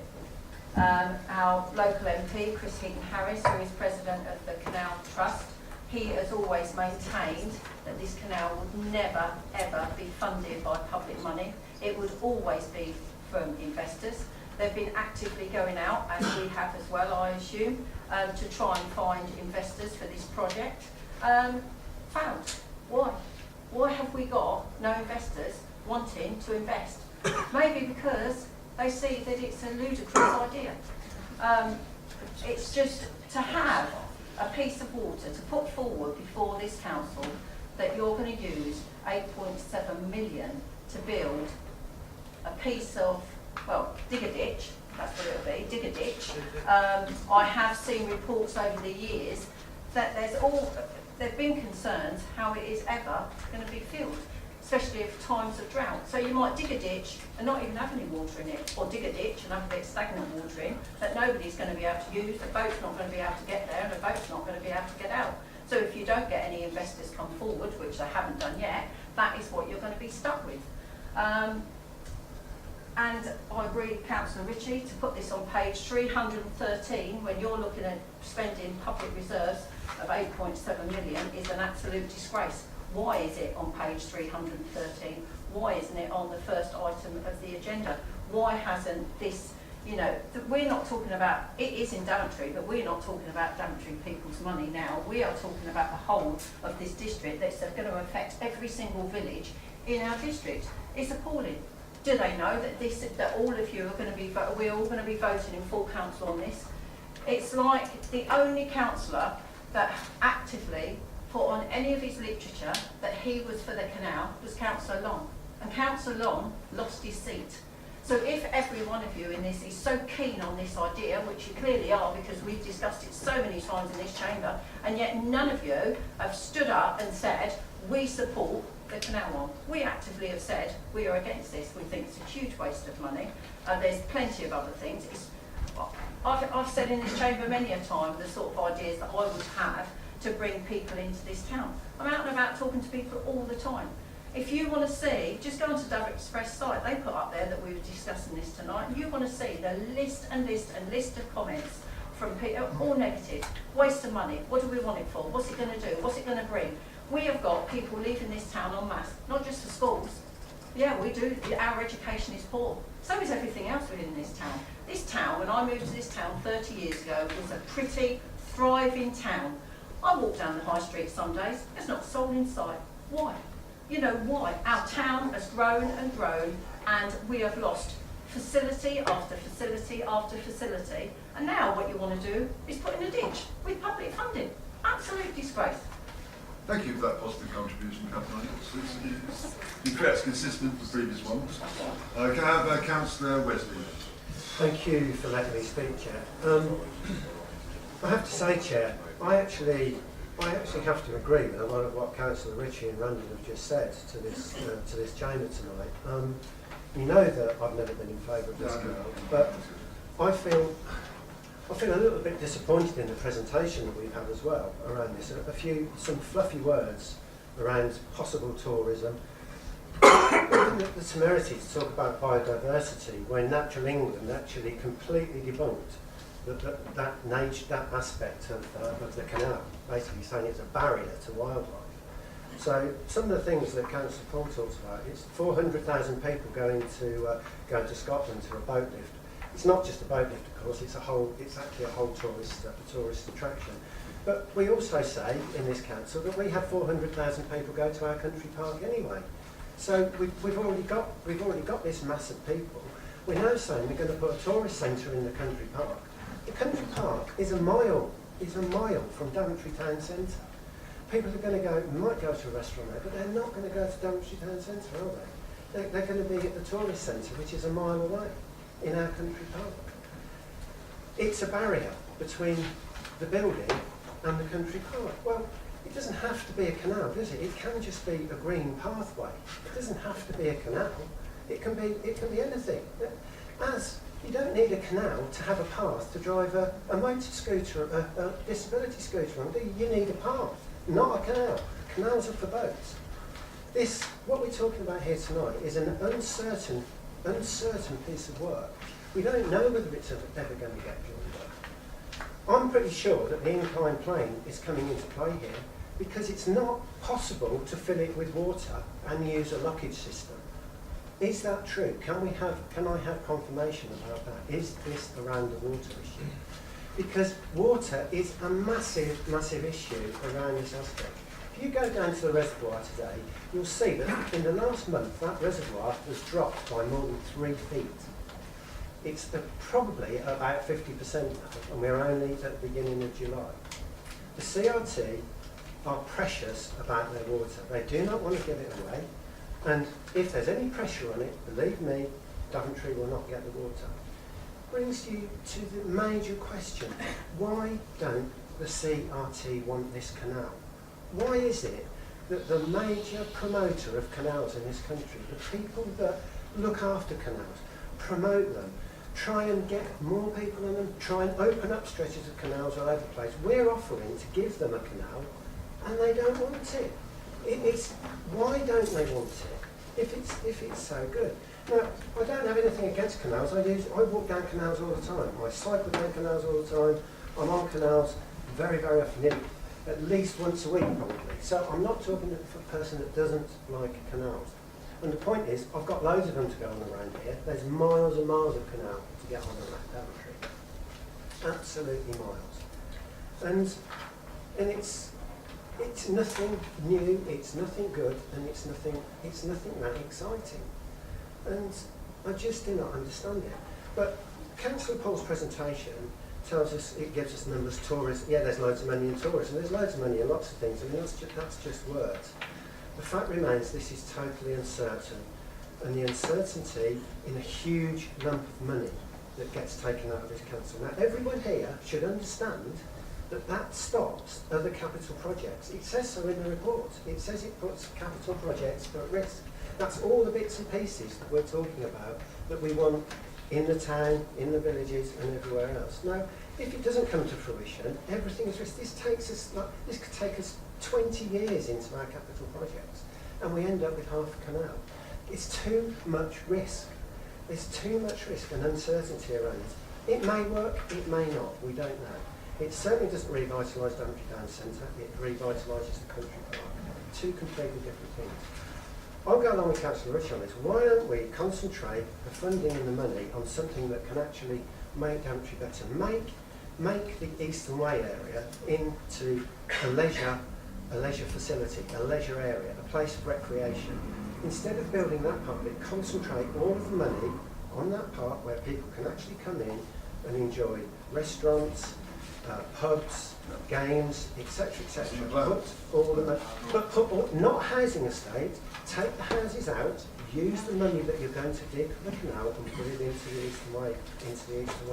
Our local MP, Chris Heaton-Harris, who is president of the Canal Trust, he has always maintained that this canal would never, ever be funded by public money. It would always be from investors. They've been actively going out, as we have as well, I assume, to try and find investors for this project. Found. Why? Why have we got no investors wanting to invest? Maybe because they see that it's a ludicrous idea. It's just to have a piece of water to put forward before this council that you're going to use 8.7 million to build a piece of, dig a ditch, that's what it'll be, dig a ditch. I have seen reports over the years that there've been concerns how it is ever going to be filled, especially if times of drought. So you might dig a ditch and not even have any water in it, or dig a ditch and have a bit of stagnant water in that nobody's going to be able to use, the boat's not going to be able to get there, and the boat's not going to be able to get out. So if you don't get any investors come forward, which they haven't done yet, that is what you're going to be stuck with. And I agree with Councillor Ritchie to put this on page 313 when you're looking at spending public reserves of 8.7 million is an absolute disgrace. Why is it on page 313? Why isn't it on the first item of the agenda? Why hasn't this, we're not talking about, it is in Daventry, but we're not talking about Daventry people's money now. We are talking about the whole of this district that's going to affect every single village in our district. It's appalling. Do they know that all of you are going to be, we're all going to be voting in full council on this? It's like the only councillor that actively put on any of his literature that he was for the canal was Councillor Long. And Councillor Long lost his seat. So if every one of you in this is so keen on this idea, which you clearly are because we've discussed it so many times in this chamber, and yet none of you have stood up and said, we support the canal one. We actively have said we are against this. We think it's a huge waste of money. There's plenty of other things. I've said in this chamber many a time the sort of ideas that I would have to bring people into this town. I'm out and about talking to people all the time. If you want to see, just go onto Daventry Express site, they put up there that we were discussing this tonight, and you want to see the list of comments from people, all negative, waste of money, what do we want it for, what's it going to do, what's it going to bring. We have got people leaving this town en masse, not just for schools. Yeah, we do, our education is poor. So is everything else within this town. This town, when I moved to this town 30 years ago, was a pretty, thriving town. I walk down the high street some days, there's not a soul in sight. Why? You know why? Our town has grown and grown, and we have lost facility after facility after facility. And now what you want to do is put in a ditch with public funding. Absolute disgrace. Thank you for that positive contribution, Councillor. That's consistent with previous ones. Can I have Councillor Wesley? Thank you for letting me speak, Chair. I have to say, Chair, I actually have to agree with a lot of what Councillor Ritchie and Randall have just said to this chamber tonight. You know that I've never been in favour of this canal, but I feel a little bit disappointed in the presentation that we've had as well around this. Some fluffy words around possible tourism. The temerity to talk about biodiversity when Natural England actually completely debunked that aspect of the canal, basically saying it's a barrier to wildlife. So some of the things that Councillor Paul talks about, it's 400,000 people going to Scotland to a boat lift. It's not just a boat lift, of course, it's actually a whole tourist attraction. But we also say in this council that we have 400,000 people go to our country park anyway. So we've already got this mass of people. We're now saying we're going to put a tourist centre in the country park. The country park is a mile from Daventry town centre. People are going to go, might go to a restaurant there, but they're not going to go to Daventry town centre, are they? They're going to be at the tourist centre, which is a mile away in our country park. It's a barrier between the building and the country park. Well, it doesn't have to be a canal, does it? It can just be a green pathway. It doesn't have to be a canal. It can be anything. As you don't need a canal to have a path to drive a motor scooter, a disability scooter on. You need a path, not a canal. Canals are for boats. What we're talking about here tonight is an uncertain piece of work. We don't know whether it's ever going to get joined up. I'm pretty sure that the inclined plane is coming into play here because it's not possible to fill it with water and use a lockage system. Is that true? Can I have confirmation about that? Is this around the water issue? Because water is a massive, massive issue around this aspect. If you go down to the reservoir today, you'll see that in the last month that reservoir has dropped by more than 3 feet. It's probably about 50% now, and we're only at the beginning of July. The CRT are precious about their water. They do not want to give it away, and if there's any pressure on it, believe me, Daventry will not get the water. Brings you to the major question. Why don't the CRT want this canal? Why is it that the major promoter of canals in this country, the people that look after canals, promote them, try and get more people in them, try and open up stretches of canals all over the place, we're offering to give them a canal and they don't want it. Why don't they want it if it's so good? Now, I don't have anything against canals. I walk down canals all the time. I cycle down canals all the time. I'm on canals very, very often, at least once a week probably. So I'm not talking to a person that doesn't like canals. And the point is, I've got loads of them to go on around here. There's miles and miles of canal to get on around Daventry. Absolutely miles. And it's nothing new, it's nothing good, and it's nothing that exciting. And I just do not understand it. But Councillor Paul's presentation tells us, it gives us numbers, tourists. Yeah, there's loads of money in tourism. There's loads of money in lots of things. I mean, that's just words. The fact remains this is totally uncertain. And the uncertainty in a huge lump of money that gets taken out of this council. Now, everyone here should understand that stops other capital projects. It says so in the report. It says it puts capital projects at risk. That's all the bits and pieces that we're talking about that we want in the town, in the villages and everywhere else. Now, if it doesn't come to fruition, everything is risk. This could take us 20 years into our capital projects. and we end up with half a canal. It's too much risk. There's too much risk and uncertainty around it. It may work, it may not, we don't know. It certainly doesn't revitalise Daventry Town Centre, it revitalises the country park. Two completely different things. I'll go along with Councillor Rich on this. Why don't we concentrate the funding and the money on something that can actually make Daventry better? Make the Eastern Way area into a leisure facility, a leisure area, a place of recreation. Instead of building that part of it, concentrate all of the money on that part where people can actually come in and enjoy restaurants, pubs, games, etc., etc. Put all the money, not housing estate. Take the houses out. Use the money that you're going to dig for the canal and put it into the Eastern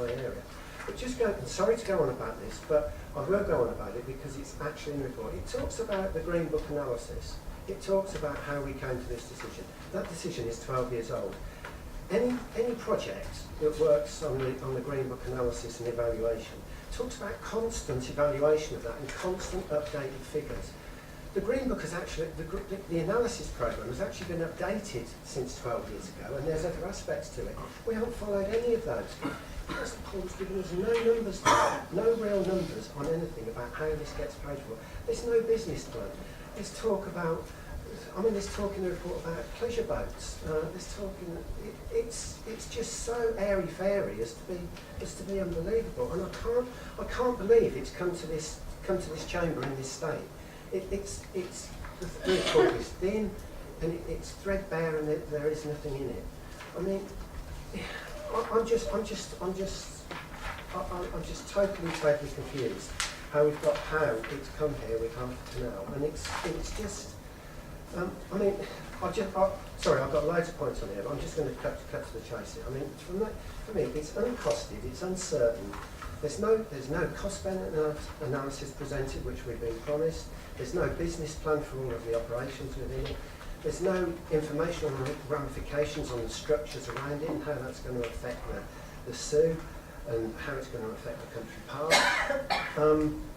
Way area. But just go. Sorry to go on about this, but I will go on about it because it's actually in the report. It talks about the Green Book analysis. It talks about how we came to this decision. That decision is 12 years old. Any project that works on the Green Book analysis and evaluation talks about constant evaluation of that and constant updated figures. The Green Book has actually, the analysis programme has actually been updated since 12 years ago, and there's other aspects to it. We haven't followed any of those. Because the Court's given us no numbers there, no real numbers on anything about how this gets paid for. There's no business plan. There's talk about, there's talk in the report about pleasure boats. There's talk it's just so airy-fairy as to be unbelievable. And I can't believe it's come to this chamber in this state. The report is thin and it's threadbare and there is nothing in it. I mean, I'm just totally confused how it's come here with half a canal, and it's just. Sorry, I've got loads of points on here, but I'm just going to cut to the chase here. I mean, for me, it's uncosted, it's uncertain. There's no cost-benefit analysis presented, which we've been promised. There's no business plan for all of the operations within it. There's no information on the ramifications on the structures around it and how that's going to affect the Sue and how it's going to affect the country park.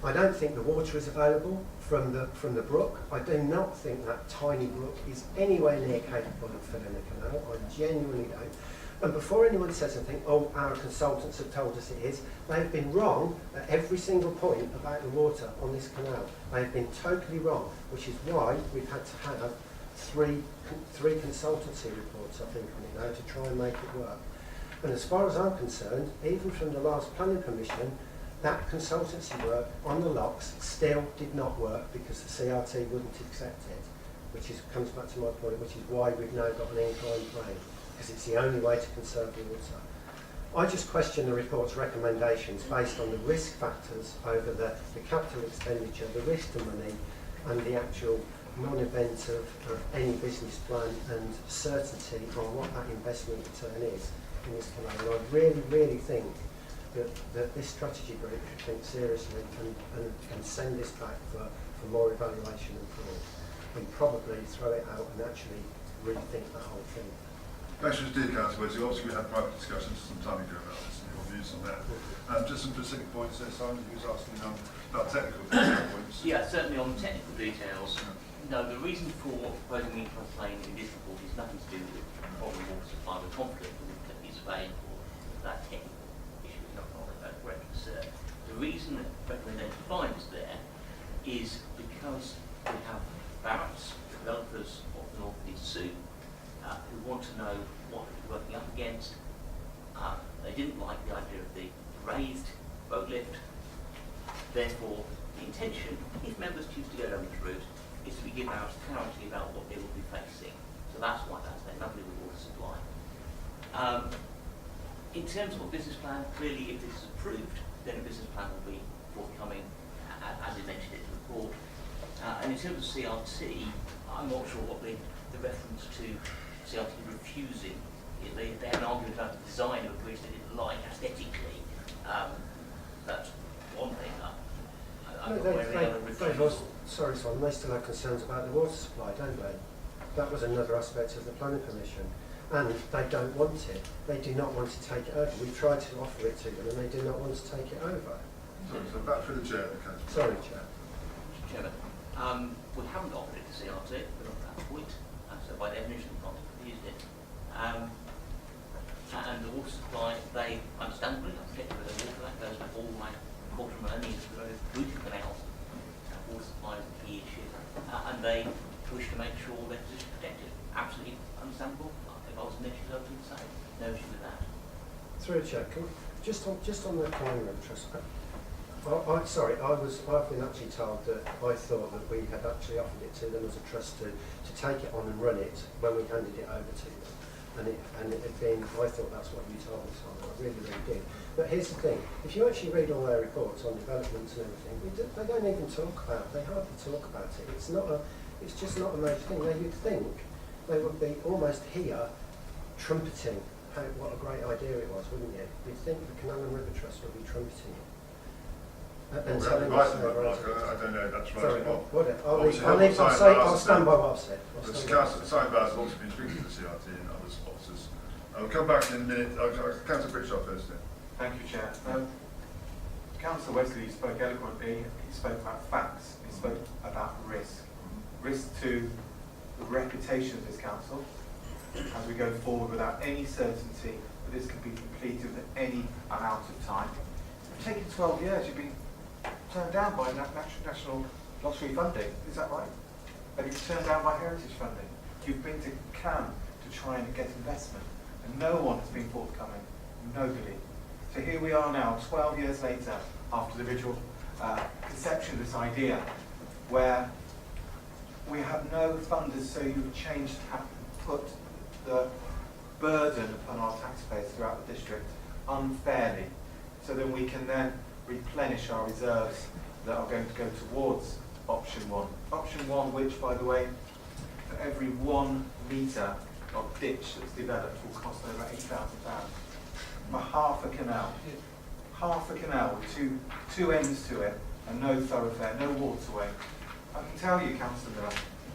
I don't think the water is available from the brook. I do not think that tiny brook is anywhere near capable of filling the canal. I genuinely don't. And before anyone says anything, oh, our consultants have told us it is, they've been wrong at every single point about the water on this canal. They've been totally wrong, which is why we've had to have three consultancy reports, I think, on it now to try and make it work. And as far as I'm concerned, even from the last planning permission, that consultancy work on the locks still did not work because the CRT wouldn't accept it, which comes back to my point, which is why we've now got an inclined plane, because it's the only way to conserve the water. I just question the report's recommendations based on the risk factors over the capital expenditure, the risk to money, and the actual non-event of any business plan and certainty on what that investment return is in this canal. And I really, really think that this strategy group should think seriously and send this back for more evaluation and thought, and probably throw it out and actually rethink the whole thing. Thanks for the Councillor Wesley. Obviously we had private discussions some time ago about this and your views on that. Just some specific points there, Simon, you was asking about technical points. Yeah, certainly on technical details. No, the reason for proposing the incline plane in this report is nothing to do with problem water supply or conflict with the surveying or that technical issue is not a great concern. The reason that recommendation 5 is there is because we have barracks, developers of the North East Sea, who want to know what they're working up against. They didn't like the idea of the raised boat lift. Therefore, the intention, if members choose to go down this route, is to be given out clarity about what they will be facing. So that's why that's there, nothing with water supply. In terms of a business plan, clearly if this is approved, then a business plan will be forthcoming, as it mentioned in the report. And in terms of CRT, I'm not sure what the reference to CRT refusing is. They have an argument about the design of a bridge they didn't like aesthetically. That's one thing. I'm not aware of any other refusal. Sorry, Simon, they still have concerns about the water supply, don't they? That was another aspect of the planning permission. And they don't want it. They do not want to take it over. We tried to offer it to them and they do not want to take it over. Sorry, so back for the chair. Okay. Sorry, Chair. Chairman, we haven't offered it to CRT. We're not at that point, so by definition we've not used it. And the water supply, they understandably, I'm getting rid of the water, that goes with all my water money is the root canals. Water supply is a key issue. And they wish to make sure their position is protected. Absolutely understandable. If I was an issue, I would say no issue with that. Through a check, just on the Climate River Trust. I've been actually told that I thought that we had actually offered it to them as a trust to take it on and run it when we handed it over to them. And it had been, I thought that's what you told me, Simon, I really, really did. But here's the thing, if you actually read all their reports on developments and everything, they don't even talk about it, they hardly talk about it. It's just not a major thing. Now you'd think they would be almost here trumpeting what a great idea it was, wouldn't you? You'd think the Canal and River Trust would be trumpeting it. And telling us they're right. I don't know if that's right. Sorry, Well, I'll stand by what I've said. The site bars have also been speaking to the CRT and other sponsors. I'll come back in a minute. Councillor Pritchard first then. Thank you, Chair. Councillor Wesley spoke eloquently. He spoke about facts. He spoke about risk. Risk to the reputation of this council as we go forward without any certainty that this can be completed within any amount of time. It's taken 12 years. You've been turned down by national lottery funding. Is that right? Have you been turned down by heritage funding? You've been to Cannes to try and get investment, and no one has been forthcoming. Nobody. So here we are now, 12 years later, after the original conception of this idea, where we have no funders, so you've changed, put the burden upon our taxpayers throughout the district unfairly, so that we can then replenish our reserves that are going to go towards option one. Option one, which, by the way, for every 1 metre of ditch that's developed will cost over £8,000. For half a canal with two ends to it and no thoroughfare, no waterway. I can tell you, Councillor Miller,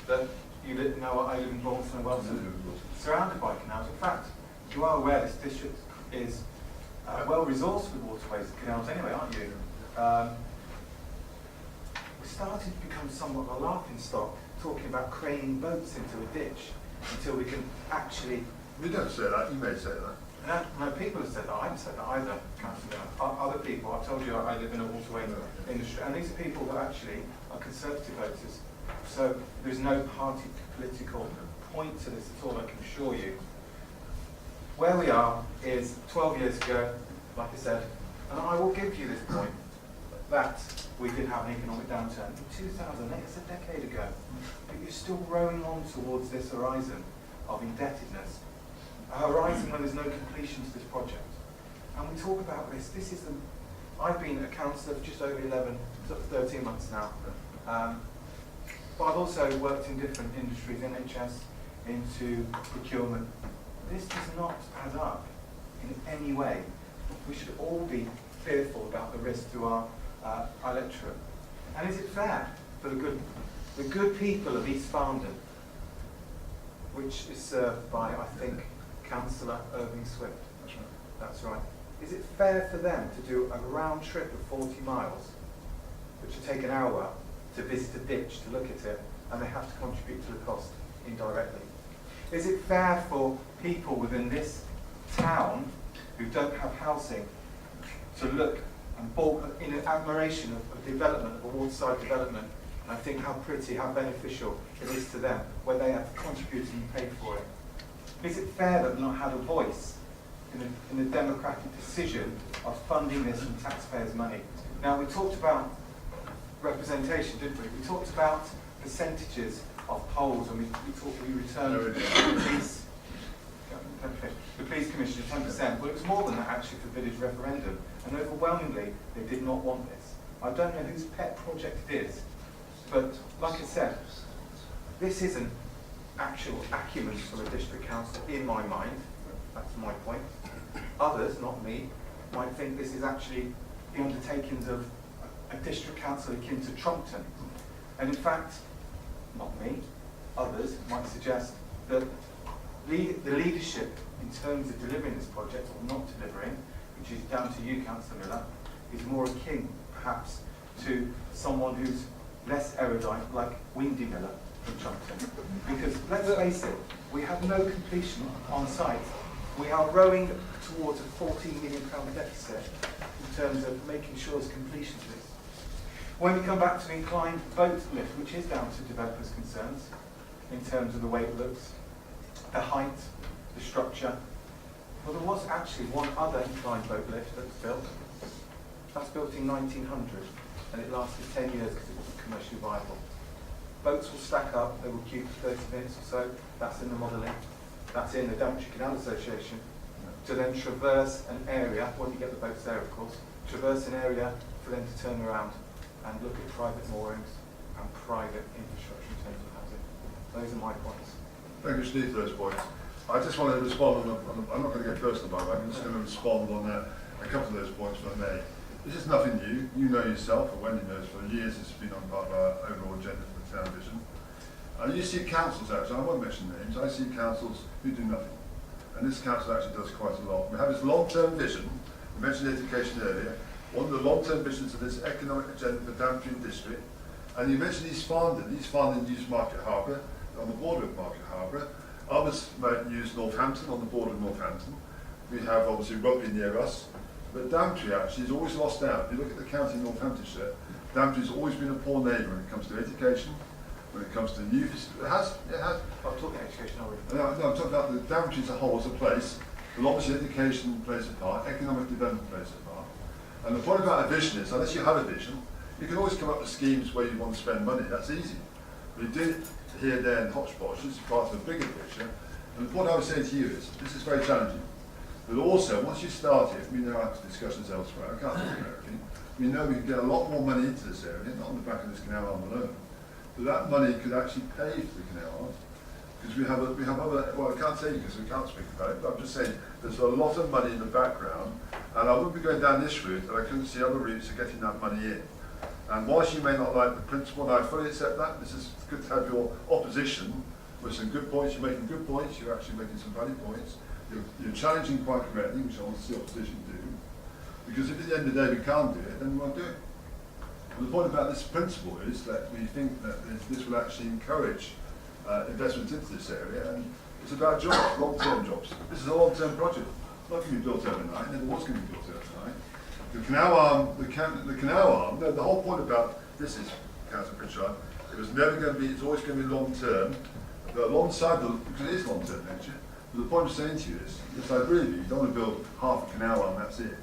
that you know I live in Bolton and Welton, surrounded by canals. In fact, you are aware this district is well resourced with waterways and canals anyway, aren't you? We started to become somewhat of a laughing stock, talking about craning boats into a ditch until we can actually... You don't say that, you may say that. No, people have said that. I haven't said that either, Councillor. Other people, I've told you I live in a waterway industry, and these are people who actually are Conservative voters. So there's no party political point to this at all, I can assure you. Where we are is 12 years ago, like I said, and I will give you this point, that we did have an economic downturn in 2008, it's a decade ago. But you're still rowing on towards this horizon of indebtedness, a horizon where there's no completion to this project. And we talk about this. I've been a councillor for just over 13 months now. But I've also worked in different industries, NHS, into procurement. This does not add up in any way. We should all be fearful about the risk to our electorate. And is it fair for the good people of East Farndon, which is served by, I think, Councillor Irving Swift? That's right. That's right. Is it fair for them to do a round trip of 40 miles, which would take an hour, to visit a ditch, to look at it, and they have to contribute to the cost indirectly? Is it fair for people within this town who don't have housing to look and balk in admiration of development, of a waterside development, and I think how pretty, how beneficial it is to them, where they have contributed and paid for it? Is it fair that they've not had a voice in the democratic decision of funding this from taxpayers' money? Now, we talked about representation, didn't we? We talked about percentages of polls, and we returned the police commission 10%. Well, it was more than that actually for the village referendum, and overwhelmingly they did not want this. I don't know whose pet project it is, but like I said, this isn't actual acumen for a district council in my mind. That's my point. Others, not me, might think this is actually the undertakings of a district council akin to Trumpton. And in fact, not me, others might suggest that the leadership in terms of delivering this project or not delivering, which is down to you, Councillor Miller, is more akin perhaps to someone who's less erudite, like Windy Miller, for Chumpton. Because let's face it, we have no completion on site. We are rowing towards a £14 million deficit in terms of making sure there's completion to this. When we come back to the inclined boat lift, which is down to developers' concerns in terms of the way it looks, the height, the structure. Well, there was actually one other inclined boat lift that was built. That's built in 1900, and it lasted 10 years because it wasn't commercially viable. Boats will stack up, they will queue for 30 minutes or so. That's in the modelling. That's in the Daventry Canal Association. To then traverse an area, when you get the boats there, of course, traverse an area for them to turn around and look at private moorings and private infrastructure in terms of housing. Those are my points. Thank you, Steve, for those points. I just want to respond I'm not going to get personal about it, I'm just going to respond on a couple of those points if I may. This is nothing new. You know yourself, or Wendy knows, for years it's been on part of our overall agenda for the town vision. You see councils actually, I won't mention names, I see councils who do nothing. And this council actually does quite a lot. We have this long-term vision, we mentioned education earlier, one of the long-term visions of this economic agenda for Daventry district. And you mentioned East Farndon. East Farndon use Market Harbour, on the border of Market Harbour. Others might use Northampton, on the border of Northampton. We have obviously Rugby near us. But Daventry actually has always lost out. If you look at the county of Northamptonshire, Daventry has always been a poor neighbour when it comes to education, when it comes to youth. It has. I'm talking education already. No, I'm talking about the Daventry as a whole as a place. But obviously education plays a part, economic development plays a part. And the point about a vision is, unless you have a vision, you can always come up with schemes where you want to spend money. That's easy. But you do it here, there, and hodgepodge. This is part of a bigger picture. And what I would say to you is, this is very challenging. But also, once you start it, we know after discussions elsewhere, I can't talk about everything, we know we can get a lot more money into this area, not on the back of this canal arm alone. But that money could actually pay for the canal arm. Because we have other, well, I can't say because we can't speak about it, but I'm just saying there's a lot of money in the background, and I wouldn't be going down this route, but I couldn't see other routes of getting that money in. And whilst you may not like the principle, and I fully accept that, this is good to have your opposition with some good points. You're making good points, you're actually making some valid points. You're challenging quite correctly, which I want to see opposition do. Because if at the end of the day we can't do it, then we won't do it. And the point about this principle is that we think that this will actually encourage investment into this area, and it's about jobs, long-term jobs. This is a long-term project. It's not going to be built overnight, it never was going to be built overnight. The canal arm, the whole point about this is, Councillor Pritchard, it was never going to be, it's always going to be long-term, but alongside because it is long-term nature. But the point I'm saying to you is, yes, I agree with you, you don't want to build half a canal arm, that's it.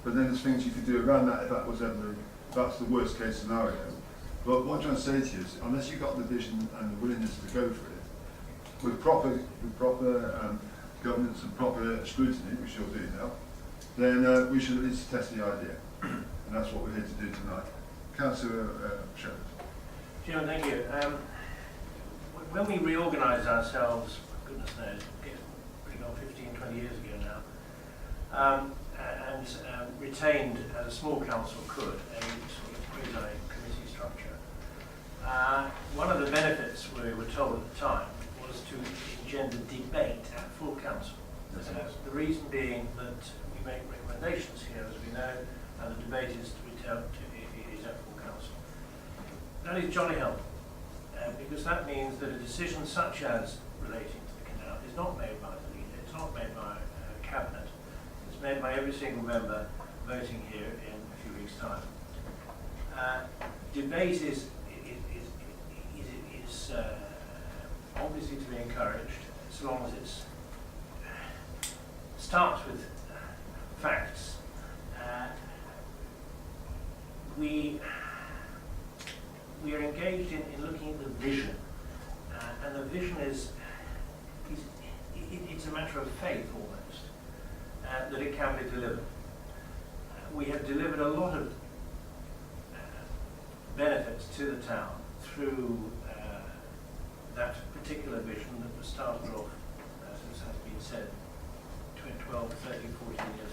But then there's things you could do around that if that was ever, that's the worst case scenario. But what I'm trying to say to you is, unless you've got the vision and the willingness to go for it, with proper governance and proper scrutiny, which you'll do now, then we should at least test the idea. And that's what we're here to do tonight. Councillor Shepherd. Chairman, thank you. When we reorganised ourselves, goodness knows, pretty well 15, 20 years ago now, and retained, as a small council could, a sort of quasi-committee structure. One of the benefits we were told at the time was to engender debate at full council. The reason being that we make recommendations here, as we know, and the debate is at full council. That is jolly helpful, because that means that a decision such as relating to the canal is not made by the leader, it's not made by cabinet, it's made by every single member voting here in a few weeks' time. Debate is obviously to be encouraged, as long as it starts with facts. We are engaged in looking at the vision, and the vision it's a matter of faith almost, that it can be delivered. We have delivered a lot of benefits to the town through that particular vision that was started off, as has been said, 12, 13, 14 years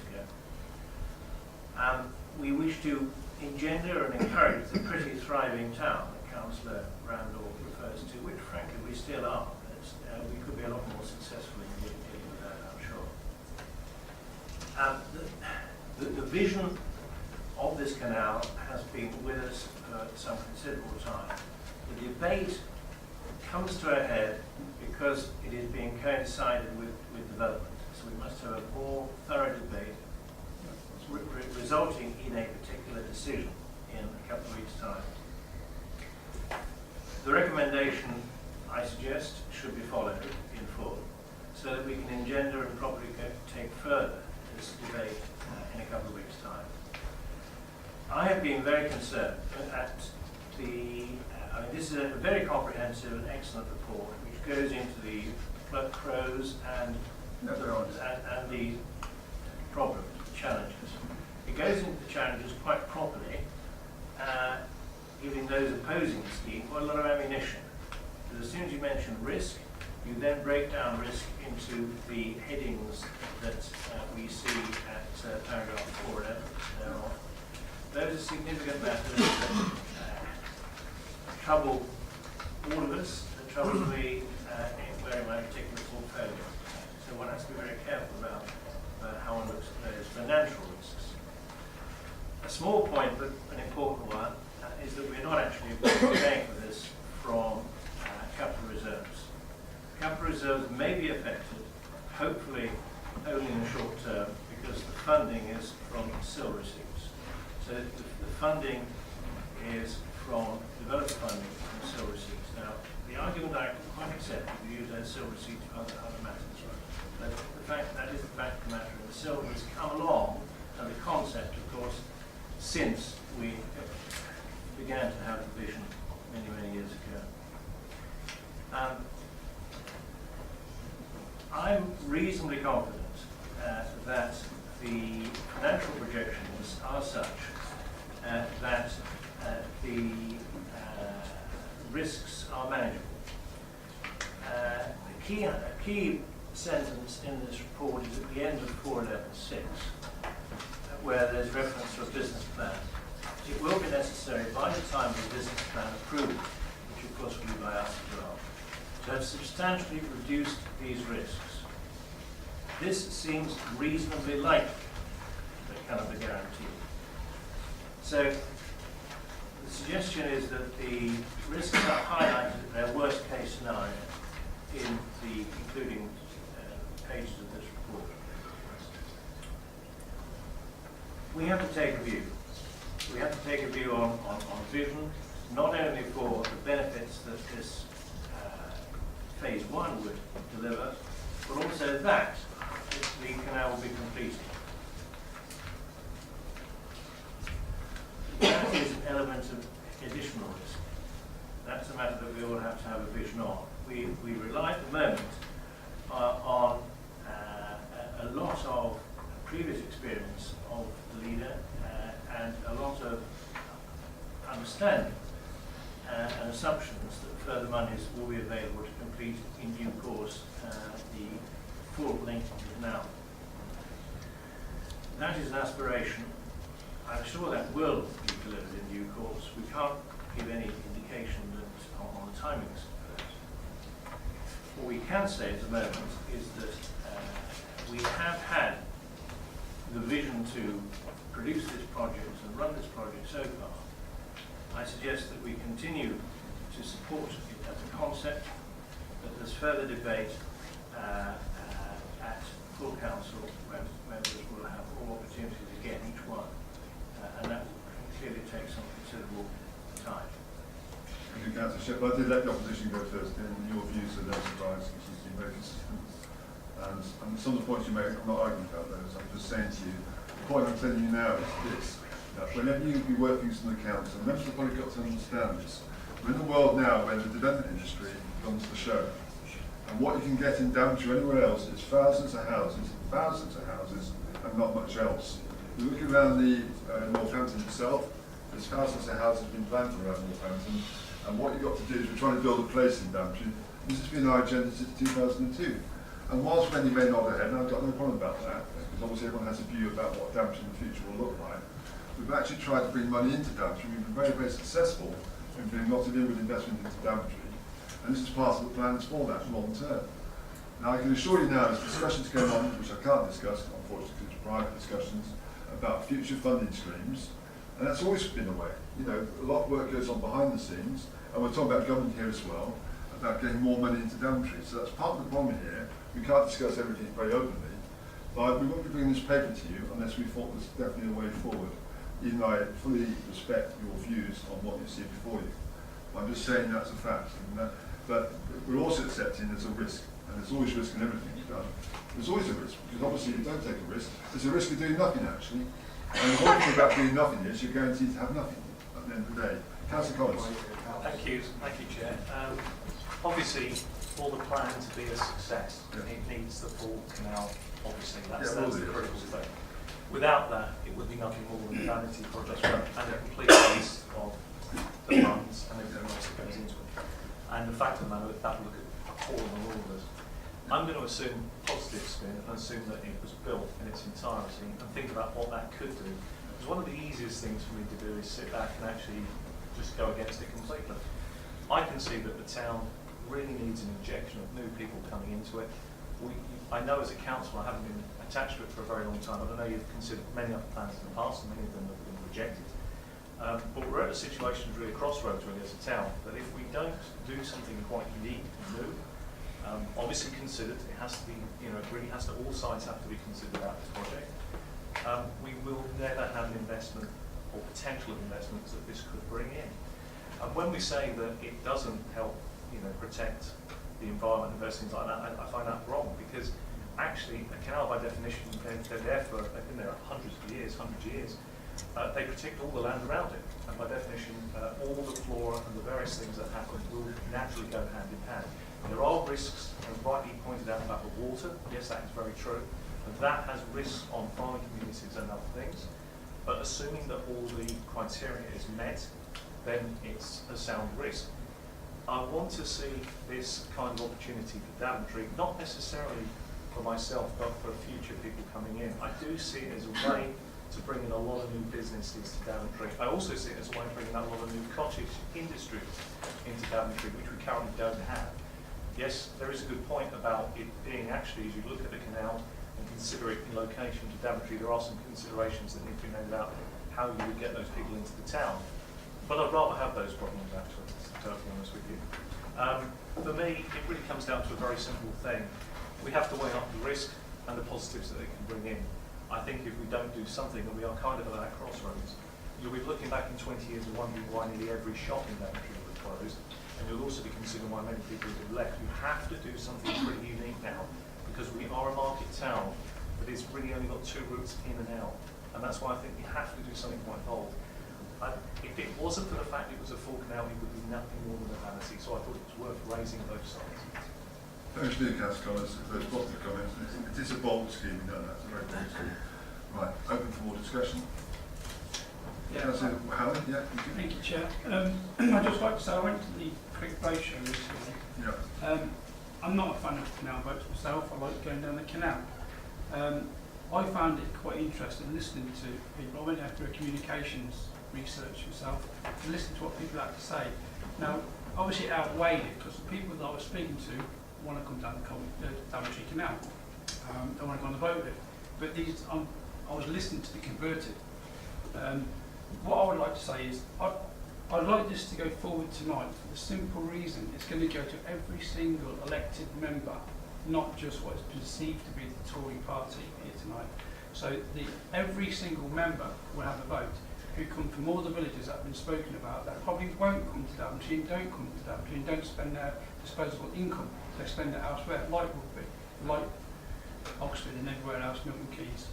ago. We wish to engender and encourage the pretty thriving town that Councillor Randall refers to, which frankly we still are. We could be a lot more successful in dealing with that, I'm sure. The vision of this canal has been with us for some considerable time. The debate comes to a head because it is being coincided with development. So we must have a more thorough debate resulting in a particular decision in a couple of weeks' time. The recommendation, I suggest, should be followed in full so that we can engender and properly take further this debate in a couple of weeks' time. I have been very concerned at this is a very comprehensive and excellent report which goes into the pros and the problems, the challenges. It goes into the challenges quite properly, giving those opposing the scheme quite a lot of ammunition. Because as soon as you mention risk, you then break down risk into the headings that we see at paragraph 4 thereof. Those are significant matters that trouble all of us, that trouble me in my particular portfolio. So one has to be very careful about how one looks at those financial risks. A small point, but an important one, is that we're not actually paying for this from capital reserves. Capital reserves may be affected, hopefully only in the short term, because the funding is from SIL receipts. So the funding is from developer funding from SIL receipts. Now, the argument I can quite accept is we use those SIL receipts for other matters, right? But that is the fact of the matter. And the SIL has come along, and the concept, of course, since we began to have the vision many, many years ago. I'm reasonably confident that the financial projections are such that the risks are manageable. A key sentence in this report is at the end of 411.6, where there's reference to a business plan. It will be necessary by the time of the business plan approval, which of course will be by us as well, to have substantially reduced these risks. This seems reasonably likely, but cannot be guaranteed. So the suggestion is that the risks are highlighted at their worst case scenario in the concluding pages of this report. We have to take a view. We have to take a view on vision, not only for the benefits that this phase 1 would deliver, but also that the canal will be completed. That is an element of additional risk. That's a matter that we all have to have a vision on. We rely at the moment on a lot of previous experience of the leader and a lot of understanding and assumptions that further monies will be available to complete in due course the full length of the canal. That is an aspiration. I'm sure that will be delivered in due course. We can't give any indication that on the timings for that. What we can say at the moment is that we have had the vision to produce this project and run this project so far. I suggest that we continue to support it as a concept, that there's further debate at full council, where members will have all opportunities again, each one, and that will clearly take some considerable time. Thank you, Councillor Shepherd. I did let the opposition go first, and your views are no surprise, because it's been very consistent. And some of the points you make, I'm not arguing about those, I'm just saying to you, the point I'm telling you now is this, that whenever you be working in the council, members of the public got to understand this, we're in a world now where the development industry runs the show. And what you can get in Daventry or anywhere else is thousands of houses, and not much else. You look around the Northampton itself, there's thousands of houses being planned around Northampton, and what you've got to do is we're trying to build a place in Daventry. This has been our agenda since 2002. And whilst many may nod ahead, and I've got no problem about that, because obviously everyone has a view about what Daventry in the future will look like, we've actually tried to bring money into Daventry. We've been very, very successful in bringing lots of inward investment into Daventry. And this is part of the plans for that long term. Now I can assure you now there's discussions going on, which I can't discuss, unfortunately, it's private discussions, about future funding streams. And that's always been a way. You know, a lot of work goes on behind the scenes, and we're talking about government here as well. And about getting more money into Daventry. So that's part of the problem here. We can't discuss everything very openly, but we won't be bringing this paper to you unless we thought there's definitely a way forward. Even though I fully respect your views on what you see before you. I'm just saying that's a fact. But we're also accepting there's a risk, and there's always risk in everything you've done. There's always a risk, because obviously if you don't take a risk, there's a risk of doing nothing actually. And the one thing about doing nothing is you're guaranteed to have nothing at the end of the day. Councillor Collins. Thank you, Chair. Obviously, for the plan to be a success, it needs the full canal. Obviously, that's the critical thing. Without that, it would be nothing more than a vanity project and a complete waste of the funds and everything else that goes into it. And the fact of the matter is that would look appalling on all of us. I'm going to assume positive spin and assume that it was built in its entirety and think about what that could do. Because one of the easiest things for me to do is sit back and actually just go against it completely. I can see that the town really needs an injection of new people coming into it. I know as a council I haven't been attached to it for a very long time, but I know you've considered many other plans in the past and many of them have been rejected. But we're at a situation really a crossroads really as a town, that if we don't do something quite unique and new, obviously considered, it has to be, it really has to, all sides have to be considered about this project. We will never have an investment or potential of investments that this could bring in. And when we say that it doesn't help, protect the environment and those things like that, I find that wrong, because actually a canal by definition, they've been there hundreds of years. They protect all the land around it, and by definition all the flora and the various things that happen will naturally go hand in hand. There are risks, and rightly pointed out about the water, yes, that is very true, and that has risks on farming communities and other things, but assuming that all the criteria is met, then it's a sound risk. I want to see this kind of opportunity for Daventry, not necessarily for myself, but for future people coming in. I do see it as a way to bring in a lot of new businesses to Daventry. I also see it as a way of bringing in a lot of new cottage industries into Daventry, which we currently don't have. Yes, there is a good point about it being actually, as you look at the canal and consider it in location to Daventry, there are some considerations that need to be made about how you would get those people into the town. But I'd rather have those problems actually, to be totally honest with you. For me, it really comes down to a very simple thing. We have to weigh up the risk and the positives that it can bring in. I think if we don't do something, and we are kind of at that crossroads, you'll be looking back in 20 years and wondering why nearly every shop in Daventry will be closed, and you'll also be considering why many people have left. You have to do something pretty unique now, because we are a market town that is really only got two routes in and out, and that's why I think we have to do something quite bold. If it wasn't for the fact it was a full canal, it would be nothing more than a vanity, so I thought it was worth raising both sides. Thanks to you, Councillor Collins, for those positive comments. It is a bold scheme, we know that, it's a very bold scheme. Right, open for more discussion. Councillor Howard, Thank you, Chair. I'd just like to say I went to the Creek Boat Show recently. I'm not a fan of canal boats myself, I like going down the canal. I found it quite interesting listening to people. I went out through a communications research myself and listened to what people had to say. Now, obviously it outweighed it, because the people that I was speaking to want to come down the Daventry Canal, don't want to go on the boat with it. But these, I was listening to the converted. What I would like to say is, I'd like this to go forward tonight for the simple reason it's going to go to every single elected member, not just what is perceived to be the Tory party here tonight. So every single member will have a vote, who come from all the villages that have been spoken about, that probably won't come to Daventry and don't come to Daventry and don't spend their disposable income. They spend it elsewhere, like Rugby, like Oxford and everywhere else, Milton Keynes.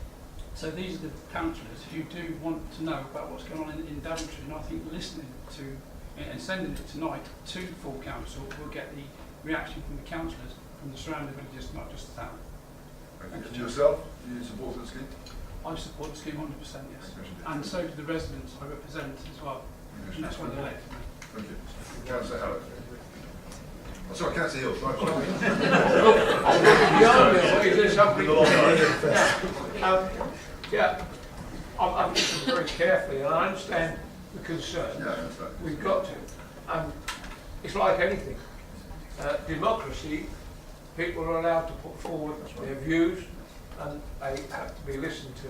So these are the councillors who do want to know about what's going on in Daventry, and I think listening to and sending it tonight to full council will get the reaction from the councillors from the surrounding villages, not just the town. Thank you. Yourself, do you support the scheme? I support the scheme 100%, yes. And so do the residents I represent as well. And that's why they elected me. Thank you. Councillor Howard. Oh, sorry, Councillor Hill. Sorry. I've listened very carefully, and I understand the concern. We've got to. It's like anything. Democracy, people are allowed to put forward their views, and they have to be listened to.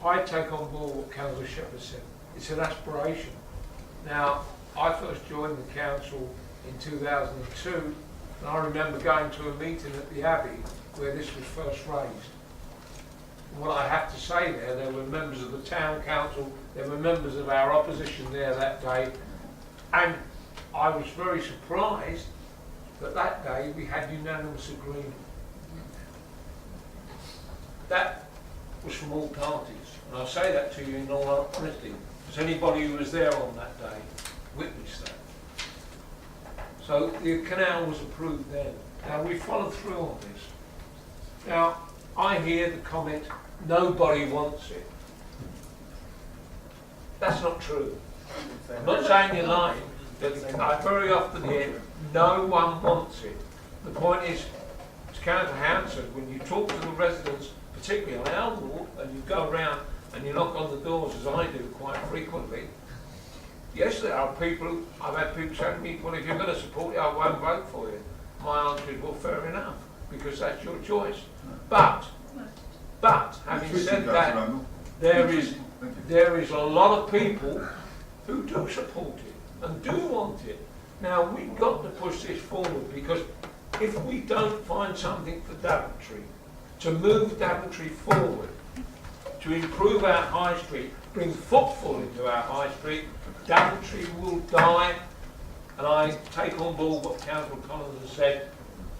I take on board what Councillor Shepherd said. It's an aspiration. Now, I first joined the council in 2002, and I remember going to a meeting at the Abbey where this was first raised. And what I have to say there were members of the town council, there were members of our opposition there that day, and I was very surprised that day we had unanimous agreement. That was from all parties, and I'll say that to you in all honesty, because anybody who was there on that day witnessed that. So the canal was approved then. Now we followed through on this. Now I hear the comment, nobody wants it. That's not true. I'm not saying you're lying, but I very often hear, no one wants it. The point is, as Councillor Howard said, when you talk to the residents, particularly on our ward, and you go around and you knock on the doors, as I do quite frequently, yes, there are people, I've had people say to me, well, if you're going to support it, I won't vote for you. My answer is, well, fair enough, because that's your choice. But having said that, there is a lot of people who do support it and do want it. Now, we've got to push this forward, because if we don't find something for Daventry, to move Daventry forward, to improve our high street, bring footfall into our high street, Daventry will die. And I take on board what Councillor Collins has said,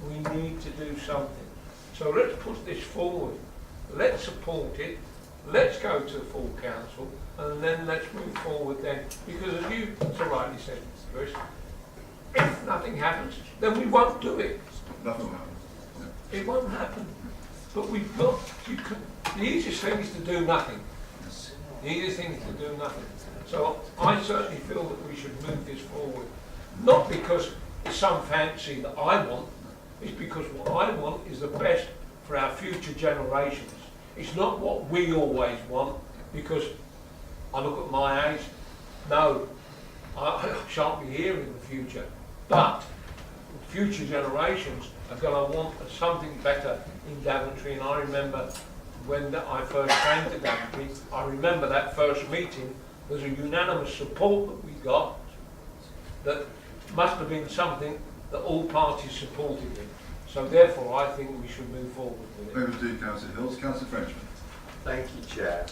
we need to do something. So let's push this forward, let's support it, let's go to the full council, and then let's move forward then. Because as you so rightly said, Chris, if nothing happens, then we won't do it. Nothing will happen. Yeah. It won't happen. But we've got, the easiest thing is to do nothing. The easiest thing is to do nothing. So I certainly feel that we should move this forward. Not because it's some fancy that I want, it's because what I want is the best for our future generations. It's not what we always want, because I look at my age, no, I shan't be here in the future. But future generations are going to want something better in Daventry. And I remember when I first came to Daventry, I remember that first meeting, there was a unanimous support that we got that must have been something that all parties supported it. So therefore I think we should move forward with it. Members do, Councillor Hills. Councillor Frenchman. Thank you, Chair.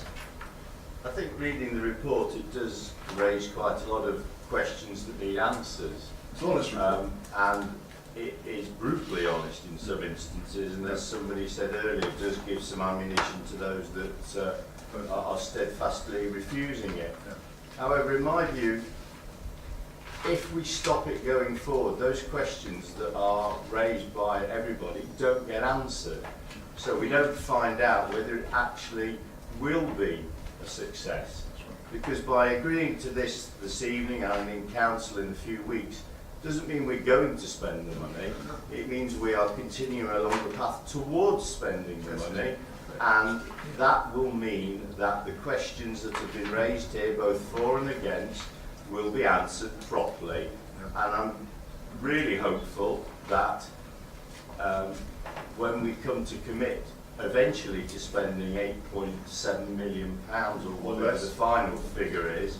I think reading the report, it does raise quite a lot of questions that need answers. It's an honest report. And it is brutally honest in some instances, and as somebody said earlier, it does give some ammunition to those that are steadfastly refusing it. Yeah. However, in my view, if we stop it going forward, those questions that are raised by everybody don't get answered. So we don't find out whether it actually will be a success. Because by agreeing to this evening and in council in a few weeks, doesn't mean we're going to spend the money. It means we are continuing along the path towards spending the money, and that will mean that the questions that have been raised here, both for and against, will be answered properly. And I'm really hopeful that when we come to commit eventually to spending £8.7 million or whatever the final figure is,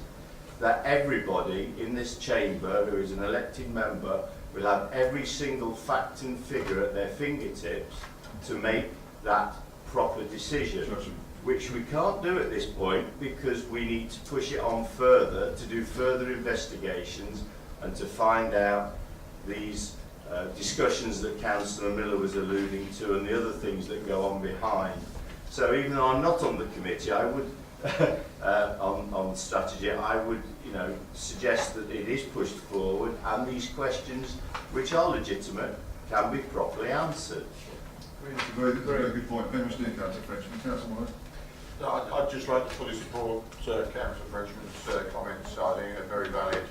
that everybody in this chamber who is an elected member will have every single fact and figure at their fingertips to make that proper decision, which we can't do at this point because we need to push it on further, to do further investigations and to find out these discussions that Councillor Miller was alluding to and the other things that go on behind. So even though I'm not on the committee, I would on strategy, I would suggest that it is pushed forward and these questions, which are legitimate, can be properly answered. That's a very good point. Members do, Councillor Frenchman. Councillor Moore. No, I'd just like to fully support Councillor Frenchman's comments. I think they're very valid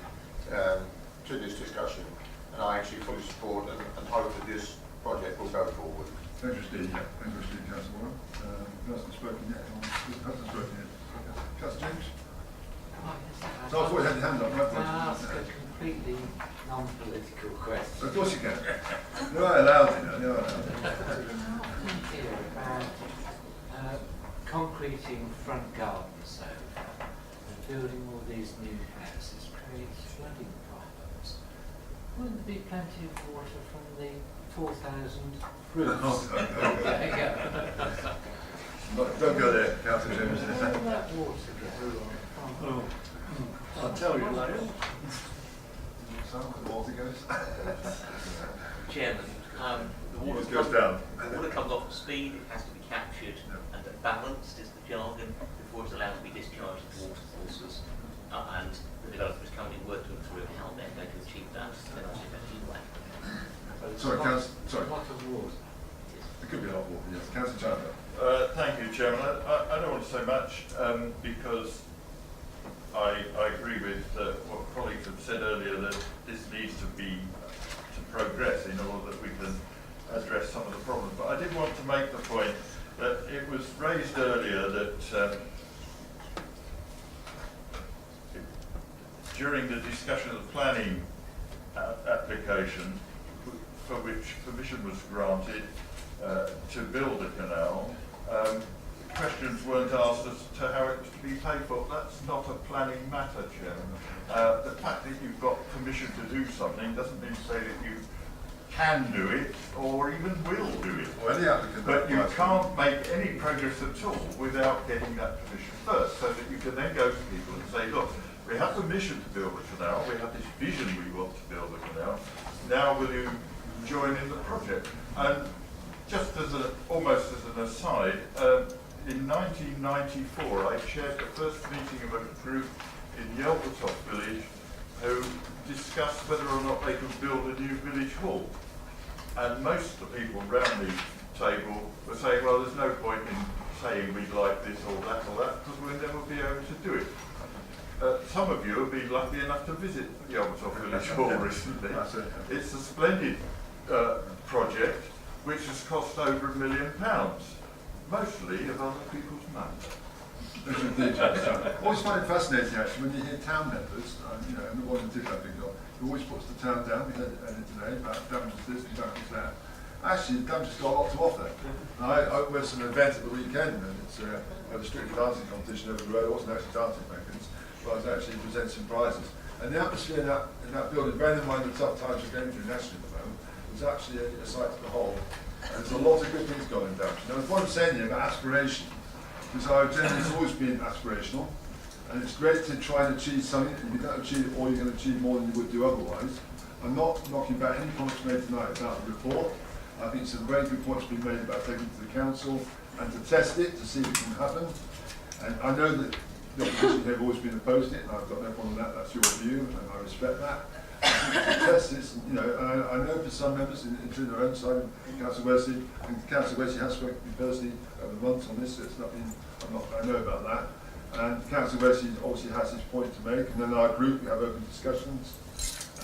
to this discussion, and I actually fully support and hope that this project will go forward. Interesting, yeah. Interesting, Councillor Moore. Who hasn't spoken yet? Who hasn't spoken yet? Councillor James? So I thought you had your hand up, right? Can I ask a completely non-political question? Of course you can. You are allowed, you know. You are allowed. Here about concreting front gardens over. building all these new houses creates flooding problems. Wouldn't there be plenty of water from the 4,000 roofs? There you go. Don't go there, Councillor James. Where will that water go? I'll tell you later. The water goes. Chairman, the water It goes down. The water comes off at speed, it has to be captured and balanced is the jargon before it's allowed to be discharged into water courses. And the developer is currently working through how they're going to achieve that in the most effective way. Sorry, Councillor. Sorry. What of water? It could be a lot of water, yes. Councillor Chandler. Thank you, Chairman. I don't want to say much because I agree with what colleagues have said earlier, that this needs to progress in order that we can address some of the problems. But I did want to make the point that it was raised earlier that during the discussion of the planning application, for which permission was granted to build a canal, questions weren't asked as to how it was to be paid for. That's not a planning matter, Chairman. The fact that you've got permission to do something doesn't mean to say that you can do it or even will do it. Well, any applicant, but you can't make any progress at all without getting that permission first, so that you can then go to people and say, look, we have permission to build a canal, we have this vision we want to build a canal, now will you join in the project? And just as almost as an aside, in 1994 I chaired the first meeting of a group in Yelvertoft village who discussed whether or not they could build a new village hall. And most of the people around the table were saying, well, there's no point in saying we'd like this or that, because we'll never be able to do it. Some of you have been lucky enough to visit the Yelvertoft Village Hall recently. It's a splendid project which has cost over £1 million, mostly of other people's money. I always find it fascinating actually when you hear town members, and the one in particular I think of, who always puts the town down. We had it today about Daventry's this and Daventry's that. Actually, Daventry's got a lot to offer. And I went to an event at the weekend, and it's a strictly dancing competition over the road. It wasn't actually dancing records, but I was actually presenting some prizes. And the atmosphere in that building, bearing in mind the tough times we're going through nationally at the moment, was actually a sight to behold. And there's a lot of good things going on in Daventry. Now, the point I'm saying here about aspiration, because our agenda has always been aspirational, and it's great to try and achieve something, and if you don't achieve it, or you're going to achieve more than you would do otherwise. I'm not knocking back any comments made tonight about the report. I think some very good points being made about taking it to the council and to test it to see if it can happen. And I know that the opposition have always been opposed to it, and I've got no problem with that. That's your view, and I respect that. I think to test this, and I know for some members, including their own side, Councillor Wesley, and Councillor Wesley has spoken to me personally over the months on this, so it's nothing I know about that. And Councillor Wesley obviously has his point to make, and then our group, we have open discussions.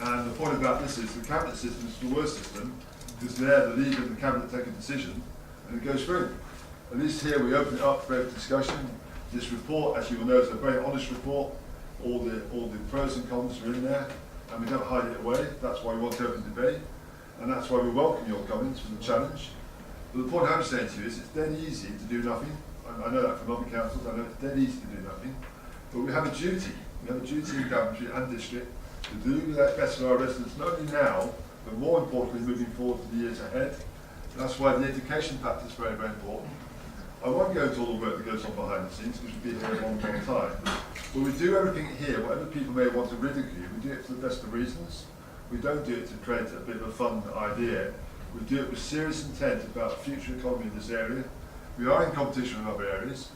And the point about this is the cabinet system is the worst system, because there the leader of the cabinet take a decision, and it goes through. At least here we open it up for open discussion. This report, as you will know, is a very honest report. All the pros and cons are in there, and we don't hide it away. That's why we want open debate, and that's why we welcome your comments for the challenge. But the point I'm saying to you is it's dead easy to do nothing. I know that from other councils, I know it's dead easy to do nothing. But we have a duty. We have a duty in Daventry and District to do that best for our residents, not only now, but more importantly moving forward to the years ahead. And that's why the education factor is very, very important. I won't go into all the work that goes on behind the scenes, because we'll be here a long, long time. But we do everything here, whatever people may want to ridicule, we do it for the best of reasons. We don't do it to create a bit of a fun idea. We do it with serious intent about the future economy in this area. We are in competition in other areas,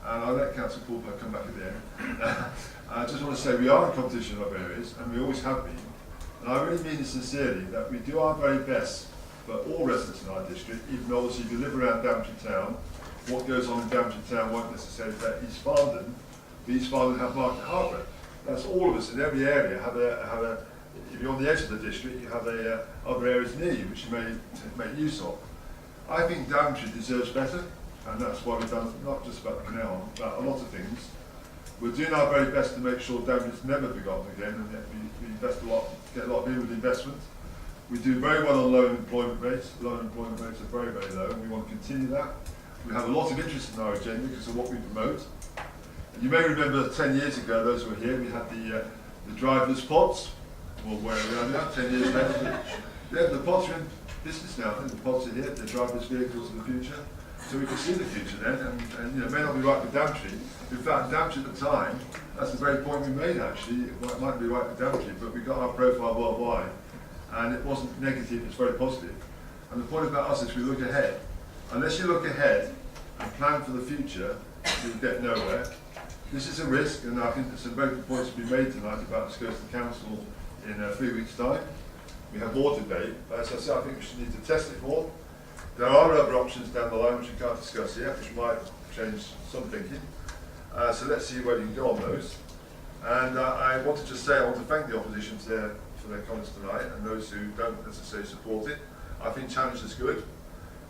and I'll let Councillor Coulter come back at the end. I just want to say we are in competition in other areas, and we always have been. And I really mean it sincerely, that we do our very best for all residents in our district, even though obviously if you live around Daventry Town, what goes on in Daventry Town won't necessarily affect East Farndon, but East Farndon have Market Harbour. That's all of us in every area have a if you're on the edge of the district, you have other areas near you which you may make use of. I think Daventry deserves better, and that's why we've done not just about the canal, but a lot of things. We're doing our very best to make sure Daventry's never forgotten again, and that we invest a lot, get a lot of inward investment. We do very well on low unemployment rates. Low unemployment rates are very, very low, and we want to continue that. We have a lot of interest in our agenda because of what we promote. You may remember 10 years ago, those who were here, we had the driverless pods, or where we are now, 10 years later. Yeah, the pods are in business now. I think the pods are here, the driverless vehicles of the future. So we can see the future then, and you know, it may not be right for Daventry. In fact, Daventry at the time, that's the very point we made actually. It might be right for Daventry, but we got our profile worldwide, and it wasn't negative, it's very positive. And the point about us is we look ahead. Unless you look ahead and plan for the future, you'll get nowhere. This is a risk, and I think there's some very good points to be made tonight about this goes to the council in 3 weeks' time. We have more debate, but as I said, I think we should need to test it more. There are other options down the line which we can't discuss here, which might change some thinking. So let's see where you can go on those. And I want to just say I want to thank the opposition for their comments tonight, and those who don't necessarily support it. I think challenge is good.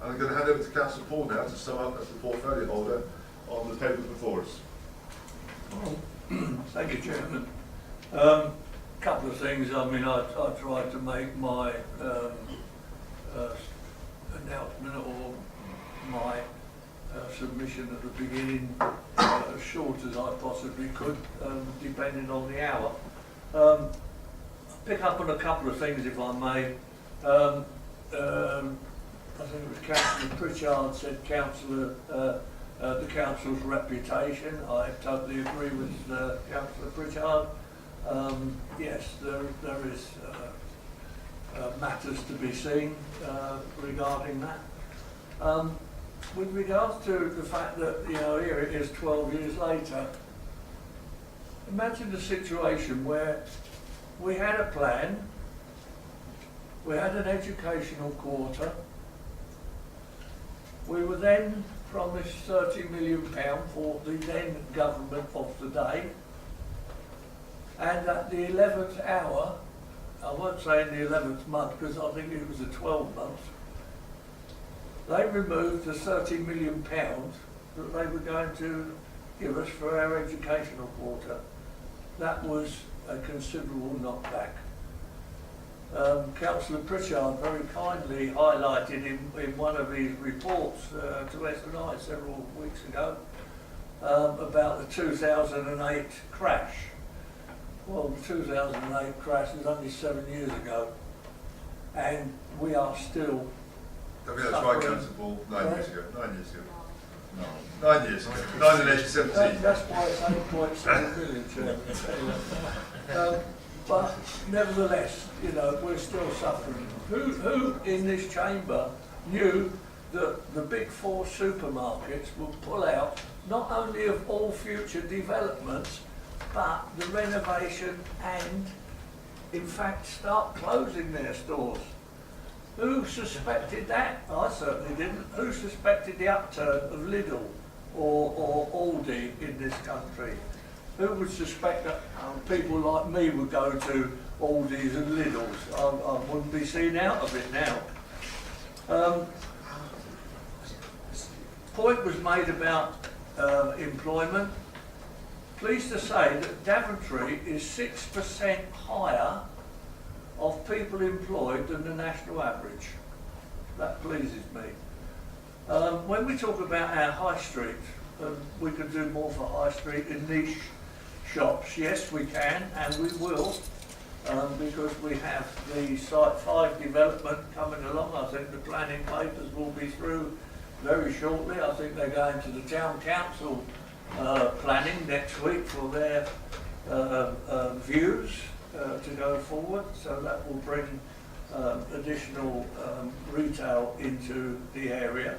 And I'm going to hand over to Councillor Paul now to sum up as the portfolio holder on the paper before us. Thank you, Chairman. Couple of things. I mean, I tried to make my announcement or my submission at the beginning as short as I possibly could, depending on the hour. Pick up on a couple of things, if I may. I think it was Councillor Pritchard said the council's reputation. I totally agree with Councillor Pritchard. Yes, there is matters to be seen regarding that. With regards to the fact that, you know, here it is 12 years later, imagine the situation where we had a plan, we had an educational quarter, we were then promised £30 million for the then government of the day, and at the 11th hour, I won't say in the 11th month because I think it was the 12 months, they removed the £30 million that they were going to give us for our educational quarter. That was a considerable knockback. Councillor Pritchard very kindly highlighted in one of his reports to S&I several weeks ago about the 2008 crash. Well, the 2008 crash was only 7 years ago, and we are still I mean, that's right, Councillor Paul, 9 years ago. 9 years ago. No. 9 years. 9 and 8, 17. That's why it's 8.7 million, Chairman. But nevertheless, you know, we're still suffering. Who in this chamber knew that the big four supermarkets will pull out not only of all future developments, but the renovation and, in fact, start closing their stores? Who suspected that? I certainly didn't. Who suspected the upturn of Lidl or Aldi in this country? Who would suspect that people like me would go to Aldi's and Lidl's? I wouldn't be seen out of it now. Point was made about employment. Pleased to say that Daventry is 6% higher of people employed than the national average. That pleases me. When we talk about our high street, we can do more for high street in niche shops. Yes, we can, and we will, because we have the Site 5 development coming along. I think the planning papers will be through very shortly. I think they're going to the town council planning next week for their views to go forward, so that will bring additional retail into the area.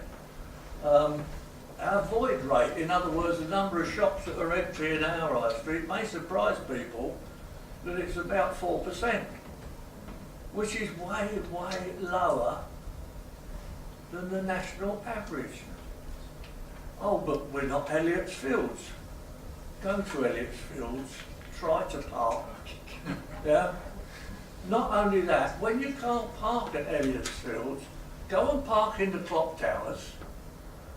Our void rate, in other words, the number of shops that are empty in our high street, may surprise people that it's about 4%, which is way, way lower than the national average. Oh, but we're not Elliott's Fields. Go to Elliott's Fields, try to park. Yeah. Not only that, when you can't park at Elliott's Fields, go and park in the clock towers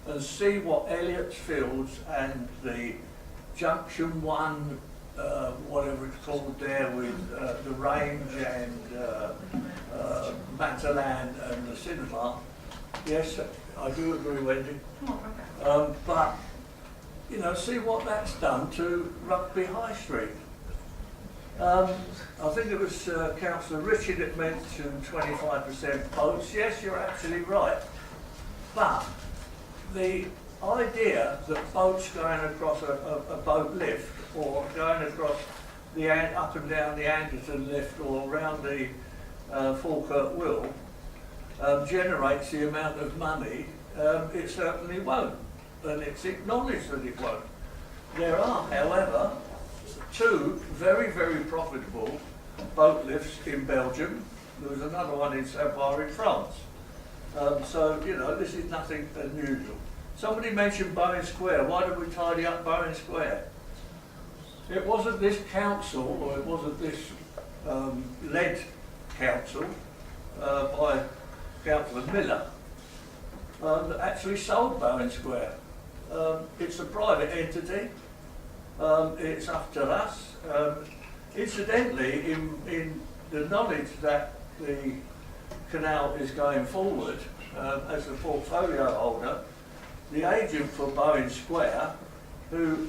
and see what Elliott's Fields and the Junction 1, whatever it's called there, with the Range and Matalan and the cinema. Yes, I do agree, Wendy. But you know, see what that's done to Rugby High Street. I think it was Councillor Ritchie that mentioned 25% boats. Yes, you're absolutely right. But the idea that boats going across a boat lift or going across the up and down the Anderton lift or around the Falkirk Will generates the amount of money, it certainly won't. And it's acknowledged that it won't. There are, however, two very, very profitable boat lifts in Belgium. There was another one in Savoie in France. So, you know, this is nothing unusual. Somebody mentioned Bowen Square. Why did we tidy up Bowen Square? It wasn't this council, or it wasn't this led council by Councillor Miller that actually sold Bowen Square. It's a private entity. It's up to us. Incidentally, in the knowledge that the canal is going forward as a portfolio holder, the agent for Bowen Square, who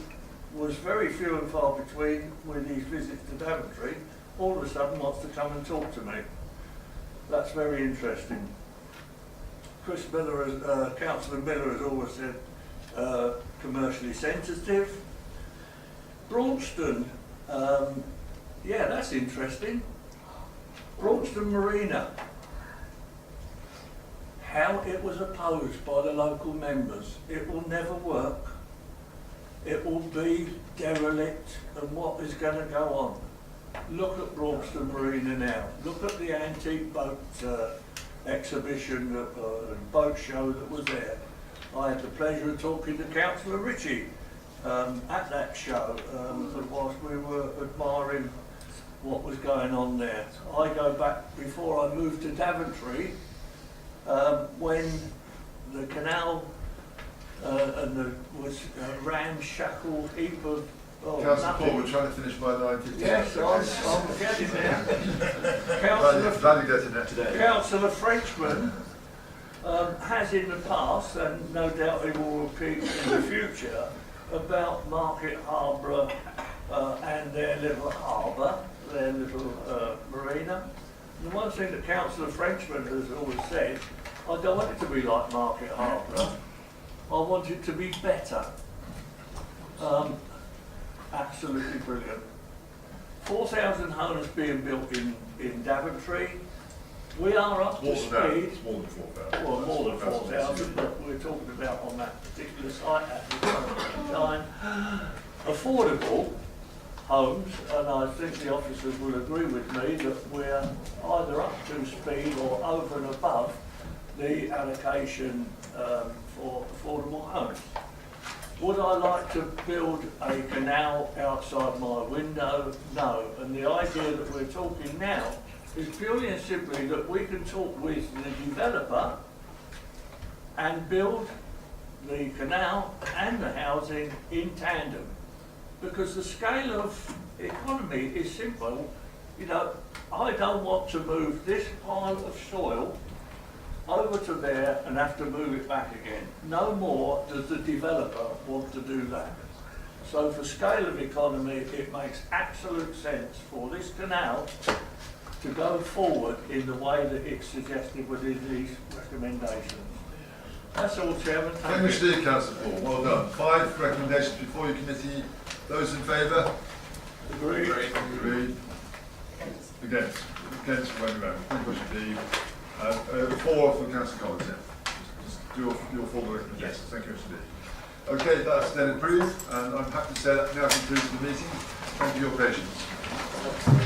was very few and far between with his visits to Daventry, all of a sudden wants to come and talk to me. That's very interesting. Chris Miller, Councillor Miller has always said commercially sensitive. Braunston, yeah, that's interesting. Braunston Marina, how it was opposed by the local members. It will never work. It will be derelict, and what is going to go on? Look at Braunston Marina now. Look at the antique boat exhibition, boat show that was there. I had the pleasure of talking to Councillor Ritchie at that show whilst we were admiring what was going on there. I go back before I moved to Daventry, when the canal and there was a ramshackle heap of Councillor Paul, we're trying to finish by 9:50. Yes, I'm getting there. Councillor Frenchman has in the past, and no doubt he will repeat in the future, about Market Harbour and their little harbour, their little marina. And the one thing that Councillor Frenchman has always said, I don't want it to be like Market Harbour, I want it to be better. Absolutely brilliant. 4,000 homes being built in Daventry. We are up to speed. It's more than 4,000. Well, more than 4,000, but we're talking about on that particular site at this moment in time. Affordable homes, and I think the officers will agree with me that we're either up to speed or over and above the allocation for affordable homes. Would I like to build a canal outside my window? No. And the idea that we're talking now is purely and simply that we can talk with the developer and build the canal and the housing in tandem. Because the scale of economy is simple. You know, I don't want to move this pile of soil over to there and have to move it back again. No more does the developer want to do that. So for scale of economy, it makes absolute sense for this canal to go forward in the way that it's suggested within these recommendations. That's all, Chairman. Thank you, Steve, Councillor Paul. Well done. 5 recommendations before your committee. Those in favour? Agreed. Agreed. Against? Against for one round. Thank you, Steve. 4 for Councillor Collins, yeah. Just do your formal recommendations. Yes. Thank you, Mr. D. Okay, that's then approved, and I'm happy to say that now concludes the meeting. Thank you for your patience.